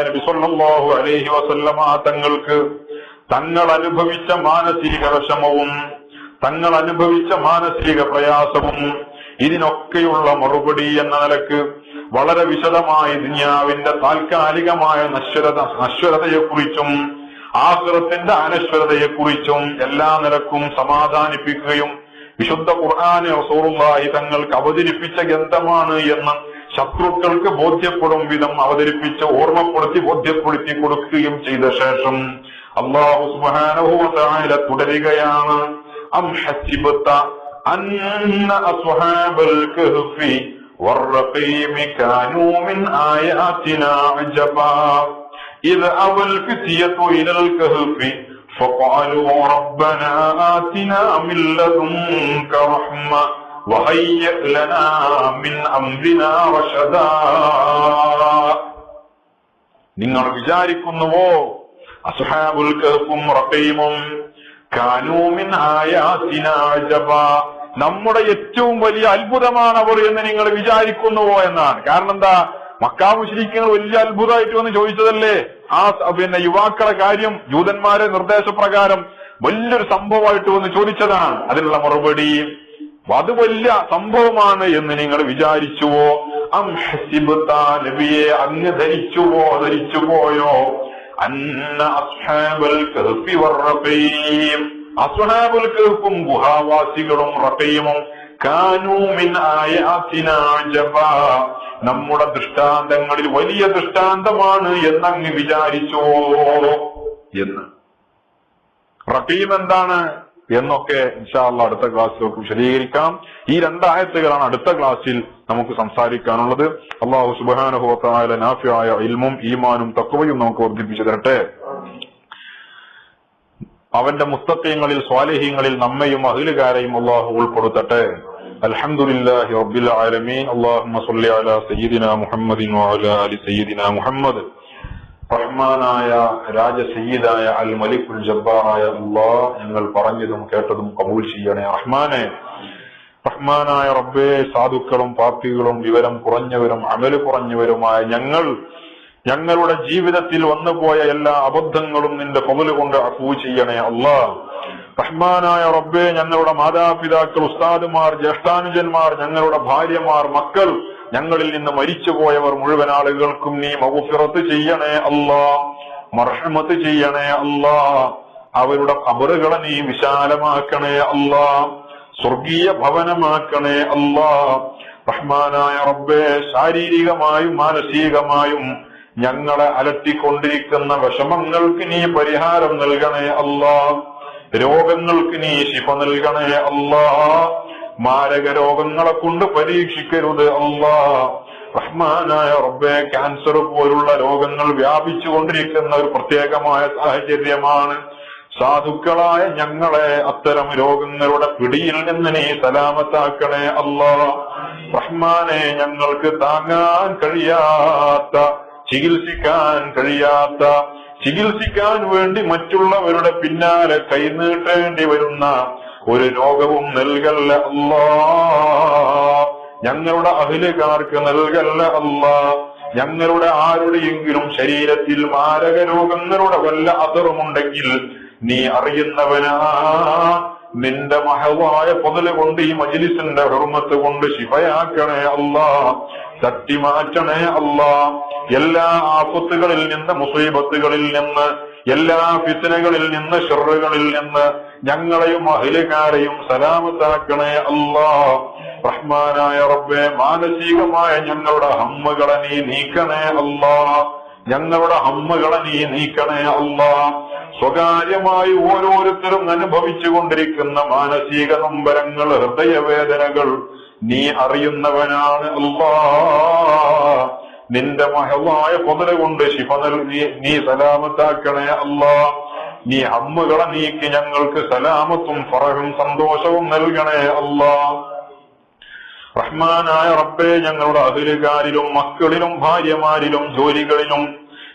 നബി സല്ലല്ലാഹു അലൈഹി വസല്ലമ തങ്ങൾക്ക് തങ്ങൾ അനുഭവിച്ച മാനസിക വിഷമവും തങ്ങൾ അനുഭവിച്ച മാനസിക പ്രയാസവും ഇതിനൊക്കെയുള്ള മറുപടി എന്ന നിലക്ക് വളരെ വിശദമായി ദുനിയാവിന്റെ താൽക്കാലികമായ നശ്വരതയെക്കുറിച്ചും ആഖിറത്തിന്റെ അനശ്വരതയെക്കുറിച്ചും എല്ലാ നിലക്കും സമാധാനിപ്പിക്കുകയും വിശുദ്ധ ഖുർആനെ റസൂലുള്ളാഹി തങ്ങൾക്ക് അവതരിപ്പിച്ച ഗ്രന്ഥമാണ് എന്ന് ശത്രുക്കൾക്ക് ബോധ്യപ്പെടും വിധം അവതരിപ്പിച്ച് ഓർമ്മപ്പെടുത്തി ബോധ്യപ്പെടുത്തി കൊടുക്കുകയും ചെയ്ത ശേഷം അല്ലാഹു സുബ്ഹാനഹു വ തആല തുടരുകയാണ്. അം ഹസിബത അന്ന അസ്ഹാബൽ കഹ്ഫി വറഖീമി കാനൂ മിൻ ആയാതിനാ അജബാ ഇദ് അവൽ ഫിത്യതു ഇലൽ കഹ്ഫി فقالوا ربنا آتنا من لدنك رحمة وهيئ لنا من أمرنا رشدا. നിങ്ങൾ വിചാരിക്കുന്നുവോ അസ്ഹാബുൽ കഹ്ഫും റഖീമും കാനൂ മിൻ ആയാതിനാ അജബാ, നമ്മുടെ ഏറ്റവും വലിയ അത്ഭുതമാണ് അവർ എന്ന് നിങ്ങൾ വിചാരിക്കുന്നുവോ എന്നാണ്. കാരണം എന്താ? മക്കാ മുശ്രിക്കുകൾ വലിയ അത്ഭുതമായിട്ട് വന്ന് ചോദിച്ചതല്ലേ ആ യുവാക്കളെ കാര്യം. ജൂതന്മാരെ നിർദ്ദേശപ്രകാരം വലിയൊരു സംഭവമായിട്ട് വന്ന് ചോദിച്ചതാണ്. അതിനുള്ള മറുപടി അത് വലിയ സംഭവമാണ് എന്ന് നിങ്ങൾ വിചാരിച്ചുവോ? അം ഹസിബ്ത, നബിയെ അങ്ങ് ധരിച്ചുപോയോ അന്ന അസ്ഹാബൽ കഹ്ഫി വറഖീം, അസ്ഹാബുൽ കഹ്ഫും ഗുഹാവാസികളും റഖീമും കാനൂ മിൻ ആയാതിനാ അജബാ, നമ്മുടെ ദൃഷ്ടാന്തങ്ങളിൽ വലിയ ദൃഷ്ടാന്തമാണ് എന്നങ്ങ് വിചാരിച്ചോ എന്ന്. റഖീം എന്താണ് എന്നൊക്കെ ഇൻഷാ അല്ലാഹ് അടുത്ത ക്ലാസ്സിലേക്ക് വിശദീകരിക്കാം. ഈ 2 ആയത്തുകളാണ് അടുത്ത ക്ലാസ്സിൽ നമുക്ക് സംസാരിക്കാനുള്ളത്. അല്ലാഹു സുബ്ഹാനഹു വ തആല നാഫിയായ ഇൽമും ഈമാനും തഖ്വയും നമുക്ക് വർദ്ധിപ്പിച്ചു തരട്ടെ. അവന്റെ മുത്തഖീങ്ങളിൽ സ്വാലിഹീങ്ങളിൽ നമ്മയും അഹ്ലുകാരെയും അല്ലാഹു ഉൾപ്പെടുത്തട്ടെ. അൽഹംദുലില്ലാഹി റബ്ബിൽ ആലമീൻ. അല്ലാഹുമ്മ സ്വല്ലി അലാ സയ്യിദിനാ മുഹമ്മദിൻ വഅലാ ആലി സയ്യിദിനാ മുഹമ്മദ്. റഹ്മാനായ രാജസയ്യിദായ അൽ മലിക്കുൽ ജബ്ബാറായ അല്ലാഹ്, ഞങ്ങൾ പറഞ്ഞതും കേട്ടതും കബൂൽ ചെയ്യണേ റഹ്മാനെ. റഹ്മാനായ റബ്ബേ, സാധുക്കളും പാപികളും വിവരം കുറഞ്ഞവരും അമല് കുറഞ്ഞവരുമായ ഞങ്ങളുടെ ജീവിതത്തിൽ വന്നുപോയ എല്ലാ അബദ്ധങ്ങളും നിന്റെ ഫള് കൊണ്ട് അഫൂ ചെയ്യണേ അല്ലാഹ്. റഹ്മാനായ റബ്ബേ, ഞങ്ങളുടെ മാതാപിതാക്കൾ, ഉസ്താദുമാർ, ജ്യേഷ്ഠാനുജന്മാർ, ഞങ്ങളുടെ ഭാര്യമാർ, മക്കൾ, ഞങ്ങളിൽ നിന്ന് മരിച്ചുപോയവർ മുഴുവൻ ആളുകൾക്കും നീ മഗ്ഫിറത്ത് ചെയ്യണേ അല്ലാഹ്, മർഹമത്ത് ചെയ്യണേ അല്ലാഹ്. അവരുടെ ഖബറുകളെ നീ വിശാലമാക്കണേ അല്ലാഹ്, സ്വർഗീയ ഭവനമാക്കണേ അല്ലാഹ്. റഹ്മാനായ റബ്ബേ, ശാരീരികമായും മാനസികമായും ഞങ്ങളെ അലട്ടിക്കൊണ്ടിരിക്കുന്ന വിഷമങ്ങൾക്ക് നീ പരിഹാരം നൽകണേ അല്ലാഹ്. രോഗങ്ങൾക്ക് നീ ശിഫ നൽകണേ അല്ലാഹ്. മാരക രോഗങ്ങളെ കൊണ്ട് പരീക്ഷിക്കരുത് അല്ലാഹ്. റഹ്മാനായ റബ്ബേ, ക്യാൻസർ പോലുള്ള രോഗങ്ങൾ വ്യാപിച്ചു കൊണ്ടിരിക്കുന്ന ഒരു പ്രത്യേകമായ സാഹചര്യമാണ്. സാധുക്കളായ ഞങ്ങളെ അത്തരം രോഗങ്ങളുടെ പിടിയിൽ നിന്ന് നീ സലാമത്താക്കണേ അല്ലാഹ്. റഹ്മാനെ, ഞങ്ങൾക്ക് താങ്ങാൻ കഴിയാത്ത, ചികിത്സിക്കാൻ കഴിയാത്ത, ചികിത്സിക്കാൻ വേണ്ടി മറ്റുള്ളവരുടെ പിന്നാലെ കൈനീട്ടേണ്ടി വരുന്ന ഒരു രോഗവും നൽകല്ല അല്ലാഹ്. ഞങ്ങളുടെ അഹ്ലുകാർക്ക് നൽകല്ല അല്ലാഹ്. ഞങ്ങളുടെ ആരുടെയെങ്കിലും ശരീരത്തിൽ മാരക രോഗങ്ങളുടെ വല്ല അസറുമുണ്ടെങ്കിൽ നീ അറിയുന്നവനാ. നിന്റെ മഹവായ പൊതല് കൊണ്ട് ഈ മജ്ലിസിന്റെ ഹുർമത്ത് കൊണ്ട് ശിഫയാക്കണേ അല്ലാ, തട്ടിമാറ്റണേ അല്ലാ. എല്ലാ ആഫത്തുകളിൽ നിന്ന്, മുസീബത്തുകളിൽ നിന്ന്, എല്ലാ ഫിത്നകളിൽ നിന്ന്, ശർറുകളിൽ നിന്ന് ഞങ്ങളെയും അഹ്ലുകാരെയും സലാമത്താക്കണേ അല്ലാ. റഹ്മാനായ റബ്ബേ, മാനസികമായ ഞങ്ങളുടെ ഹമ്മുകളെ നീ നീക്കണേ അല്ലാ, ഞങ്ങളുടെ ഹമ്മുകളെ നീ നീക്കണേ അല്ലാ. സ്വകാര്യമായി ഓരോരുത്തരും അനുഭവിച്ചു കൊണ്ടിരിക്കുന്ന മാനസിക നൊമ്പരങ്ങൾ, ഹൃദയവേദനകൾ നീ അറിയുന്നവനാണ് അല്ലാ. നിന്റെ മഹവായ പൊതല കൊണ്ട് ശിഫ നൽകി നീ സലാമത്താക്കണേ അല്ലാ. നീ ഹമ്മുകളെ നീക്കി ഞങ്ങൾക്ക് സലാമത്തും ഫറഹും സന്തോഷവും നൽകണേ അല്ലാ. റഹ്മാനായ റബ്ബേ, ഞങ്ങളുടെ അഹ്ലുകാരിലും മക്കളിലും ഭാര്യമാരിലും ജോലികളിലും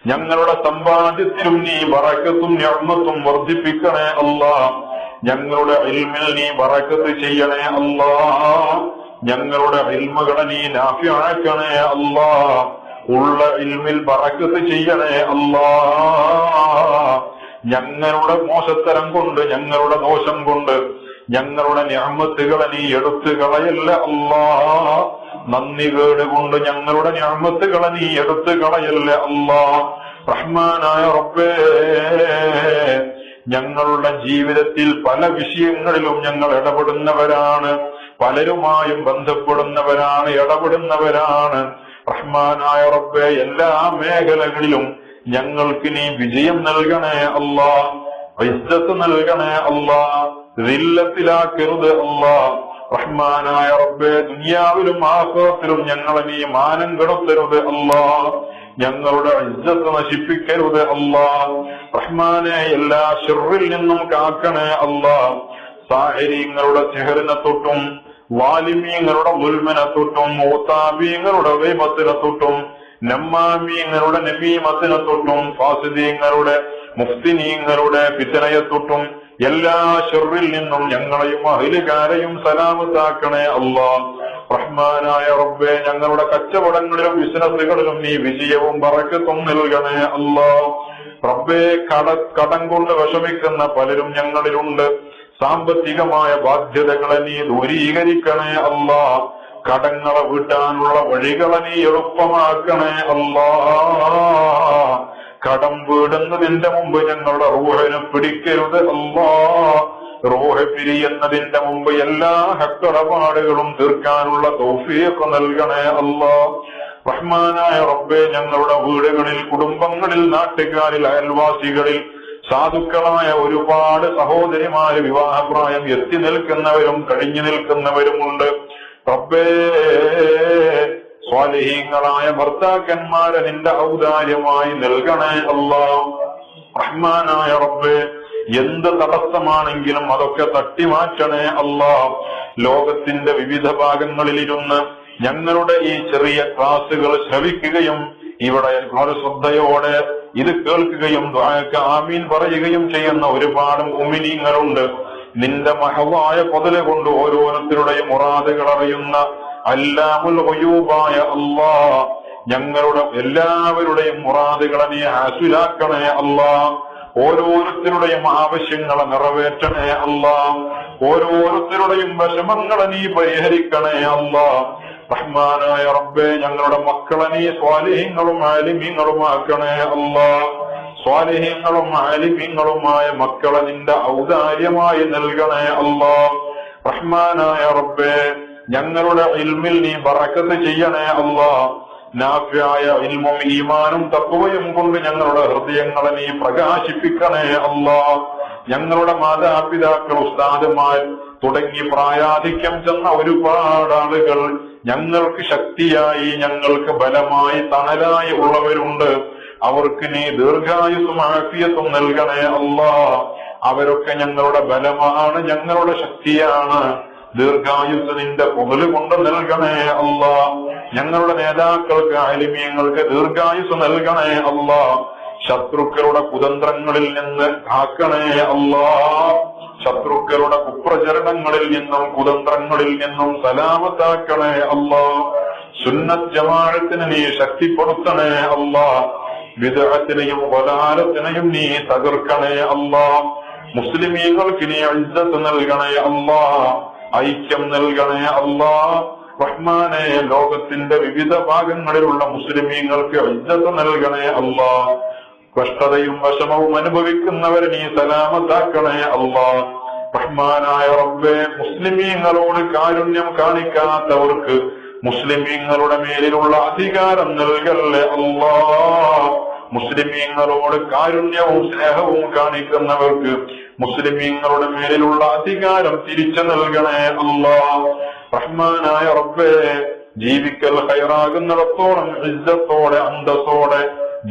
ഞങ്ങളുടെ സമ്പാദ്യത്തിലും നീ ബറക്കത്തും നിഅ്മത്തും വർദ്ധിപ്പിക്കണേ അല്ലാ. ഞങ്ങളുടെ ഇൽമിൽ നീ ബറക്കത്ത് ചെയ്യണേ അല്ലാ. ഞങ്ങളുടെ ഇൽമുകളെ നീ നാഫിയാക്കണേ അല്ലാ. ഉള്ള ഇൽമിൽ ബറക്കത്ത് ചെയ്യണേ അല്ലാ. ഞങ്ങളുടെ മോശത്തരം കൊണ്ട്, ഞങ്ങളുടെ ദോഷം കൊണ്ട് ഞങ്ങളുടെ നിഅ്മത്തുകളെ നീ എടുത്തു കളയല്ല അല്ലാ. നന്ദി കേട് കൊണ്ട് ഞങ്ങളുടെ നിഅ്മത്തുകളെ നീ എടുത്തു കളയല്ല അല്ലാ. റഹ്മാനായ റബ്ബേ, ഞങ്ങളുടെ ജീവിതത്തിൽ പല വിഷയങ്ങളിലും ഞങ്ങൾ ഇടപെടുന്നവരാണ്, പലരുമായും ബന്ധപ്പെടുന്നവരാണ്, ഇടപെടുന്നവരാണ്. റഹ്മാനായ റബ്ബേ, എല്ലാ മേഖലകളിലും ഞങ്ങൾക്ക് നീ വിജയം നൽകണേ അല്ലാ, ഇസ്സത്ത് നൽകണേ അല്ലാ, ദില്ലത്തിലാക്കരുത് അല്ലാ. റഹ്മാനായ റബ്ബേ, ദുനിയാവിലും ആഖിറത്തിലും ഞങ്ങളെ നീ മാനം കെടുത്തരുത് അല്ലാ, ഞങ്ങളുടെ ഇസ്സത്ത് നശിപ്പിക്കരുത് അല്ലാ. റഹ്മാനെ, എല്ലാ ശർറിൽ നിന്നും കാക്കണേ അല്ലാ. സാഹിരീങ്ങളുടെ സിഹറിനെ തൊട്ടും, വാലിമീങ്ങളുടെ ദുൽമിനെ തൊട്ടും, മൂത്താബീങ്ങളുടെ ഗൈബത്തിനെ തൊട്ടും, നമ്മാമീങ്ങളുടെ നമീമത്തിനെ തൊട്ടും, ഫാസിദീങ്ങളുടെ മുഫ്തിനീങ്ങളുടെ ഫിത്നയെ തൊട്ടും എല്ലാ ശർറിൽ നിന്നും ഞങ്ങളെയും അഹ്ലുകാരെയും സലാമത്താക്കണേ അല്ലാ. റഹ്മാനായ റബ്ബേ, ഞങ്ങളുടെ കച്ചവടങ്ങളിലും ബിസിനസ്സുകളിലും നീ വിജയവും ബറക്കത്തും നൽകണേ അല്ലാ. റബ്ബേ, കടം കൊണ്ട് വിഷമിക്കുന്ന പലരും ഞങ്ങളിലുണ്ട്. സാമ്പത്തികമായ ബാധ്യതകളെ നീ ദൂരീകരിക്കണേ അല്ലാ. കടങ്ങളെ വീട്ടാനുള്ള വഴികളെ നീ എളുപ്പമാക്കണേ അല്ലാ. കടം വീടുന്നതിന്റെ മുമ്പ് ഞങ്ങളുടെ റൂഹിനെ പിടിക്കരുത് അല്ലാ. റൂഹ് പിരിയുന്നതിന്റെ മുമ്പ് എല്ലാ ഹക്കിടപാടുകളും തീർക്കാനുള്ള തൗഫീഖ് നൽകണേ അല്ലാ. റഹ്മാനായ റബ്ബേ, ഞങ്ങളുടെ വീടുകളിൽ, കുടുംബങ്ങളിൽ, നാട്ടുകാരിൽ, അയൽവാസികളിൽ സാധുക്കളായ ഒരുപാട് സഹോദരിമാര് വിവാഹപ്രായം എത്തി നിൽക്കുന്നവരും കഴിഞ്ഞു നിൽക്കുന്നവരുമുണ്ട്. റബ്ബേ, സ്വാലിഹീങ്ങളായ ഭർത്താക്കന്മാരെ നിന്റെ ഔദാര്യമായി നൽകണേ അല്ലാ. റഹ്മാനായ റബ്ബേ, എന്ത് തടസ്സമാണെങ്കിലും അതൊക്കെ തട്ടിമാറ്റണേ അല്ലാ. ലോകത്തിന്റെ വിവിധ ഭാഗങ്ങളിലിരുന്ന് ഞങ്ങളുടെ ഈ ചെറിയ ക്ലാസുകൾ ശ്രവിക്കുകയും ഇവിടെ വളരെ ശ്രദ്ധയോടെ ഇത് കേൾക്കുകയും ദുആക്ക് ആമീൻ പറയുകയും ചെയ്യുന്ന ഒരുപാട് മുഅ്മിനീങ്ങളുണ്ട്. നിന്റെ മഹവായ പദല കൊണ്ട് ഓരോരുത്തരുടെയും മുറാദുകൾ അറിയുന്ന അല്ലാമുൽ ഗുയൂബായ അല്ലാ, ഞങ്ങളുടെ എല്ലാവരുടെയും മുറാദുകളെ നീ ഹാസിലാക്കണേ അല്ലാ. ഓരോരുത്തരുടെയും ആവശ്യങ്ങളെ നിറവേറ്റണേ അല്ലാ. ഓരോരുത്തരുടെയും വിഷമങ്ങളെ നീ പരിഹരിക്കണേ അല്ലാ. റഹ്മാനായ റബ്ബേ, ഞങ്ങളുടെ മക്കളെ നീ സ്വാലിഹീങ്ങളും ആലിമീങ്ങളുമാക്കണേ അല്ലാ. സ്വാലിഹീങ്ങളും ആലിമീങ്ങളുമായ മക്കളെ നിന്റെ ഔദാര്യമായി നൽകണേ അല്ലാ. റഹ്മാനായ റബ്ബേ, ഞങ്ങളുടെ ഇൽമിൽ നീ ബറക്കത്ത് ചെയ്യണേ അല്ലാ. നാഫിയായ ഇൽമും ഈമാനും തഖ്വയും കൊണ്ട് ഞങ്ങളുടെ ഹൃദയങ്ങളെ നീ പ്രകാശിപ്പിക്കണേ അല്ലാ. ഞങ്ങളുടെ മാതാപിതാക്കൾ, ഉസ്താദുമാർ തുടങ്ങി പ്രായാധിക്യം ചെന്ന ഒരുപാട് ആളുകൾ ഞങ്ങൾക്ക് ശക്തിയായി, ഞങ്ങൾക്ക് ബലമായി, തണലായി ഉള്ളവരുണ്ട്. അവർക്ക് നീ ദീർഘായുസ്സും ആഫിയത്തും നൽകണേ അല്ലാ. അവരൊക്കെ ഞങ്ങളുടെ ബലമാണ്, ഞങ്ങളുടെ ശക്തിയാണ്. ദീർഘായുസ് നിന്റെ പൊതല് കൊണ്ട് നൽകണേ അല്ലാ. ഞങ്ങളുടെ നേതാക്കൾക്ക്, ആലിമീങ്ങൾക്ക് ദീർഘായുസ് നൽകണേ അല്ലാ. ശത്രുക്കളുടെ കുതന്ത്രങ്ങളിൽ നിന്ന് കാക്കണേ അല്ലാ. ശത്രുക്കളുടെ കുപ്രചരണങ്ങളിൽ നിന്നും കുതന്ത്രങ്ങളിൽ നിന്നും സലാമത്താക്കണേ അല്ലാ. സുന്നത്ത് ജമാഅത്തിനെ നീ ശക്തിപ്പെടുത്തണേ അല്ലാ. ബിദ്അത്തിനെയും വലാലത്തിനെയും നീ തകർക്കണേ അല്ലാ. മുസ്ലിമീങ്ങൾക്ക് നീ ഇസ്സത്ത് നൽകണേ അല്ലാ. ഐക്യം നൽകണേ അല്ലാ. റഹ്മാനെ, ലോകത്തിന്റെ വിവിധ ഭാഗങ്ങളിലുള്ള മുസ്ലിമീങ്ങൾക്ക് ഇസ്സത്ത് നൽകണേ അല്ലാ. കഷ്ടതയും വിഷമവും അനുഭവിക്കുന്നവരെ നീ സലാമത്താക്കണേ അല്ലാ. റഹ്മാനായ റബ്ബേ, മുസ്ലിമീങ്ങളോട് കാരുണ്യം കാണിക്കാത്തവർക്ക് മുസ്ലിമീങ്ങളുടെ മേലിലുള്ള അധികാരം നൽകല്ലേ അല്ലാ. മുസ്ലിമീങ്ങളോട് കാരുണ്യവും സ്നേഹവും കാണിക്കുന്നവർക്ക് മുസ്ലിമീങ്ങളുടെ മേലിലുള്ള അധികാരം തിരിച്ചു നൽകണേ അല്ലാ. റഹ്മാനായ റബ്ബേ, ജീവിക്കൽ ഖൈറാകുന്നിടത്തോളം ഇസ്സത്തോടെ അന്തസ്സോടെ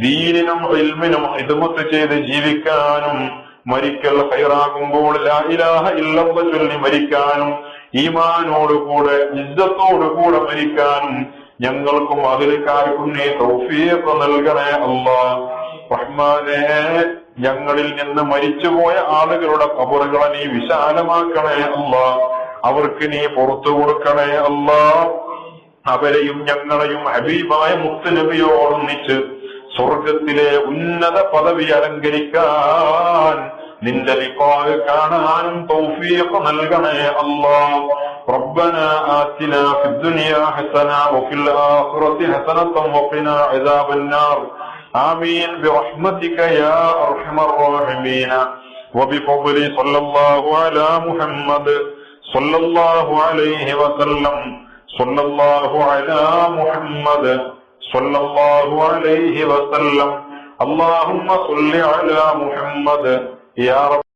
ദീനിനും ഇൽമിനും ഖിദ്മത്ത് ചെയ്ത് ജീവിക്കാനും, മരിക്കൽ ഖൈറാകുമ്പോൾ ലാ ഇലാഹ ഇല്ലല്ലാഹ് ചൊല്ലി മരിക്കാനും, ഈമാനോടുകൂടെ ഇസ്സത്തോടുകൂടെ മരിക്കാനും ഞങ്ങൾക്കും അഹ്ലുകാർക്കും നീ തൗഫീഖ് നൽകണേ അല്ലാഹ്. റഹ്മാനേ, ഞങ്ങളിൽ നിന്ന് മരിച്ചുപോയ ആളുകളുടെ ഖബറുകളെ നീ വിശാലമാക്കണേ അല്ലാഹ്. അവർക്ക് നീ പുറത്തു കൊടുക്കണേ അല്ലാഹ്. അവരെയും ഞങ്ങളെയും ഹബീബായ മുത്തുനബിയോടൊന്നിച്ച് സ്വർഗത്തിലെ ഉന്നത പദവി അലങ്കരിക്കാൻ, നിന്റെ ലിഖാഅ് കാണാനും തൗഫീഖ് നൽകണേ അല്ലാഹ്. റബ്ബനാ ആതിനാ ഫിദ്ദുനിയാ ഹസന വഫിൽ ആഖിറതി ഹസനതൻ വഖിനാ അദാബന്നാർ. ആമീൻ ബിറഹ്മതിക യാ അർഹമർ റഹീമീൻ. വബിഫദ്ലി സ്വല്ലല്ലാഹു അലാ മുഹമ്മദ് സ്വല്ലല്ലാഹു അലൈഹി വസല്ലം. സ്വല്ലല്ലാഹു അലാ മുഹമ്മദ് സ്വല്ലല്ലാഹു അലൈഹി വസല്ലം. അല്ലാഹുമ്മ സ്വല്ലി അലാ മുഹമ്മദ് യാ റബ്ബ്.